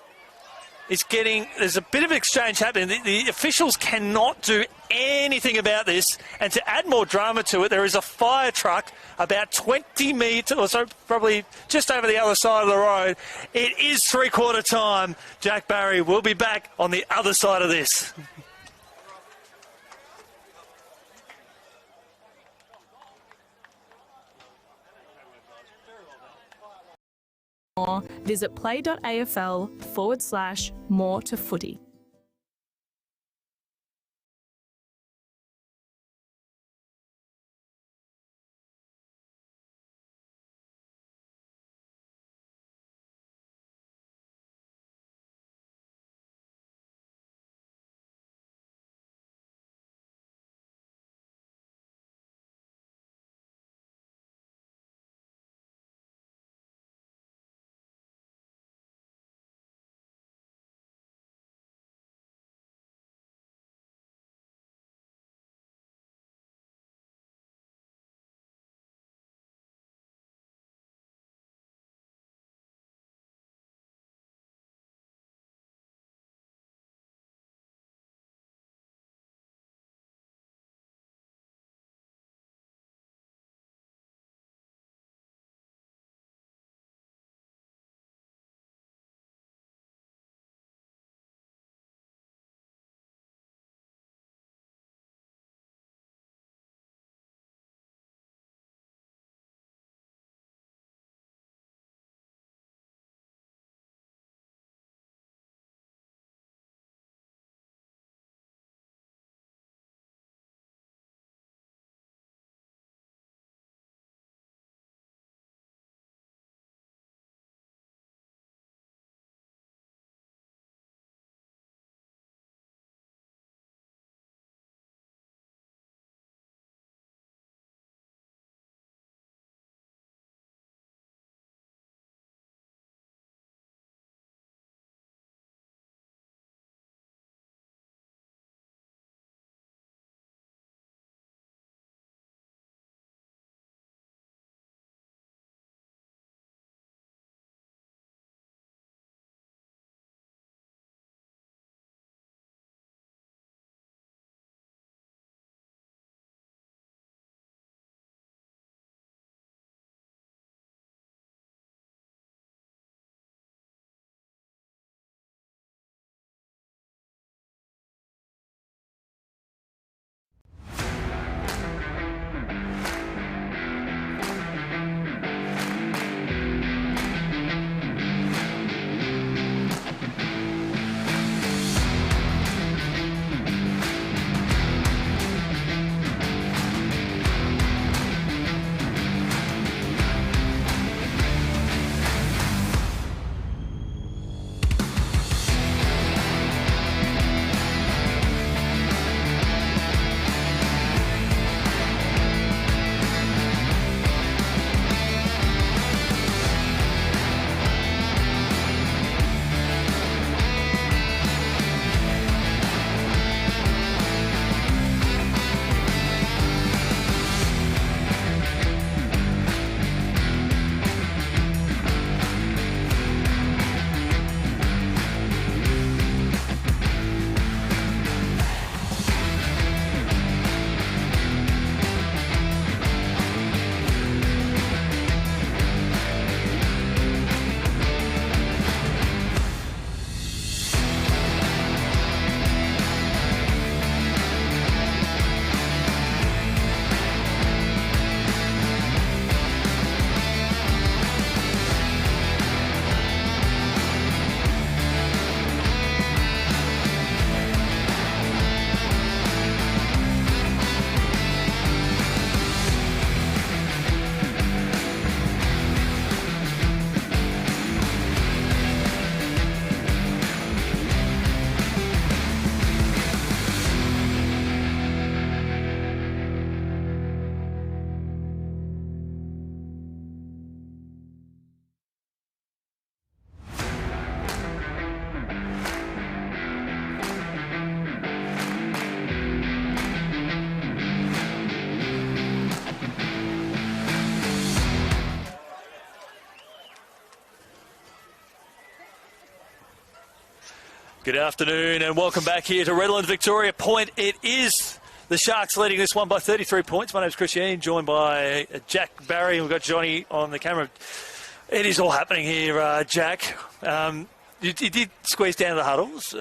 is there's a bit of exchange happening. The officials cannot do anything about this. And to add more drama to it, there is a fire truck about 20 metres, or so probably just over the other side of the road. It is three-quarter time. Jack Barry will be back on the other side of this. Visit play.afl/more to footy. Good afternoon and welcome back here to Redland-Victoria. Point it is. The Sharks leading this one by 33 points. My name's Christian, joined by Jack Barry. We've got Johnny on the camera. It is all happening here, Jack. You did squeeze down the huddles.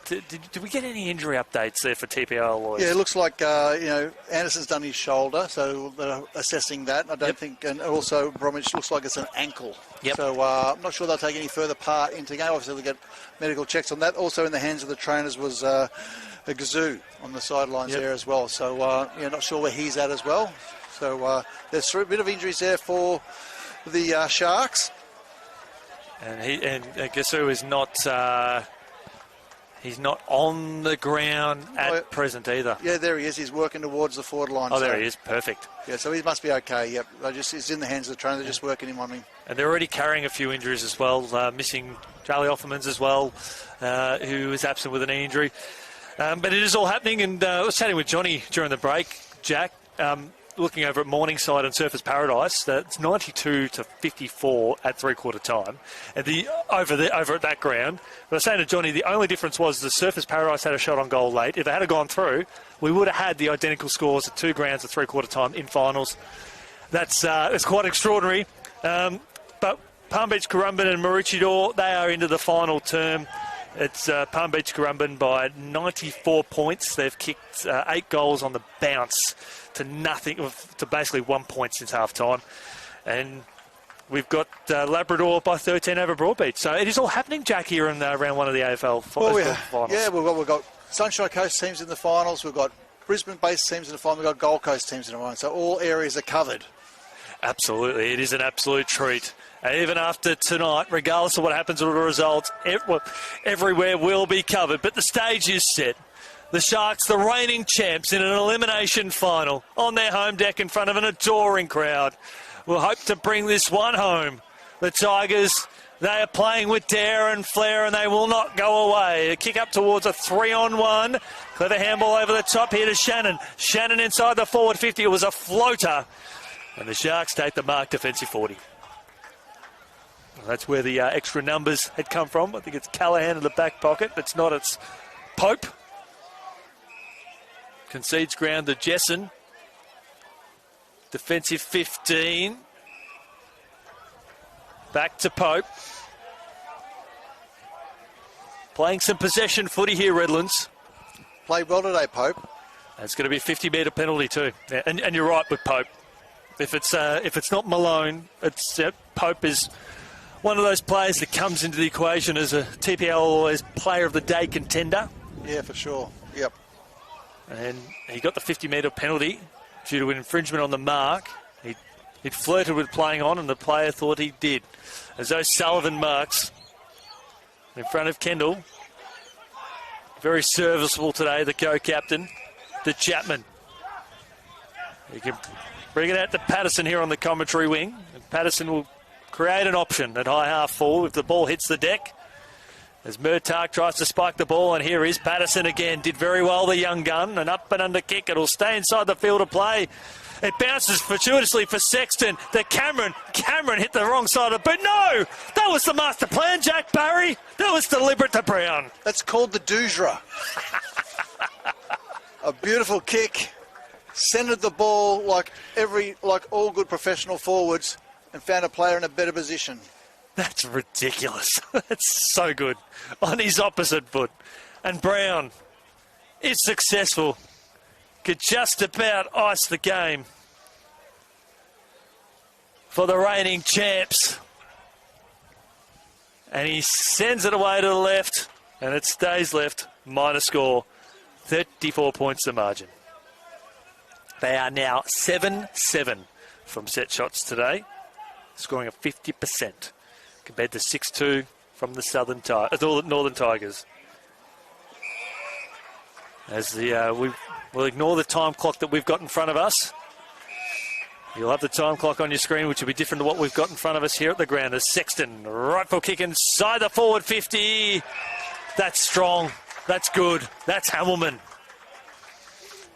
Did we get any injury updates there for TPIL lawyers? Yeah, it looks like, Anderson's done his shoulder, so they're assessing that. I don't think, and also Bromwich looks like it's an ankle. Yep. So I'm not sure they'll take any further part into the game. Obviously, they'll get medical checks on that. Also in the hands of the trainers was a Gazoo on the sidelines there as well. So, not sure where he's at as well. So there's a bit of injuries there for the Sharks. And Gazoo is not... he's not on the ground at present either. Yeah, there he is. He's working towards the forward line. Oh, there he is. Perfect. Yeah, so he must be okay. Yep. He's in the hands of the trainer. They're just working him on him. And they're already carrying a few injuries as well. Missing Charlie Offermans as well, who is absent with an knee injury. But it is all happening. And I was chatting with Johnny during the break, Jack. Looking over at Morningside and Surfers Paradise, that's 92-54 at three-quarter time. And over at that ground, but I was saying to Johnny, the only difference was the Surfers Paradise had a shot on goal late. If it had gone through, we would have had the identical scores at 2 grounds at three-quarter time in finals. That's quite extraordinary. But Palm Beach Currumbin and Maroochydore, they are into the final term. It's Palm Beach Currumbin by 94 points. They've kicked 8 goals on the bounce to nothing, to basically 1 point since half-time. And we've got Labrador by 13 over Broadbeach. So it is all happening, Jack, here in round 1 of the AFL finals. Yeah, we've got Sunshine Coast teams in the finals. We've got Brisbane-based teams in the final. We've got Gold Coast teams in the finals. So all areas are covered. Absolutely. It is an absolute treat. And even after tonight, regardless of what happens with the results, everywhere will be covered. But the stage is set. The Sharks, the reigning champs in an elimination final on their home deck in front of an adoring crowd, will hope to bring this one home. The Tigers, they are playing with dare and flair and they will not go away. A kick up towards a 3-on-1. Clever handball over the top here to Shannon. Shannon inside the forward 50. It was a floater. And the Sharks take the mark defensive 40. Well, that's where the extra numbers had come from. I think it's Callahan in the back pocket. It's not, it's Pope. Concedes ground to Jessen. Defensive 15. Back to Pope. Playing some possession footy here, Redlands. Played well today, Pope. It's going to be a 50-metre penalty too. Yeah, and you're right with Pope. If it's not Malone, it's Pope is one of those players that comes into the equation as a TPIL as Player of the Day contender. Yeah, for sure. Yep. And he got the 50-metre penalty due to an infringement on the mark. He'd flirted with playing on, and the player thought he did. As those Sullivan marks in front of Kendall. Very serviceable today, the co-captain, to Chapman. He can bring it out to Patterson here on the commentary wing. And Patterson will create an option at high half forward if the ball hits the deck. As Murtagh tries to spike the ball, and here is Patterson again. Did very well, the young gun. An up and under kick. It'll stay inside the field of play. It bounces fortuitously for Sexton. To Cameron. Cameron hit the wrong side of the boot. No! That was the master plan, Jack Barry. That was deliberate to Brown. That's called the Doujra. A beautiful kick. Centered the ball like all good professional forwards and found a player in a better position. That's ridiculous. That's so good. On his opposite foot. And Brown is successful. Could just about ice the game for the reigning champs. And he sends it away to the left, and it stays left. Minor score. 34 points the margin. They are now 7-7 from set shots today, scoring at 50%. Compared to 6-2 from the Northern Tigers. As we'll ignore the time clock that we've got in front of us. You'll have the time clock on your screen, which will be different to what we've got in front of us here at the ground. As Sexton, right foot kick inside the forward 50. That's strong. That's good. That's Hamilman.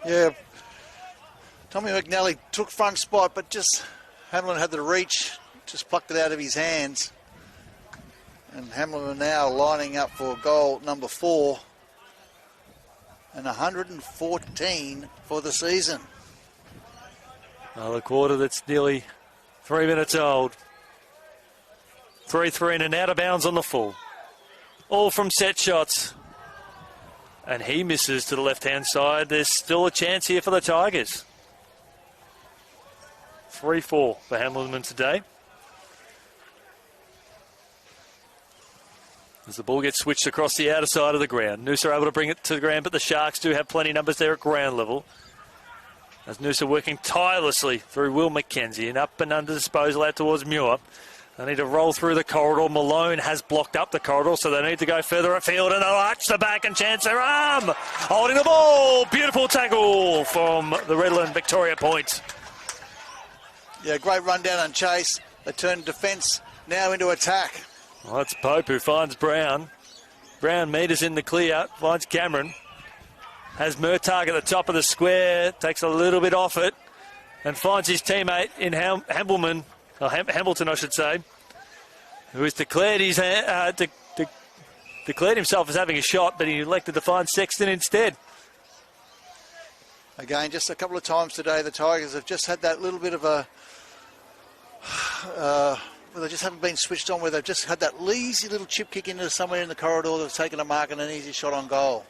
Yeah. Tommy McNally took front spot, but just Hamilton had the reach, just plucked it out of his hands. And Hamilton now lining up for goal number 4. And 114 for the season. Another quarter that's nearly 3 minutes old. 3-3 and out of bounds on the full. All from set shots. And he misses to the left-hand side. There's still a chance here for the Tigers. 3-4 for Hamilton today. As the ball gets switched across the outer side of the ground. Noosa are able to bring it to the ground, but the Sharks do have plenty of numbers there at ground level. As Noosa working tirelessly through Will McKenzie and up and under disposal out towards Muir. They need to roll through the corridor. Malone has blocked up the corridor, so they need to go further afield, and they'll arch the back and chance their arm. Holding the ball. Beautiful tackle from the Redland-Victoria point. Yeah, great run down and chase. They turn defence now into attack. Well, that's Pope who finds Brown. Brown meters in the clear, finds Cameron. Has Murtagh at the top of the square, takes a little bit off it, and finds his teammate in Hamilton, I should say, who has declared declared himself as having a shot, but he elected to find Sexton instead. Again, just a couple of times today, the Tigers have just had that little bit of a... they just haven't been switched on, where they've just had that easy little chip kick into somewhere in the corridor that's taken a mark and an easy shot on goal.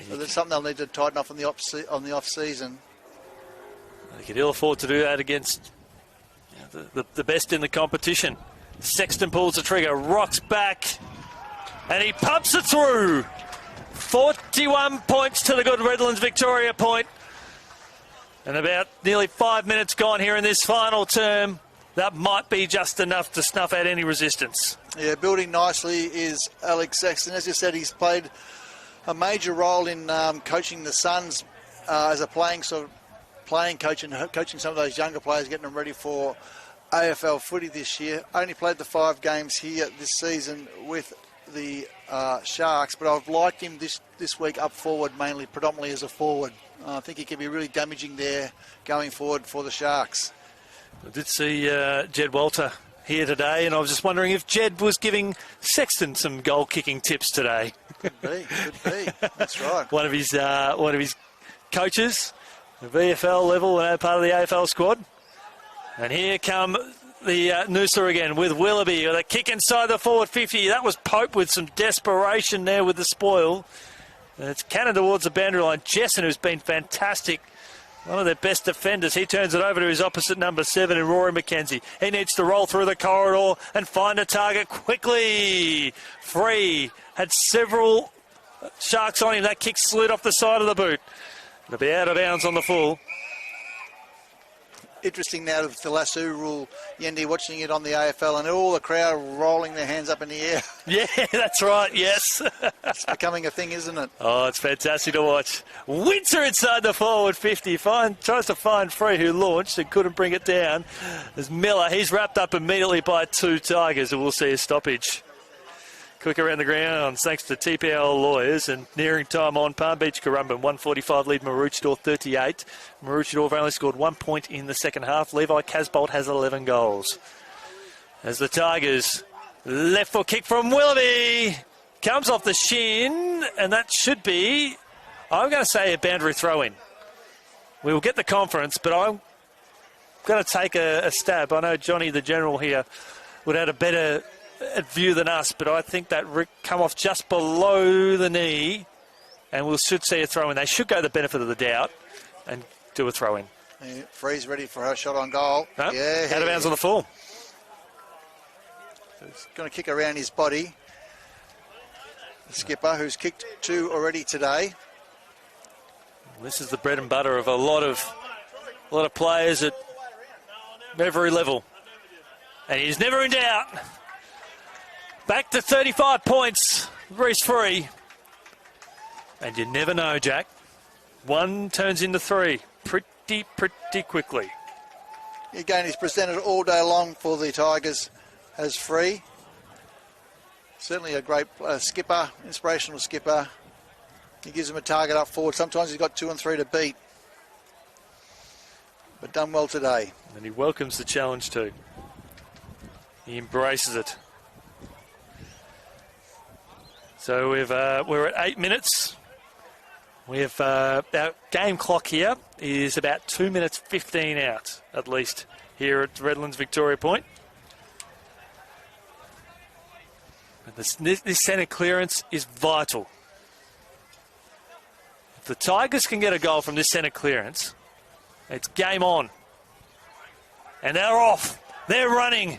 So that's something they'll need to tighten up on the off season. They could ill afford to do that against the best in the competition. Sexton pulls the trigger, rocks back, and he pumps it through. 41 points to the good Redlands-Victoria point. And about nearly 5 minutes gone here in this final term. That might be just enough to snuff out any resistance. Yeah, building nicely is Alex Sexton. As you said, he's played a major role in coaching the Suns as a playing coach and coaching some of those younger players, getting them ready for AFL footy this year. Only played the 5 games here this season with the Sharks, but I've liked him this week up forward, predominantly as a forward. I think he can be really damaging there going forward for the Sharks. I did see Jed Walter here today, and I was just wondering if Jed was giving Sexton some goal-kicking tips today. Could be. That's right. One of his coaches, the VFL level, part of the AFL squad. And here come the Noosa again with Willoughby with a kick inside the forward 50. That was Pope with some desperation there with the spoil. And it's cannon towards the boundary line. Jessen, who's been fantastic. One of their best defenders. He turns it over to his opposite number 7 in Rory McKenzie. He needs to roll through the corridor and find a target quickly. Free. Had several Sharks on him. That kick slid off the side of the boot. It'll be out of bounds on the full. Interesting now with the lasso rule, Yendi, watching it on the AFL and all the crowd rolling their hands up in the air. Yeah, that's right, yes. It's becoming a thing, isn't it? Oh, it's fantastic to watch. Winter inside the forward 50. Tries to find Free, who launched and couldn't bring it down. There's Miller. He's wrapped up immediately by 2 Tigers, and we'll see a stoppage. Quick around the ground, thanks to TPIL lawyers, and nearing time on Palm Beach, Currumbin, 145 lead Maroochydore 38. Maroochydore have only scored 1 point in the second half. Levi Casbolt has 11 goals. As the Tigers, left foot kick from Willoughby, comes off the shin, and that should be, I'm going to say, a boundary throw-in. We will get the conference, but I'm going to take a stab. I know Johnny, the general here, would have had a better view than us, but I think that come off just below the knee, and we should see a throw-in. They should go the benefit of the doubt and do a throw-in. Yeah, Free's ready for her shot on goal. No, yeah, out of bounds on the full. So he's going to kick around his body. The skipper, who's kicked 2 already today. This is the bread and butter of a lot of players at every level, and he's never in doubt. Back to 35 points, Reece Free. And you never know, Jack. 1 turns into 3 pretty quickly. Again, he's presented all day long for the Tigers as Free. Certainly a great skipper, inspirational skipper. He gives them a target up forward. Sometimes he's got 2 and 3 to beat. But done well today. And he welcomes the challenge too. He embraces it. So we're at 8 minutes. We've our game clock here is about 2 minutes 15 out, at least, here at Redlands-Victoria Point. And this centre clearance is vital. If the Tigers can get a goal from this centre clearance, it's game on. And they're off. They're running.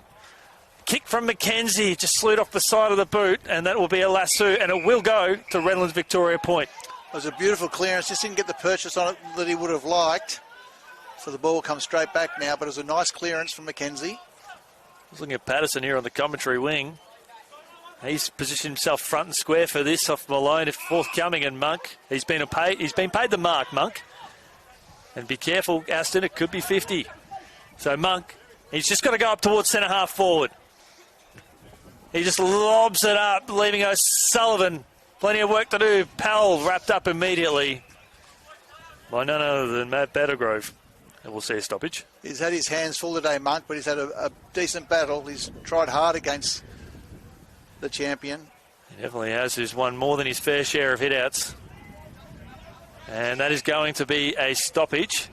Kick from McKenzie, just slewed off the side of the boot, and that will be a lasso, and it will go to Redlands-Victoria Point. It was a beautiful clearance. Just didn't get the purchase on it that he would have liked. So the ball comes straight back now, but it was a nice clearance from McKenzie. I was looking at Patterson here on the commentary wing. He's positioned himself front and square for this off Malone if forthcoming, and Monk. He's been paid the mark, Monk. And be careful, Aston, it could be 50. So Monk, he's just got to go up towards centre half forward. He just lobs it up, leaving O'Sullivan plenty of work to do. Powell wrapped up immediately by none other than Matt Battergrove. And we'll see a stoppage. He's had his hands full today, Monk, but he's had a decent battle. He's tried hard against the champion. He definitely has. He's won more than his fair share of hit-outs. And that is going to be a stoppage.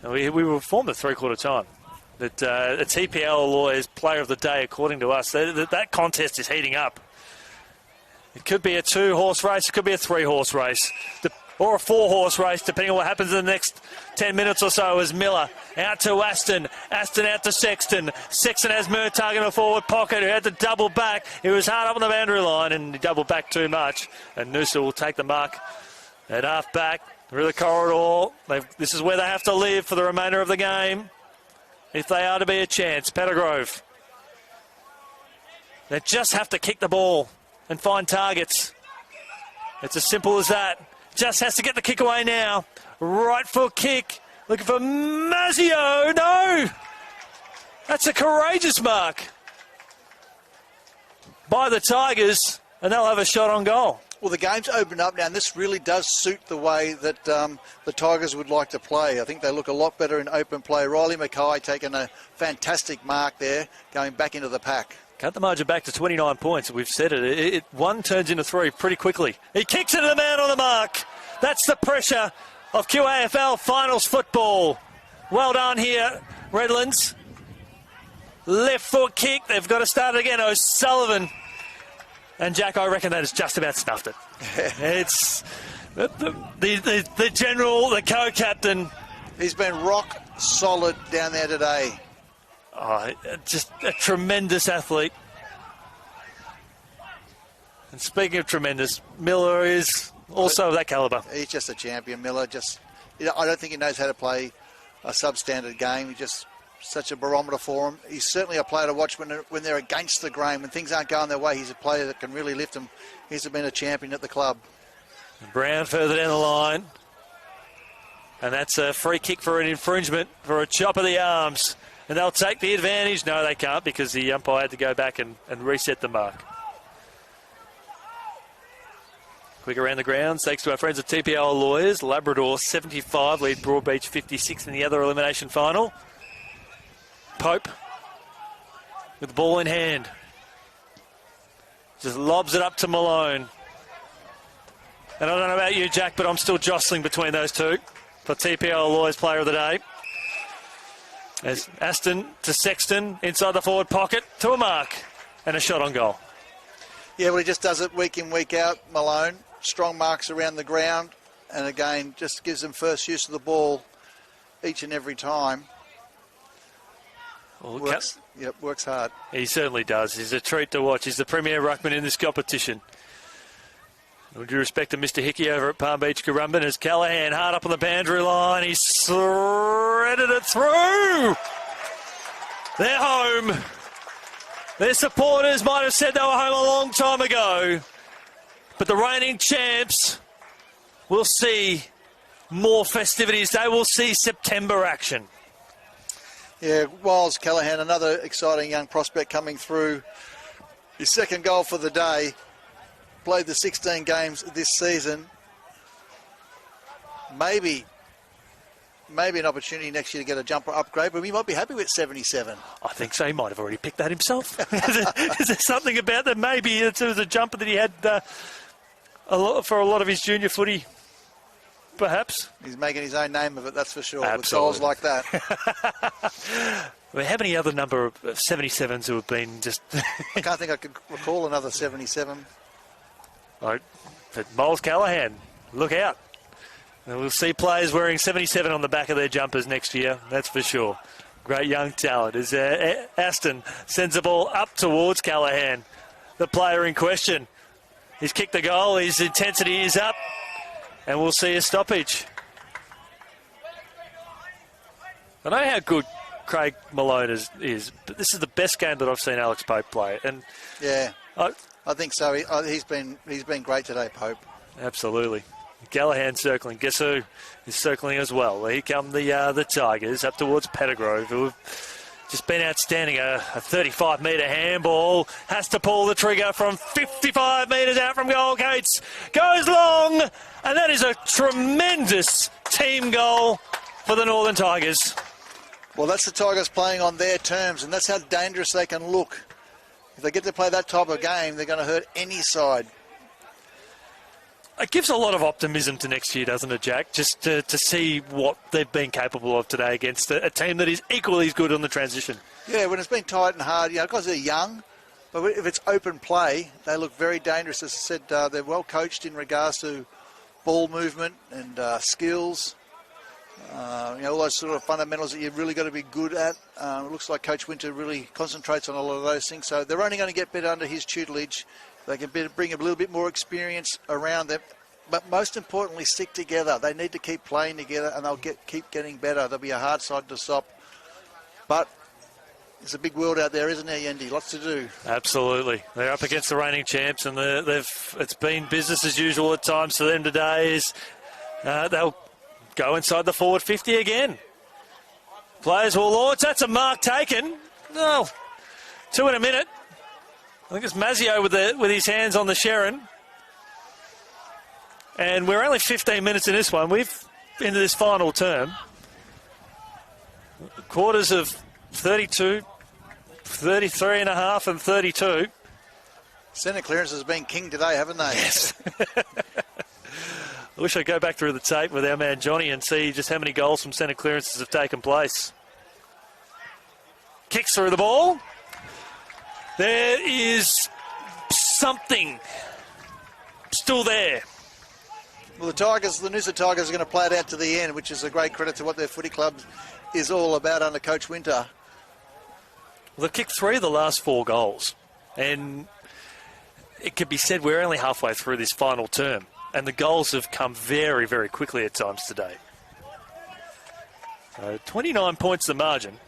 And we were informed at three-quarter time that the TPIL lawyers player of the day, according to us, that contest is heating up. It could be a 2-horse race, it could be a 3-horse race, or a 4-horse race, depending on what happens in the next 10 minutes or so, as Miller out to Aston. Aston out to Sexton. Sexton has Murtagh in a forward pocket, who had to double back. He was hard up on the boundary line, and he doubled back too much. And Noosa will take the mark at half back through the corridor. This is where they have to live for the remainder of the game, if they are to be a chance. Pettigrove. They just have to kick the ball and find targets. It's as simple as that. Just has to get the kick away now. Right foot kick. Looking for Mazzio. No! That's a courageous mark by the Tigers, and they'll have a shot on goal. Well, the game's opened up now, and this really does suit the way that the Tigers would like to play. I think they look a lot better in open play. Riley Mackay taking a fantastic mark there, going back into the pack. Cut the margin back to 29 points. We've said it. One turns into 3 pretty quickly. He kicks it to the man on the mark. That's the pressure of QAFL finals football. Well done here, Redlands. Left foot kick. They've got to start it again. O'Sullivan. And Jack, I reckon that has just about snuffed it. It's the general, the co-captain. He's been rock solid down there today. Oh, just a tremendous athlete. And speaking of tremendous, Miller is also of that calibre. He's just a champion, Miller. I don't think he knows how to play a substandard game. He's just such a barometer for him. He's certainly a player to watch when they're against the grain. When things aren't going their way, he's a player that can really lift them. He's been a champion at the club. Brown further down the line. And that's a free kick for an infringement, for a chop of the arms. And they'll take the advantage. No, they can't, because the umpire had to go back and reset the mark. Quick around the grounds, thanks to our friends at TPIL Lawyers. Labrador 75, lead Broadbeach 56 in the other elimination final. Pope with the ball in hand. Just lobs it up to Malone. And I don't know about you, Jack, but I'm still jostling between those two for TPIL Lawyers Player of the Day. As Aston to Sexton inside the forward pocket to a mark and a shot on goal. Yeah, well, he just does it week in, week out, Malone. Strong marks around the ground, and again, just gives them first use of the ball each and every time. Well, works hard. He certainly does. He's a treat to watch. He's the premier ruckman in this competition. With due respect to Mr. Hickey over at Palm Beach Currumbin, as Callaghan hard up on the boundary line. He's threaded it through. They're home. Their supporters might have said they were home a long time ago, but the reigning champs will see more festivities. They will see September action. Yeah, Wiles Callaghan, another exciting young prospect coming through. His second goal for the day. Played the 16 games this season. Maybe maybe an opportunity next year to get a jumper upgrade, but we might be happy with 77. I think so. He might have already picked that himself. Is there something about that? Maybe it was a jumper that he had for a lot of his junior footy, perhaps. He's making his own name of it, that's for sure. Absolutely. With goals like that. I mean, how many other number of 77s who have been just... I can't think I could recall another 77. Right. But Miles Callaghan, look out. And we'll see players wearing 77 on the back of their jumpers next year, that's for sure. Great young talent. As Aston sends the ball up towards Callaghan, the player in question. He's kicked the goal, his intensity is up, and we'll see a stoppage. I know how good Craig Malone is, but this is the best game that I've seen Alex Pope play. And yeah, I think so. He's been great today, Pope. Absolutely. Callaghan circling. Guess who is circling as well? Here come the Tigers up towards Pettigrove, who have just been outstanding. A 35-metre handball. Has to pull the trigger from 55 metres out from goal. Cates goes long, and that is a tremendous team goal for the Northern Tigers. Well, that's the Tigers playing on their terms, and that's how dangerous they can look. If they get to play that type of game, they're going to hurt any side. It gives a lot of optimism to next year, doesn't it, Jack? Just to see what they've been capable of today against a team that is equally as good on the transition. Yeah, when it's been tight and hard, because they're young, but if it's open play, they look very dangerous. As I said, they're well coached in regards to ball movement and skills. All those sort of fundamentals that you've really got to be good at. It looks like Coach Winter really concentrates on a lot of those things. So they're only going to get better under his tutelage. They can bring a little bit more experience around them. But most importantly, stick together. They need to keep playing together, and they'll keep getting better. They'll be a hard side to stop. But it's a big world out there, isn't there, Yendi? Lots to do. Absolutely. They're up against the reigning champs, and it's been business as usual at times for them today. They'll go inside the forward 50 again. Players will launch. That's a mark taken. Oh, 2 in a minute. I think it's Mazzio with his hands on the Sharon. And we're only 15 minutes in this one. We've into this final term. Quarters of 32, 33 and a half and 32. Centre clearance has been king today, haven't they? Yes. I wish I'd go back through the tape with our man Johnny and see just how many goals from centre clearances have taken place. Kicks through the ball. There is something still there. Well, the Noosa Tigers are going to play it out to the end, which is a great credit to what their footy club is all about under Coach Winter. Well, they've kicked 3 of the last 4 goals. And it could be said we're only halfway through this final term. And the goals have come very, very quickly at times today. 29 points the margin.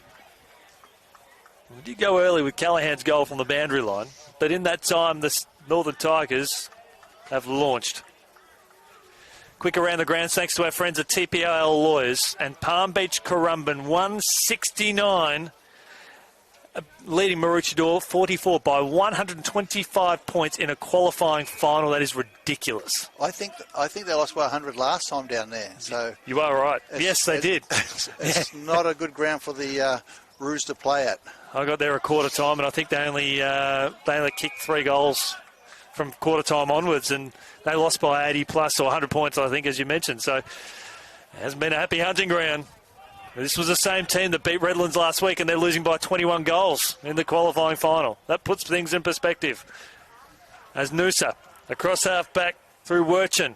We did go early with Callaghan's goal from the boundary line, but in that time, the Northern Tigers have launched. Quick around the grounds, thanks to our friends at TPIL Lawyers and Palm Beach Currumbin, 169, leading Maroochydore 44 by 125 points in a qualifying final. That is ridiculous. I think they lost by 100 last time down there. So you are right. Yes, they did. It's not a good ground for the Roos to play at. I got there a quarter time, and I think they only kicked 3 goals from quarter time onwards, and they lost by 80 plus or 100 points, I think, as you mentioned. So it hasn't been a happy hunting ground. This was the same team that beat Redlands last week, and they're losing by 21 goals in the qualifying final. That puts things in perspective. As Noosa, across half-back through Wirchin.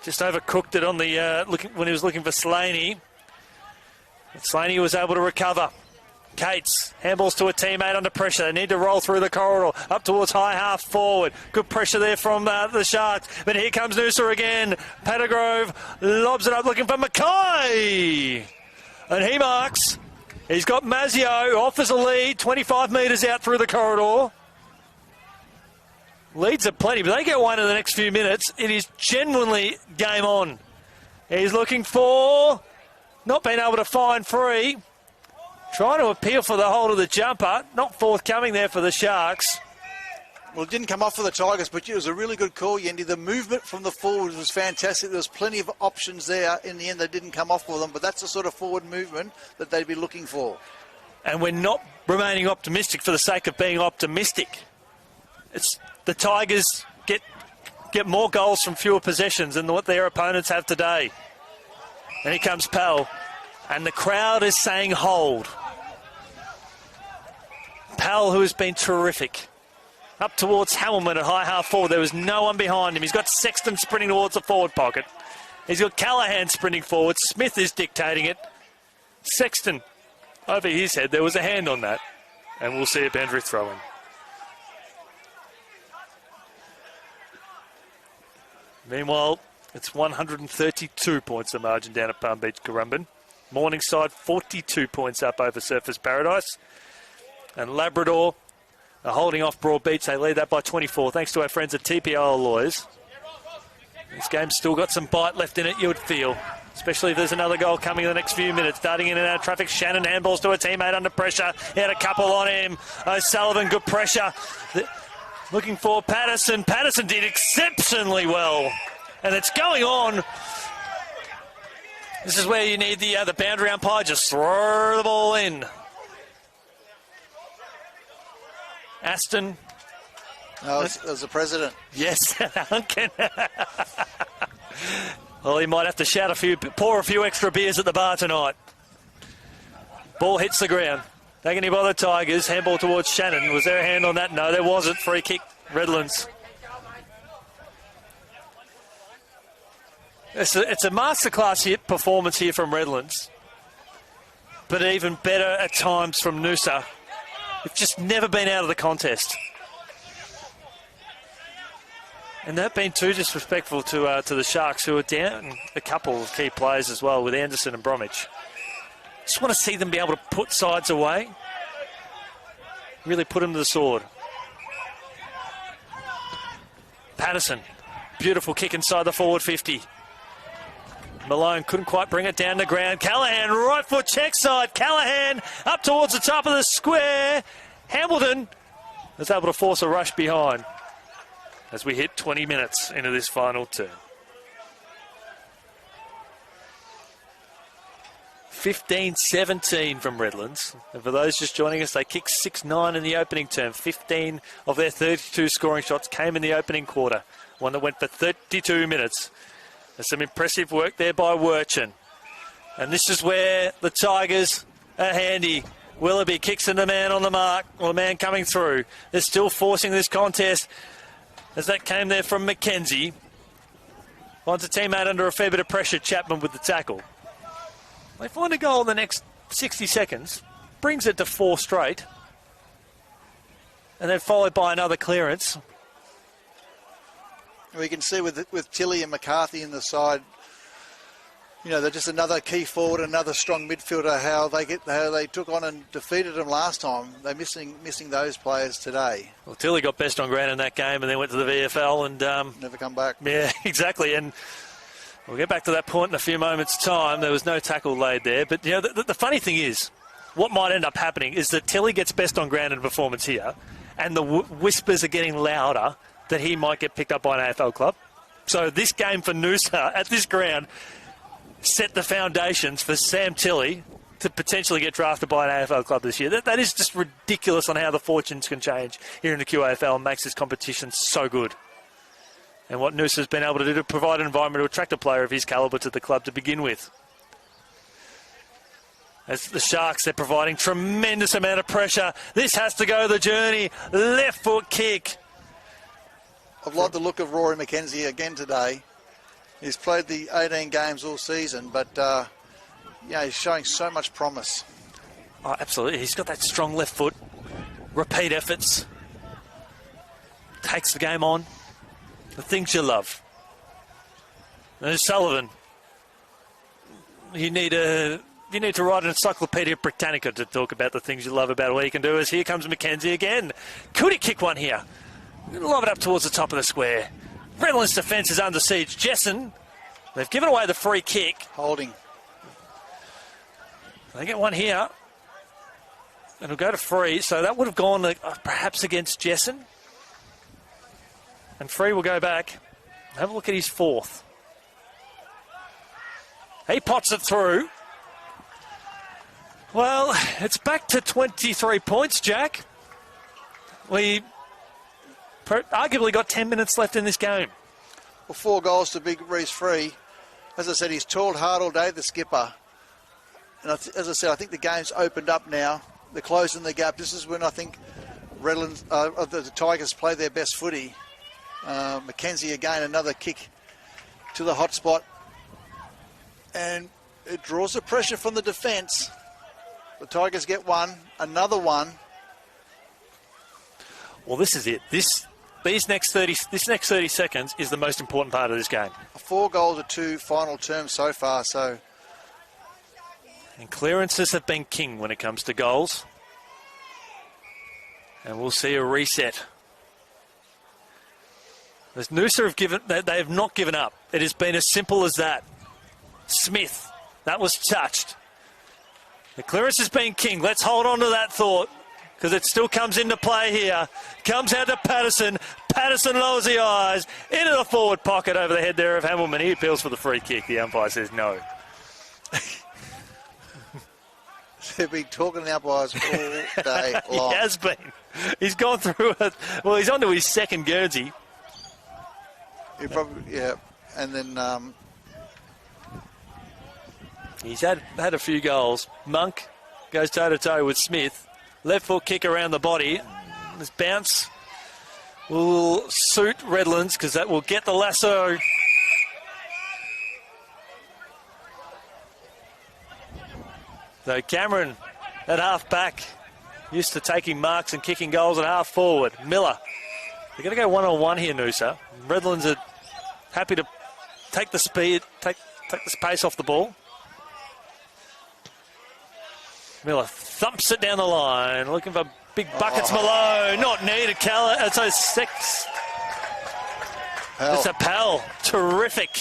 Just overcooked it on the when he was looking for Slaney. Slaney was able to recover. Cates, handballs to a teammate under pressure. They need to roll through the corridor up towards high half forward. Good pressure there from the Sharks. But here comes Noosa again. Pettigrove lobs it up looking for Mackay. And he marks. He's got Mazzio, offers a lead, 25 metres out through the corridor. Leads are plenty, but they get one in the next few minutes. It is genuinely game on. He's looking for, not being able to find free. Trying to appeal for the hold of the jumper. Not forthcoming there for the Sharks. Well, it didn't come off for the Tigers, but it was a really good call, Yendi. The movement from the forwards was fantastic. There was plenty of options there. In the end, they didn't come off for them, but that's the sort of forward movement that they'd be looking for. And we're not remaining optimistic for the sake of being optimistic. It's the Tigers get more goals from fewer possessions than what their opponents have today. And here comes Pell, and the crowd is saying hold. Pell, who has been terrific. Up towards Hamilman at high half forward. There was no one behind him. He's got Sexton sprinting towards the forward pocket. He's got Callahan sprinting forward. Smith is dictating it. Sexton over his head. There was a hand on that. And we'll see a boundary throw in. Meanwhile, it's 132 points the margin down at Palm Beach, Currumbin. Morningside 42 points up over Surfers Paradise. And Labrador are holding off Broadbeach. They lead that by 24, thanks to our friends at TPIL Lawyers. This game's still got some bite left in it, you would feel. Especially if there's another goal coming in the next few minutes. Starting in and out of traffic, Shannon handballs to a teammate under pressure. He had a couple on him. O'Sullivan, good pressure. Looking for Patterson. Patterson did exceptionally well. And it's going on. This is where you need the boundary umpire. Just throw the ball in. Aston. No, it was the president. Yes, Duncan. Well, he might have to pour a few extra beers at the bar tonight. Ball hits the ground. Taken here by the Tigers. Handball towards Shannon. Was there a hand on that? No, there wasn't. Free kick, Redlands. It's a masterclass performance here from Redlands. But even better at times from Noosa. They've just never been out of the contest. And they've been too disrespectful to the Sharks, who are down a couple of key players as well with Anderson and Bromwich. Just want to see them be able to put sides away. Really put them to the sword. Patterson. Beautiful kick inside the forward 50. Malone couldn't quite bring it down the ground. Callahan, right foot check side. Callahan up towards the top of the square. Hamilton was able to force a rush behind as we hit 20 minutes into this final term. 15-17 from Redlands. And for those just joining us, they kicked 6-9 in the opening term. 15 of their 32 scoring shots came in the opening quarter. One that went for 32 minutes. There's some impressive work there by Wirchin. And this is where the Tigers are handy. Willoughby kicks in the man on the mark, or the man coming through. They're still forcing this contest as that came there from McKenzie. Finds a teammate under a fair bit of pressure, Chapman with the tackle. They find a goal in the next 60 seconds, brings it to 4 straight, and then followed by another clearance. We can see with Tilly and McCarthy in the side, you know, they're just another key forward, another strong midfielder. How they took on and defeated them last time. They're missing those players today. Well, Tilly got best on ground in that game, and then went to the VFL and never come back. Yeah, exactly. And we'll get back to that point in a few moments' time. There was no tackle laid there, but you know, the funny thing is, what might end up happening is that Tilly gets best on ground in performance here, and the whispers are getting louder that he might get picked up by an AFL club. So this game for Noosa at this ground set the foundations for Sam Tilly to potentially get drafted by an AFL club this year. That is just ridiculous on how the fortunes can change here in the QAFL and makes this competition so good. And what Noosa's been able to do to provide an environment to attract a player of his calibre to the club to begin with. As the Sharks, they're providing tremendous amount of pressure. This has to go the journey. Left foot kick. I've liked the look of Rory McKenzie again today. He's played the 18 games all season, but he's showing so much promise. Oh, absolutely. He's got that strong left foot. Repeat efforts. Takes the game on. The things you love. There's Sullivan. You need to write an Encyclopedia Britannica to talk about the things you love about what he can do. As here comes McKenzie again. Could he kick one here? Lob it up towards the top of the square. Redlands' defence is under siege. Jessen, they've given away the free kick. Holding. They get one here. And it'll go to free. So that would have gone perhaps against Jessen. And Free will go back. Have a look at his fourth. He pots it through. Well, it's back to 23 points, Jack. We arguably got 10 minutes left in this game. Well, 4 goals to Big Reece Free. As I said, he's toiled hard all day, the skipper. And as I said, I think the game's opened up now. They're closing the gap. This is when I think the Tigers play their best footy. Mackenzie again, another kick to the hot spot. And it draws the pressure from the defence. The Tigers get one, another one. Well, this is it. This next 30 seconds is the most important part of this game. 4 goals to 2 final terms so far, so. And clearances have been king when it comes to goals. And we'll see a reset. As Noosa they have not given up. It has been as simple as that. Smith, that was touched. The clearance has been king. Let's hold on to that thought, because it still comes into play here. Comes out to Patterson. Patterson lowers the eyes into the forward pocket over the head there of Hamilton. He appeals for the free kick. The umpire says no. They've been talking to the umpires all day long. He has been. He's gone through it. Well, he's on to his second Guernsey. He probably, yeah. And then he's had a few goals. Monk goes toe-to-toe with Smith. Left foot kick around the body. This bounce will suit Redlands, because that will get the lasso. So Cameron at half back, used to taking marks and kicking goals at half forward. Miller. They're going to go one-on-one here, Noosa. Redlands are happy to take the speed, take the pace off the ball. Miller thumps it down the line, looking for big buckets. Malone, not needed. So 6. It's a Pal. Terrific.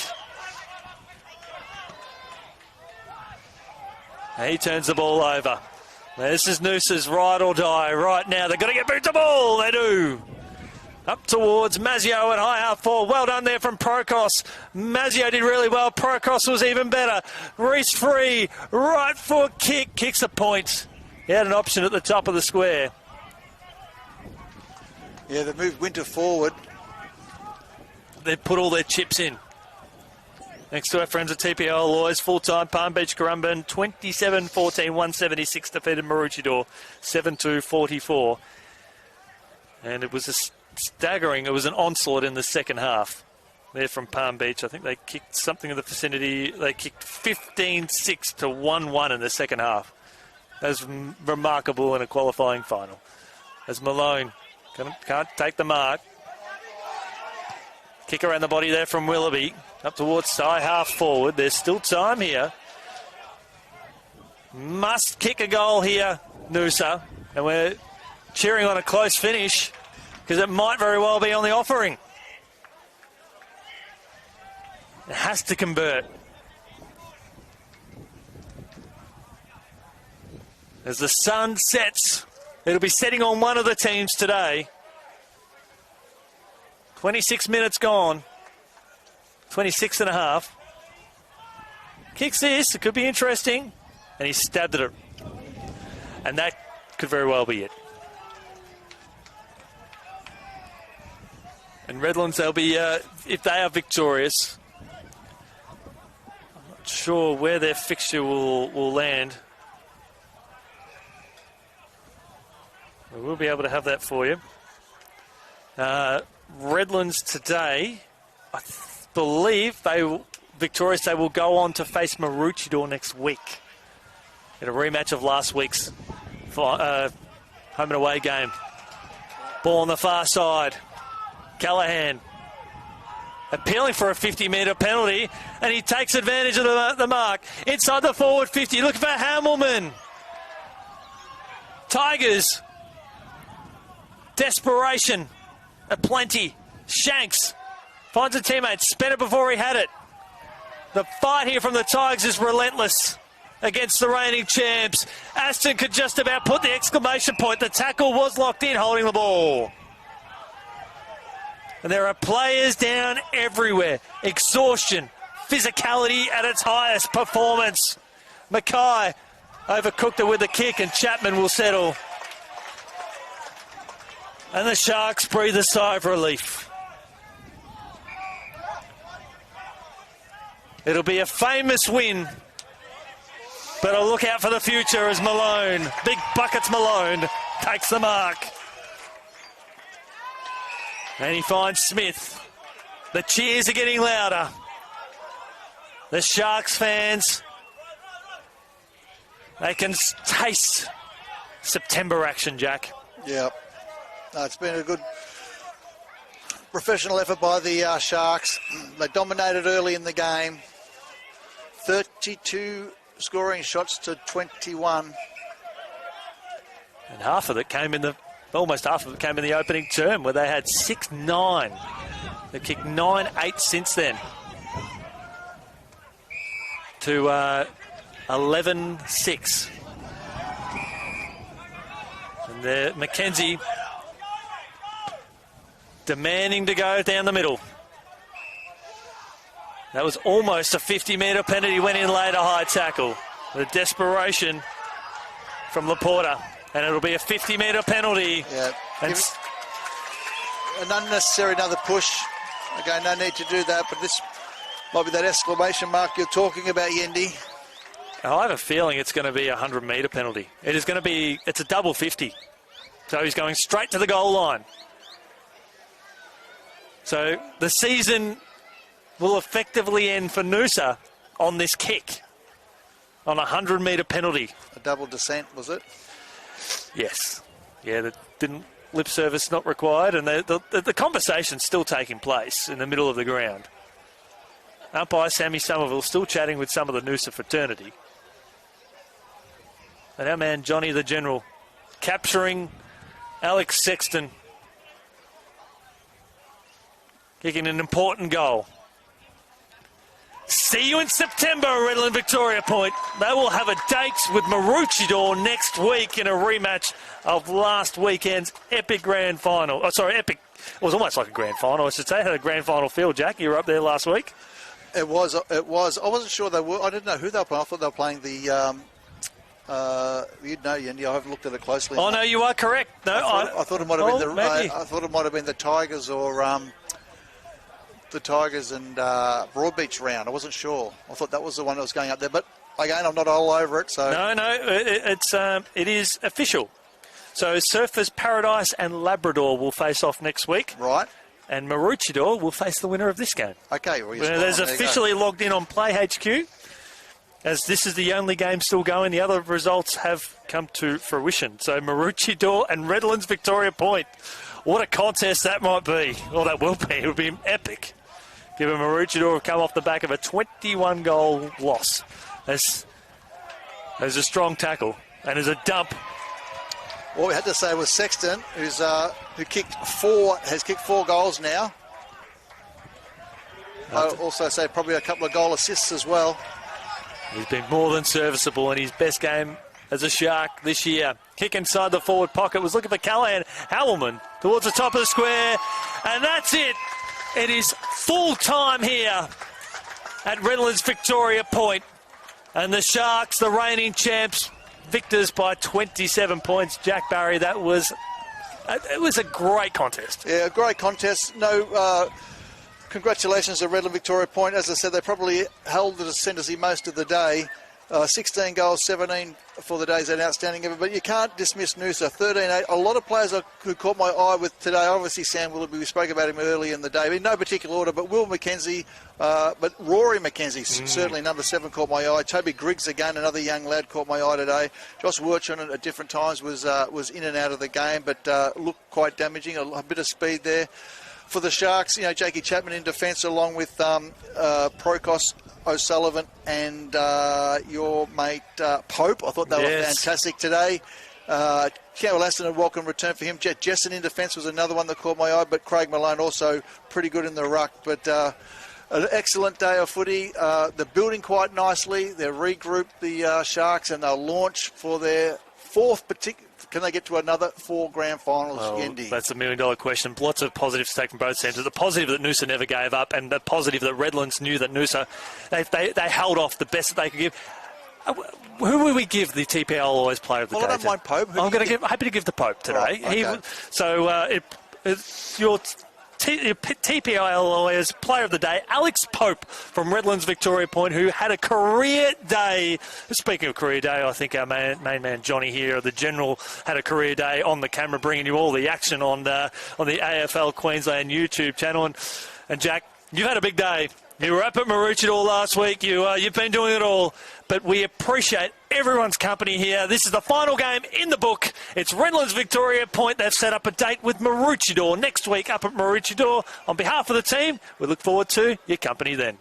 And he turns the ball over. Now, this is Noosa's ride or die right now. They've got to get back the ball. They do. Up towards Mazzio at high half forward. Well done there from Prokos. Mazzio did really well. Prokos was even better. Reece Free, right foot kick, kicks a point. He had an option at the top of the square. Yeah, they've moved Winter forward. They've put all their chips in. Next to our friends at TPIL Lawyers, full-time, Palm Beach, Currumbin, 27-14, 176 defeated Maroochydore, 7-2-44. And it was a staggering, it was an onslaught in the second half. There from Palm Beach, I think they kicked something in the vicinity, they kicked 15-6 to 1-1 in the second half. That was remarkable in a qualifying final. As Malone can't take the mark. Kick around the body there from Willoughby. Up towards high half forward. There's still time here. Must kick a goal here, Noosa. And we're cheering on a close finish, because it might very well be on the offering. It has to convert. As the sun sets, it'll be setting on one of the teams today. 26 minutes gone. 26 and a half. Kicks this. It could be interesting. And he stabbed at it. And that could very well be it. And Redlands, they'll be, if they are victorious, I'm not sure where their fixture will land. We will be able to have that for you. Redlands today, I believe victorious, they will go on to face Maroochydore next week in a rematch of last week's home and away game. Ball on the far side. Callahan appealing for a 50-metre penalty, and he takes advantage of the mark. Inside the forward 50, looking for Hamilton. Tigers. Desperation. Aplenty. Shanks finds a teammate. Spent it before he had it. The fight here from the Tigers is relentless against the reigning champs. Aston could just about put the exclamation point. The tackle was locked in, holding the ball. And there are players down everywhere. Exhaustion, physicality at its highest, performance. Mackay overcooked it with a kick, and Chapman will settle. And the Sharks breathe a sigh of relief. It'll be a famous win, but I'll look out for the future as Malone, Big Buckets Malone, takes the mark. And he finds Smith. The cheers are getting louder. The Sharks fans, they can taste September action, Jack. Yeah. No, it's been a good professional effort by the Sharks. They dominated early in the game. 32 scoring shots to 21. And half of it came in almost half of it came in the opening term, where they had 6-9. They've kicked 9-8 since then. To 11-6. And there, Mackenzie demanding to go down the middle. That was almost a 50-metre penalty, went in later, high tackle. The desperation from Laporta. And it'll be a 50-metre penalty. Yeah. An unnecessary another push. Okay, no need to do that, but this might be that exclamation mark you're talking about, Yendi. I have a feeling it's going to be a 100-metre penalty. It is going to be, it's a double 50. So he's going straight to the goal line. So the season will effectively end for Noosa on this kick, on a 100-metre penalty. A double descent, was it? Yes. Yeah, that didn't lip service not required, and the conversation's still taking place in the middle of the ground. Umpire Sammy Somerville still chatting with some of the Noosa fraternity. And our man Johnny the General capturing Alex Sexton, kicking an important goal. See you in September, Redland-Victoria Point. They will have a date with Maroochydore next week in a rematch of last weekend's epic grand final. Oh, sorry, epic. It was almost like a grand final, I should say. It had a grand final feel, Jack. You were up there last week. It was. I wasn't sure they were. I didn't know who they were playing. I thought they were playing the... you'd know, Yendi. I haven't looked at it closely. Oh, no, you are correct. No, I thought it might have been maybe. I thought it might have been the Tigers or... the Tigers and Broadbeach round. I wasn't sure. I thought that was the one that was going up there. But again, I'm not all over it. So it is official. So Surfers Paradise and Labrador will face off next week. Right. And Maroochydore will face the winner of this game. Okay. Well, there's officially logged in on Play HQ, as this is the only game still going. The other results have come to fruition. So Maroochydore and Redlands-Victoria Point. What a contest that might be. Well, that will be. It would be epic. Given Maroochydore have come off the back of a 21-goal loss. There's a strong tackle and there's a dump. What we had to say was Sexton, who kicked has kicked 4 goals now. I'll also say probably a couple of goal assists as well. He's been more than serviceable in his best game as a Shark this year. Kick inside the forward pocket, was looking for Callahan. Howellman towards the top of the square, and that's it. It is full time here at Redlands-Victoria Point. And the Sharks, the reigning champs, victors by 27 points. Jack Barry, it was a great contest. Yeah, a great contest. No, congratulations to Redland-Victoria Point. As I said, they probably held the ascendancy most of the day. 16 goals, 17 for the day is an outstanding effort, but you can't dismiss Noosa. 13-8. A lot of players who caught my eye with today. Obviously, Sam Willoughby, we spoke about him early in the day, in no particular order, but Will McKenzie, but Rory McKenzie, certainly number 7, caught my eye. Toby Griggs, again, another young lad, caught my eye today. Josh Wirchon at different times was in and out of the game, but looked quite damaging. A bit of speed there. For the Sharks, Jakey Chapman in defence, along with Prokos, O'Sullivan and your mate Pope. I thought they were fantastic today. Campbell Aston, a welcome return for him. Jet Jessen in defence was another one that caught my eye, but Craig Malone also pretty good in the ruck. But an excellent day of footy. They're building quite nicely. They've regrouped the Sharks and they'll launch for their Can they get to another 4 grand finals, Yendi? That's $1 million question. Lots of positives to take from both centres. The positive that Noosa never gave up, and the positive that Redlands knew that Noosa, they held off the best that they could give. Who will we give the TPIL Always Player of the Day? I don't mind Pope. I'm happy to give the Pope today. Right, okay. Your TPIL Lawyers Player of the Day, Alex Pope from Redlands-Victoria Point, who had a career day. Speaking of career day, I think our main man Johnny here, the General, had a career day on the camera, bringing you all the action on the AFL Queensland YouTube channel. And Jack, you've had a big day. You were up at Maroochydore last week. You've been doing it all. But we appreciate everyone's company here. This is the final game in the book. It's Redlands-Victoria Point. They've set up a date with Maroochydore next week up at Maroochydore. On behalf of the team, we look forward to your company then.